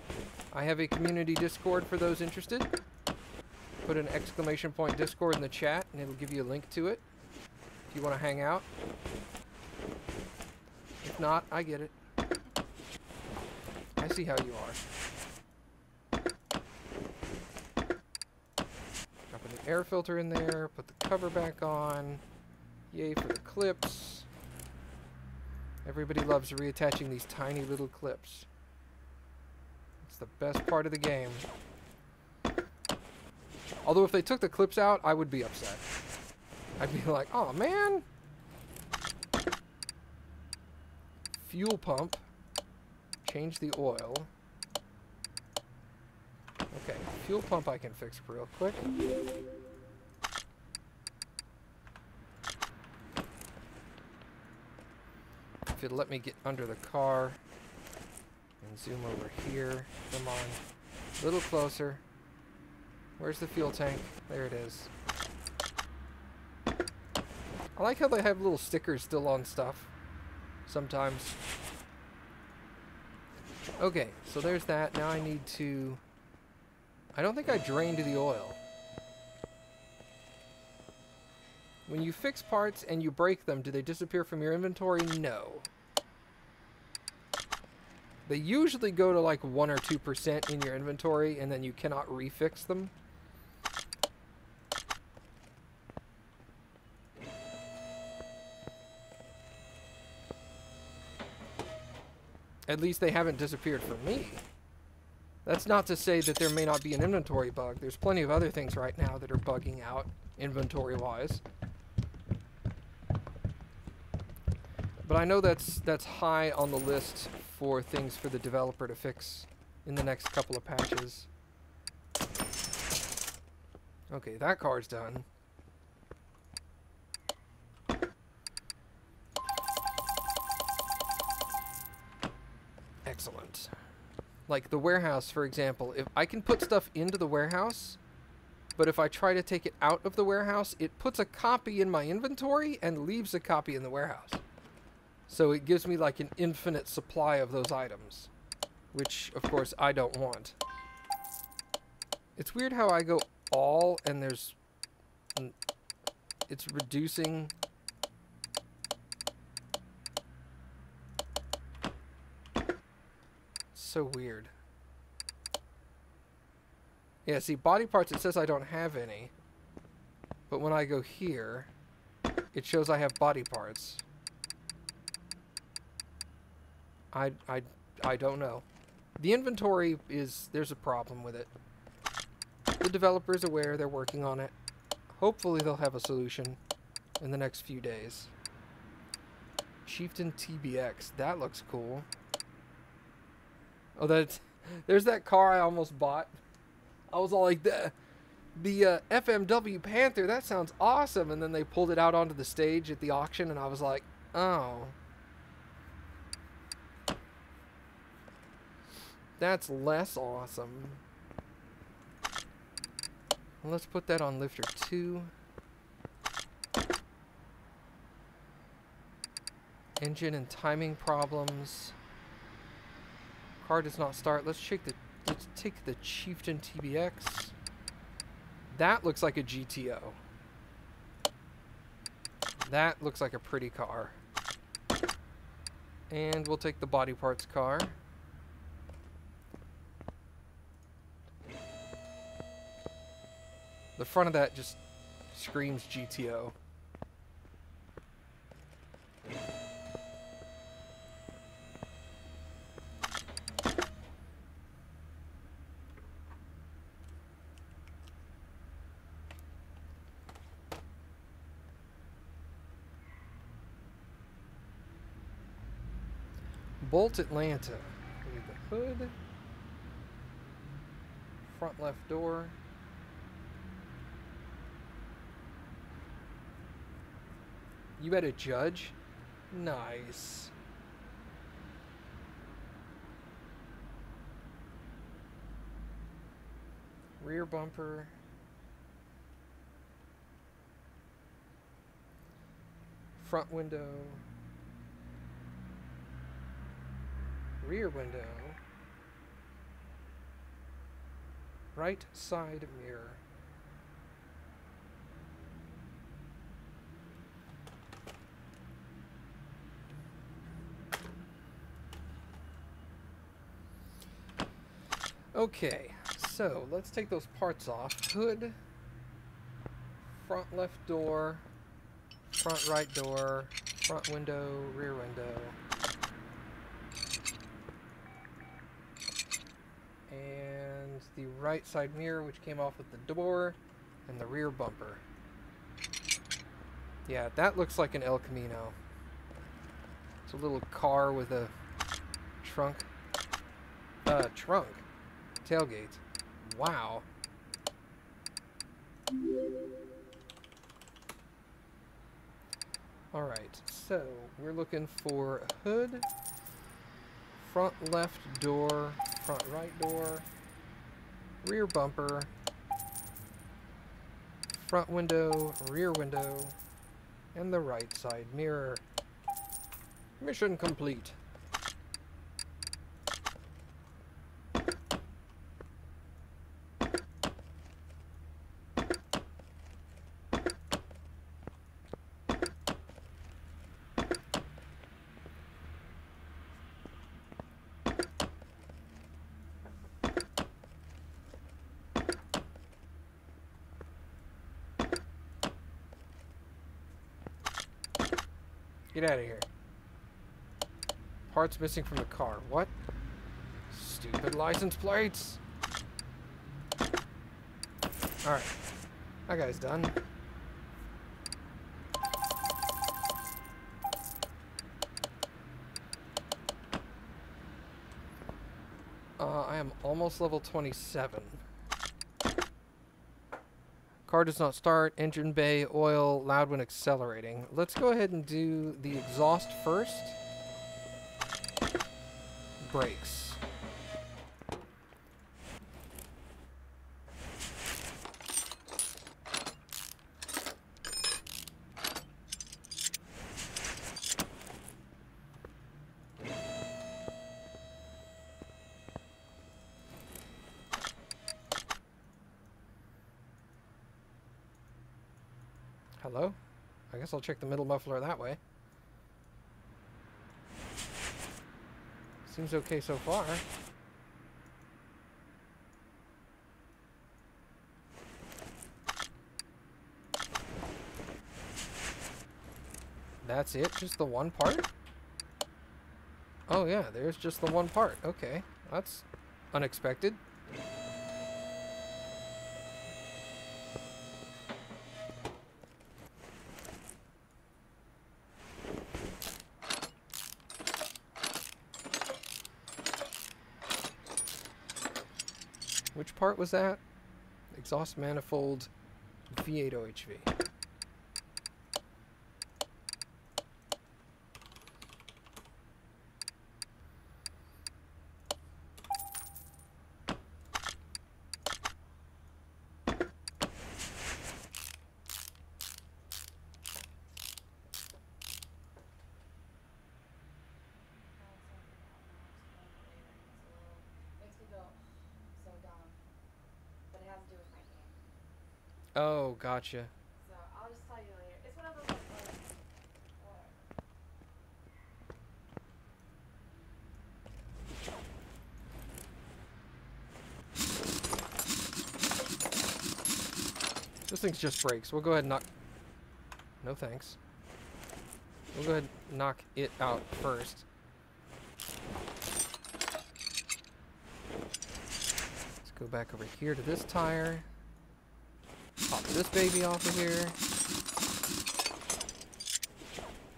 I have a community Discord for those interested. Put an exclamation point Discord in the chat, and it'll give you a link to it if you want to hang out. If not, I get it. I see how you are. Dropping the air filter in there, put the cover back on. Yay for the clips. Everybody loves reattaching these tiny little clips. It's the best part of the game. Although if they took the clips out, I would be upset. I'd be like, oh man. Fuel pump. Change the oil. Okay, fuel pump I can fix real quick. If it'll let me get under the car and zoom over here. Come on. A little closer. Where's the fuel tank? There it is. I like how they have little stickers still on stuff. Sometimes. Okay, so there's that. Now I need to... I don't think I drained the oil. When you fix parts and you break them, do they disappear from your inventory? No. They usually go to like 1 or 2% in your inventory, and then you cannot refix them. At least they haven't disappeared from me. That's not to say that there may not be an inventory bug. There's plenty of other things right now that are bugging out, inventory-wise. But I know that's high on the list for things for the developer to fix in the next couple of patches. Okay, that car's done. Excellent. Like the warehouse, for example. If I can put stuff into the warehouse, but if I try to take it out of the warehouse, it puts a copy in my inventory and leaves a copy in the warehouse. So it gives me like an infinite supply of those items, which of course I don't want. It's weird how I go all and it's reducing. So weird. Yeah, see, body parts, it says I don't have any. But when I go here, it shows I have body parts. I don't know. The inventory there's a problem with it. The developer's aware, they're working on it. Hopefully they'll have a solution in the next few days. Chieftain TBX, that looks cool. Oh, there's that car I almost bought. I was all like, the FMW Panther, that sounds awesome. And then they pulled it out onto the stage at the auction, and I was like, oh. That's less awesome. Well, let's put that on lifter 2. Engine and timing problems. Car does not start. Let's take the Chieftain TBX. That looks like a GTO. That looks like a pretty car. And we'll take the body parts car. The front of that just screams GTO. Bolt Atlanta. We need the hood. Front left door. You had a judge? Nice. Rear bumper. Front window. rear window, right side mirror. Okay, so let's take those parts off. Hood, front left door, front right door, front window, rear window. And the right side mirror, which came off with the door, and the rear bumper. Yeah, that looks like an El Camino. It's a little car with a trunk. Tailgate. Wow. Alright, so we're looking for a hood, front left door, front right door, rear bumper, front window, rear window, and the right side mirror. Mission complete. Get out of here. Parts missing from the car. What? Stupid license plates. Alright. That guy's done. I am almost level 27. Car does not start, engine bay, oil, loud when accelerating. Let's go ahead and do the exhaust first. Brakes. Hello? I guess I'll check the middle muffler that way. Seems okay so far. That's it? Just the one part? Oh yeah, there's just the one part. Okay, that's unexpected. Which part was that? Exhaust manifold V8 OHV. Makes me go so dumb. But it has to do with my game. Oh, gotcha. So I'll just tell you later. It's one of those like This thing's just brakes. We'll go ahead and knock... No thanks. We'll go ahead and knock it out first. Let's go back over here to this tire. Pop this baby off of here.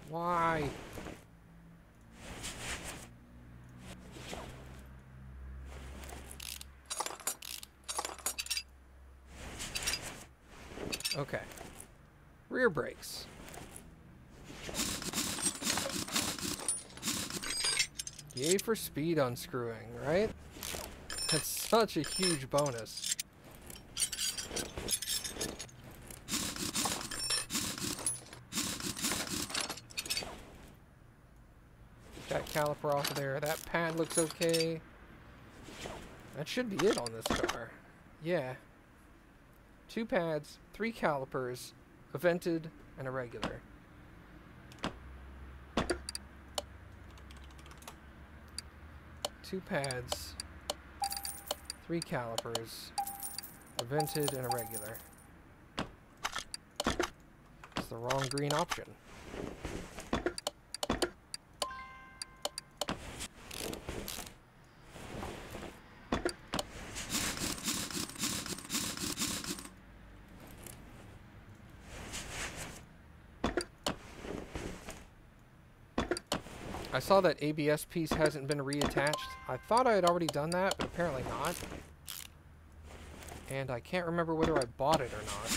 Why? Okay. Rear brakes. Yay for speed unscrewing, right? That's such a huge bonus. That caliper off of there. That pad looks okay. That should be it on this car. Yeah. 2 pads, 3 calipers, a vented, and a regular. Two pads, 3 calipers, a vented, and a regular. It's the wrong green option. I saw that ABS piece hasn't been reattached. I thought I had already done that, but apparently not. And I can't remember whether I bought it or not.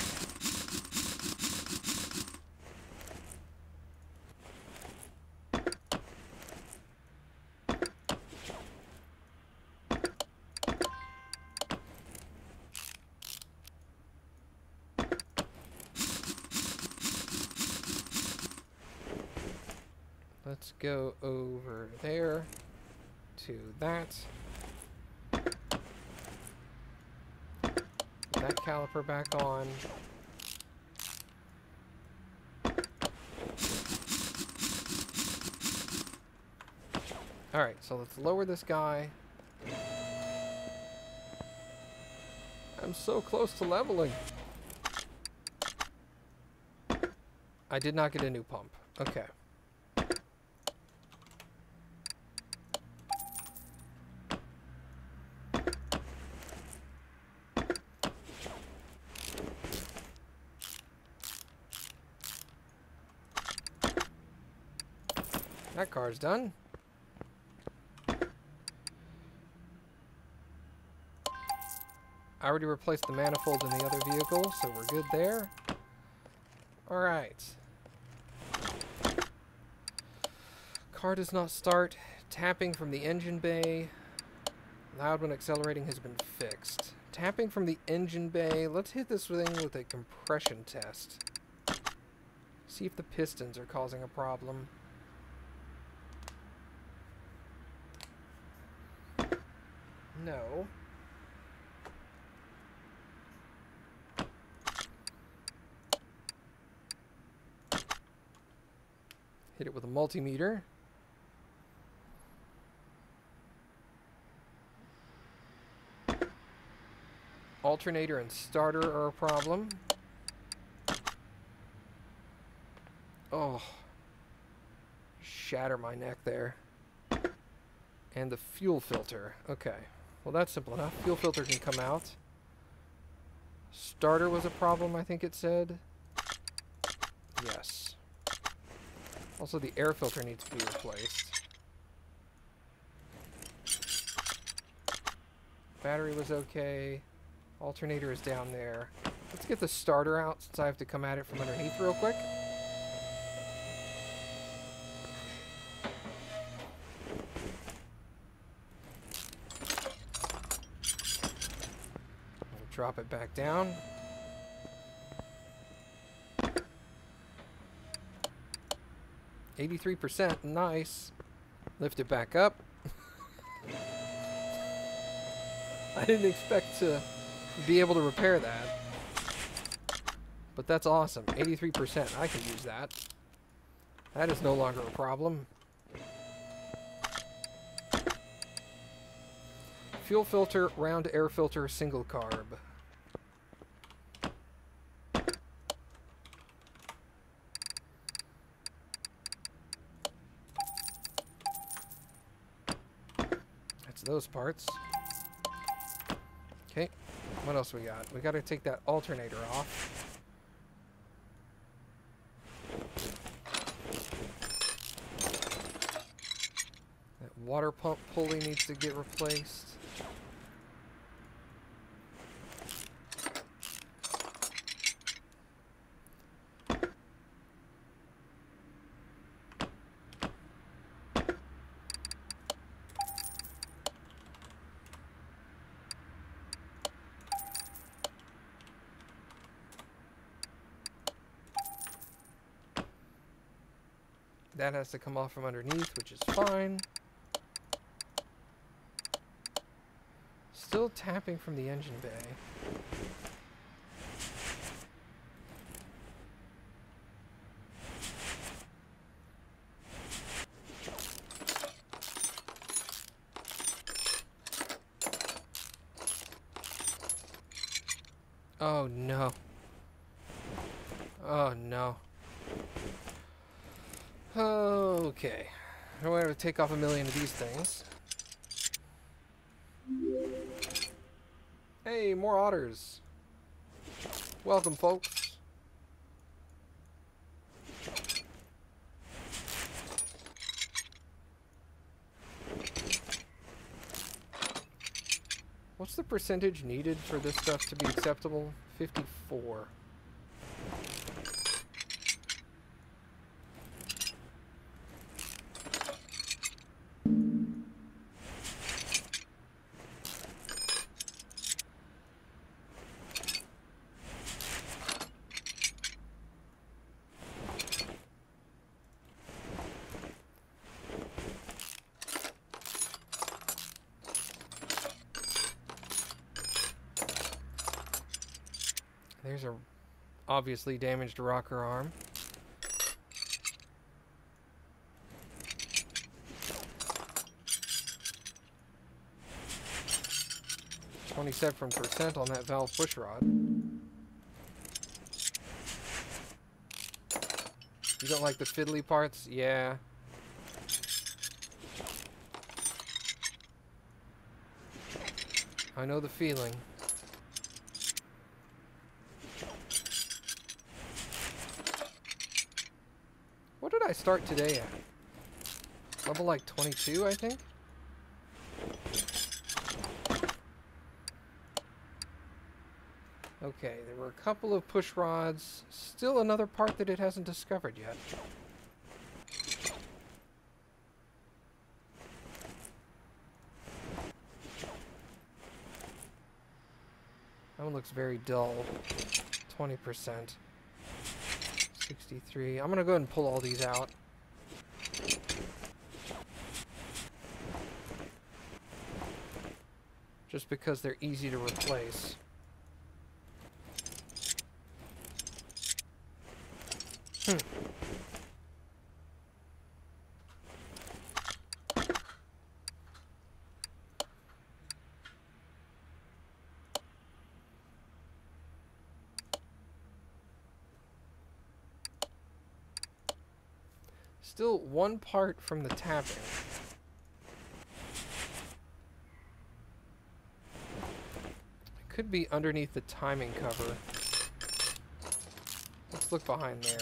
Let's go over there to that. Put that caliper back on. Alright, so let's lower this guy. I'm so close to leveling. I did not get a new pump. Okay. That car's done. I already replaced the manifold in the other vehicle, so we're good there. Alright. Car does not start. Tapping from the engine bay. Loud when accelerating has been fixed. Tapping from the engine bay. Let's hit this thing with a compression test. See if the pistons are causing a problem. No. Hit it with a multimeter. Alternator and starter are a problem. Oh. Shatter my neck there. And the fuel filter. Okay. Well, that's simple enough. Fuel filter can come out. Starter was a problem, I think it said. Yes. Also, the air filter needs to be replaced. Battery was okay. Alternator is down there. Let's get the starter out since I have to come at it from underneath real quick. Drop it back down. %, nice. Lift it back up. I didn't expect to be able to repair that. But that's awesome. 83%, I can use that. That is no longer a problem. Fuel filter, round air filter, single carb. That's those parts. Okay, what else we got? We got to take that alternator off. That water pump pulley needs to get replaced. That has to come off from underneath, which is fine. Still tapping from the engine bay. Oh no. Oh no. Okay. I'm going to take off 1,000,000 of these things. Hey, more otters. Welcome, folks. What's the percentage needed for this stuff to be acceptable? 54. There's a obviously damaged rocker arm. %27% on that valve pushrod. You don't like the fiddly parts? Yeah. I know the feeling. What did I start today at? Level like 22, I think? Okay, there were a couple of push rods. Still another part that it hasn't discovered yet. That one looks very dull. 20%. 63. I'm gonna go ahead and pull all these out. Just because they're easy to replace. Still one part from the tapping. It could be underneath the timing cover. Let's look behind there.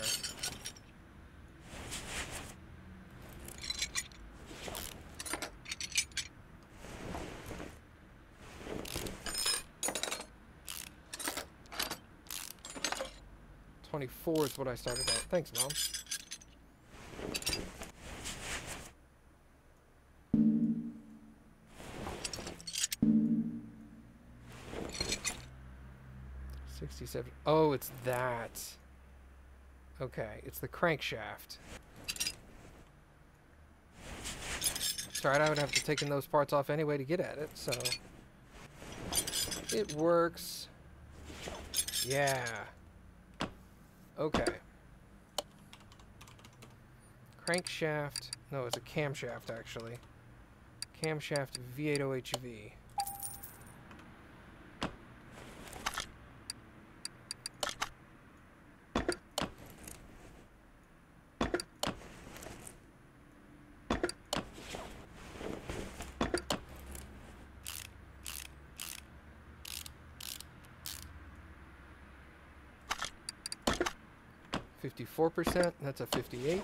.24 is what I started at. Thanks, Mom. Oh, it's that. Okay, it's the crankshaft. Sorry, I would have to take those parts off anyway to get at it, so... It works. Yeah. Okay. Crankshaft. No, it's a camshaft, actually. Camshaft V80HV. .54%, that's a 58.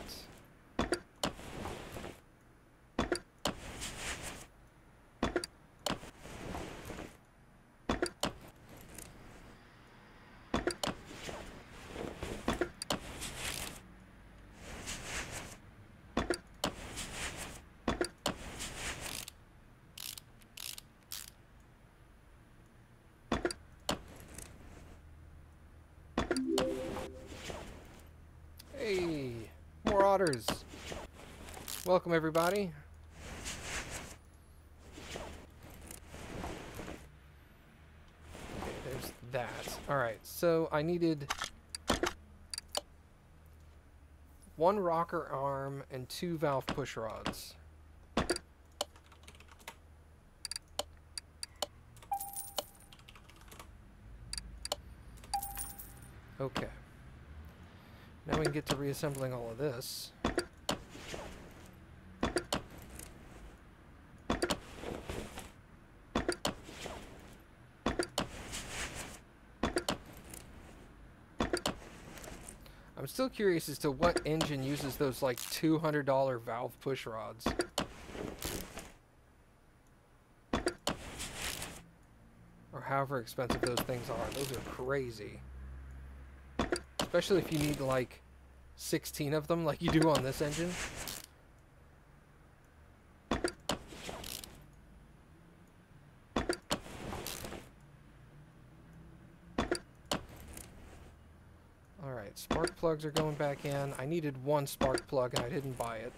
Hey, more otters. Welcome, everybody. Okay, there's that. Alright, so I needed 1 rocker arm and 2 valve push rods. Okay. Now we can get to reassembling all of this. I'm still curious as to what engine uses those like $200 valve push rods. Or however expensive those things are. Those are crazy. Especially if you need like 16 of them like you do on this engine. Alright, spark plugs are going back in. I needed 1 spark plug and I didn't buy it.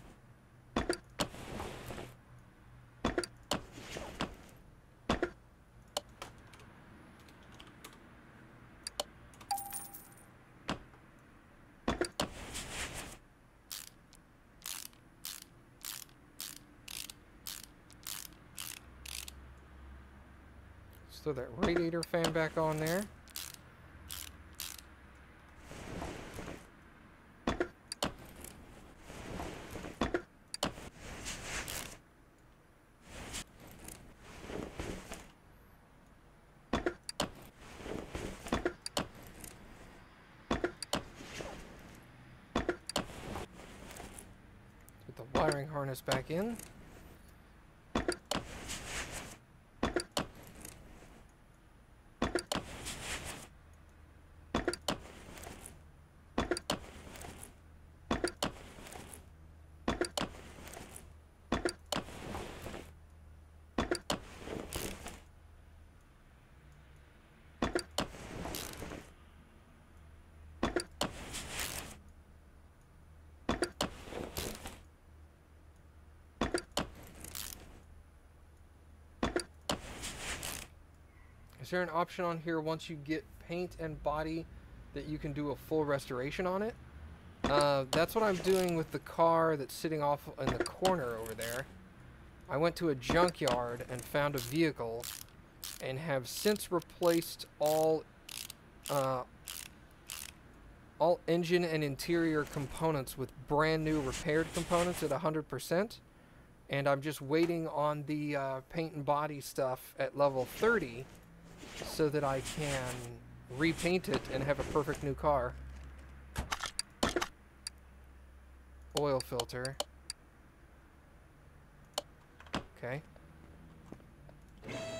Throw that radiator fan back on there. Put the wiring harness back in. Is there an option on here once you get paint and body that you can do a full restoration on it? That's what I'm doing with the car that's sitting off in the corner over there. I went to a junkyard and found a vehicle and have since replaced all engine and interior components with brand new repaired components at 100%. And I'm just waiting on the paint and body stuff at level 30 so that I can repaint it and have a perfect new car. Oil filter. Okay.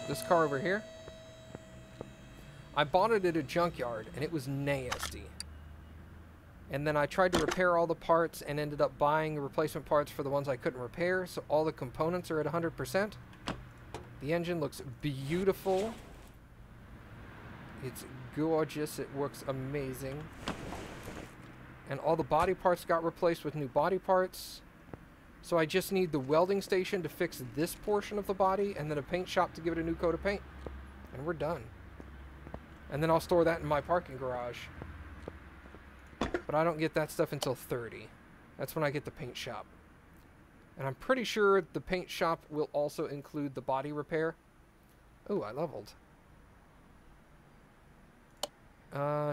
This car over here, I bought it at a junkyard and it was nasty. And then I tried to repair all the parts and ended up buying replacement parts for the ones I couldn't repair, so all the components are at 100%. The engine looks beautiful. It's gorgeous. It works amazing. And all the body parts got replaced with new body parts. So I just need the welding station to fix this portion of the body and then a paint shop to give it a new coat of paint. And we're done. And then I'll store that in my parking garage. But I don't get that stuff until 30. That's when I get the paint shop. And I'm pretty sure the paint shop will also include the body repair. Oh, I leveled.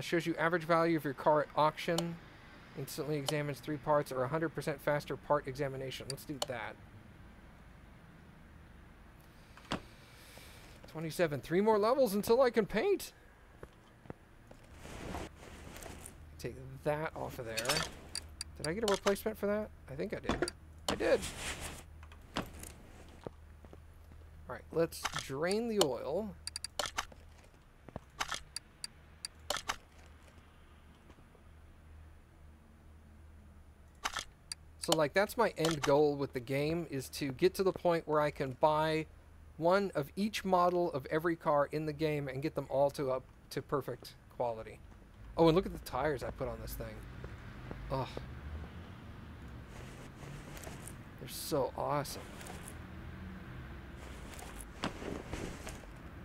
Shows you average value of your car at auction. Instantly examines 3 parts or 100% faster part examination. Let's do that. 27. 3 more levels until I can paint. Take that off of there. Did I get a replacement for that? I think I did. I did. Alright, let's drain the oil. So, like, that's my end goal with the game, is to get to the point where I can buy one of each model of every car in the game and get them all to up to perfect quality. Oh, and look at the tires I put on this thing. Ugh. They're so awesome.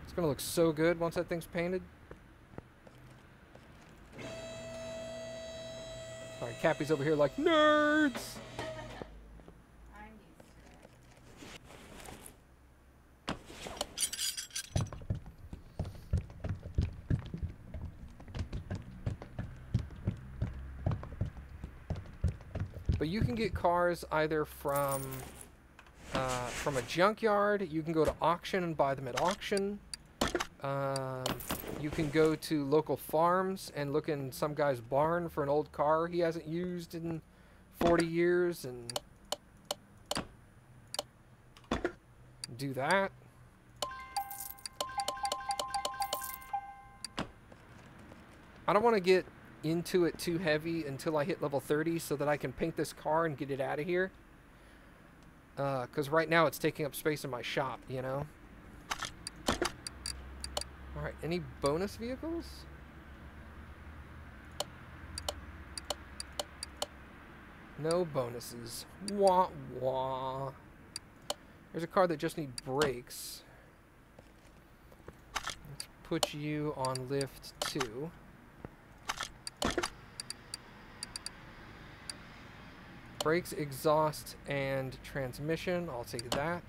It's gonna look so good once that thing's painted. Alright, Cappy's over here like, nerds! I'm used to it. But you can get cars either from a junkyard. You can go to auction and buy them at auction. You can go to local farms and look in some guy's barn for an old car he hasn't used in 40 years and do that. I don't want to get into it too heavy until I hit level 30 so that I can paint this car and get it out of here. Because right now it's taking up space in my shop, you know? Alright, any bonus vehicles? No bonuses. Wah wah. There's a car that just needs brakes. Let's put you on lift 2. Brakes, exhaust, and transmission. I'll take that.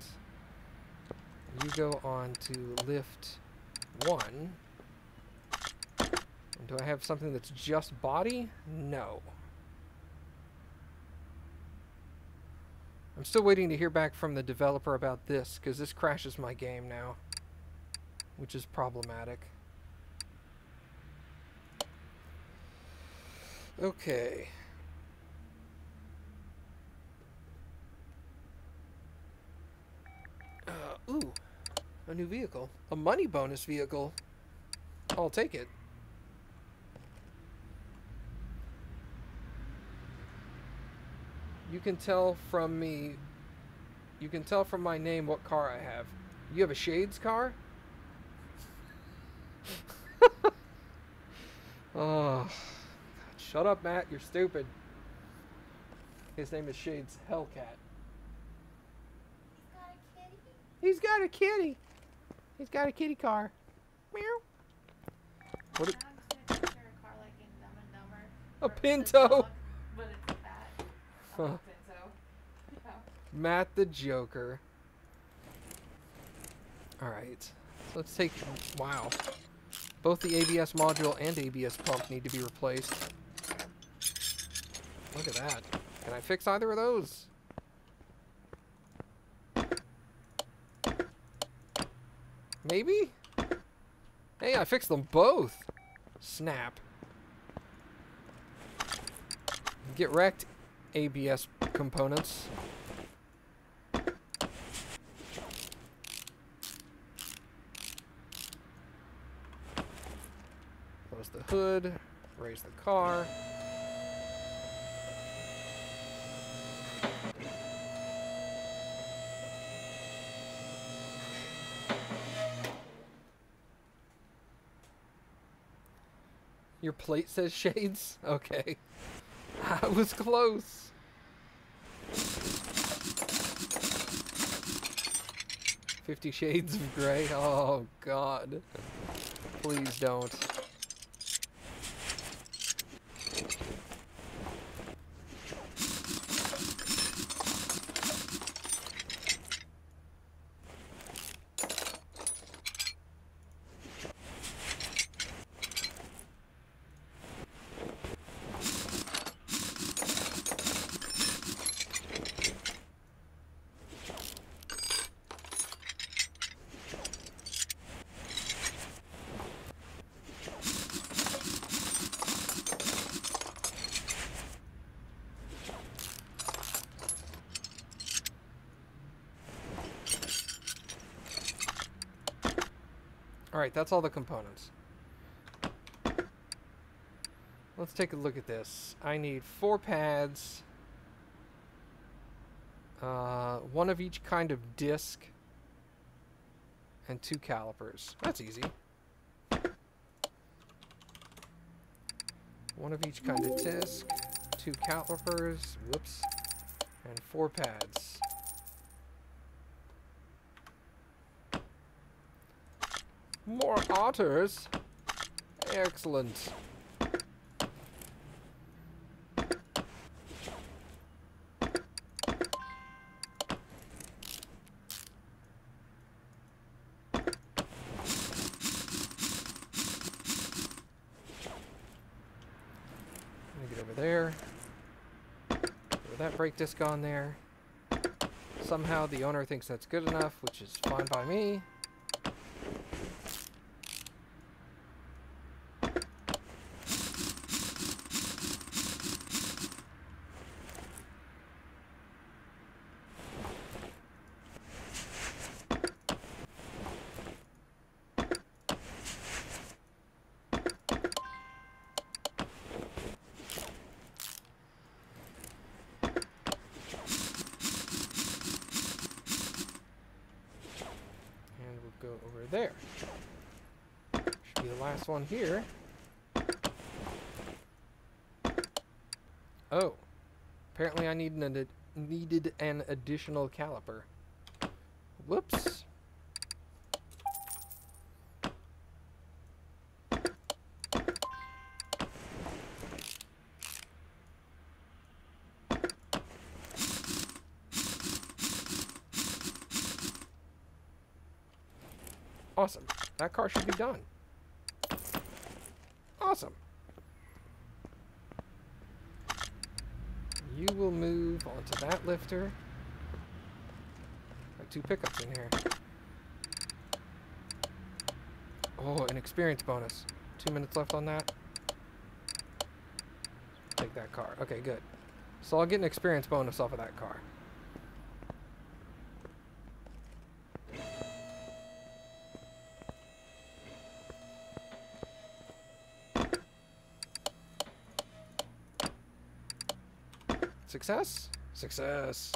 You go on to lift 1. And do I have something that's just body? No. I'm still waiting to hear back from the developer about this, because this crashes my game now, which is problematic. Okay. Ooh, a new vehicle. A money bonus vehicle. I'll take it. You can tell from me, you can tell from my name what car I have. You have a Shades car? Oh, God, shut up, Matt. You're stupid. His name is Shades Hellcat. He's got a kitty. He's got a kitty car. Meow. What? I'm just gonna picture a car like in Dumb and Dumber. A where it's Pinto. a dog, but it's a cat. Huh. A Pinto. Yeah. Matt the Joker. Alright. So let's take... Wow. Both the ABS module and ABS pump need to be replaced. Look at that. Can I fix either of those? Maybe? Hey, I fixed them both. Snap. Get wrecked, ABS components. Close the hood. Raise the car. Your plate says Shades? Okay. I was close. $50 Shades of Grey? Oh, God. Please don't. Alright, that's all the components. Let's take a look at this. I need 4 pads, 1 of each kind of disc, and 2 calipers. That's easy. 1 of each kind of disc, 2 calipers, whoops, and 4 pads. More otters. Excellent. There. With that brake disc on there. Somehow the owner thinks that's good enough, which is fine by me. Go over there. Should be the last one here. Oh, apparently I needed an additional caliper. Whoops. Awesome. That car should be done. Awesome. You will move onto that lifter. Got 2 pickups in here. Oh, an experience bonus. 2 minutes left on that. Take that car. Okay, good. So I'll get an experience bonus off of that car. Success? Success.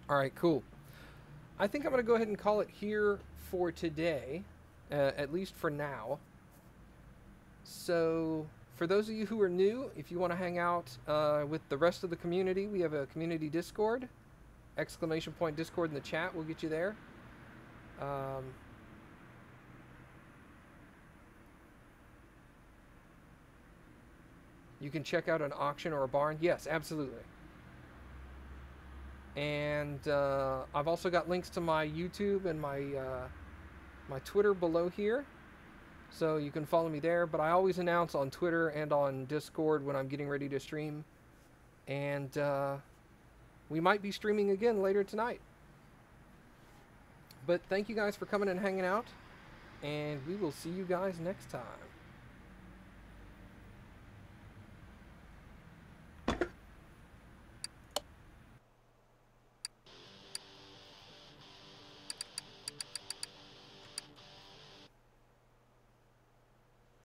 Alright, cool. I think I'm going to go ahead and call it here for today, at least for now. So, for those of you who are new, if you want to hang out with the rest of the community, we have a community Discord. !Discord in the chat will get you there. You can check out an auction or a barn. Yes, absolutely. And I've also got links to my YouTube and my my Twitter below here, so you can follow me there. But I always announce on Twitter and on Discord when I'm getting ready to stream, and we might be streaming again later tonight. But thank you guys for coming and hanging out, and we will see you guys next time.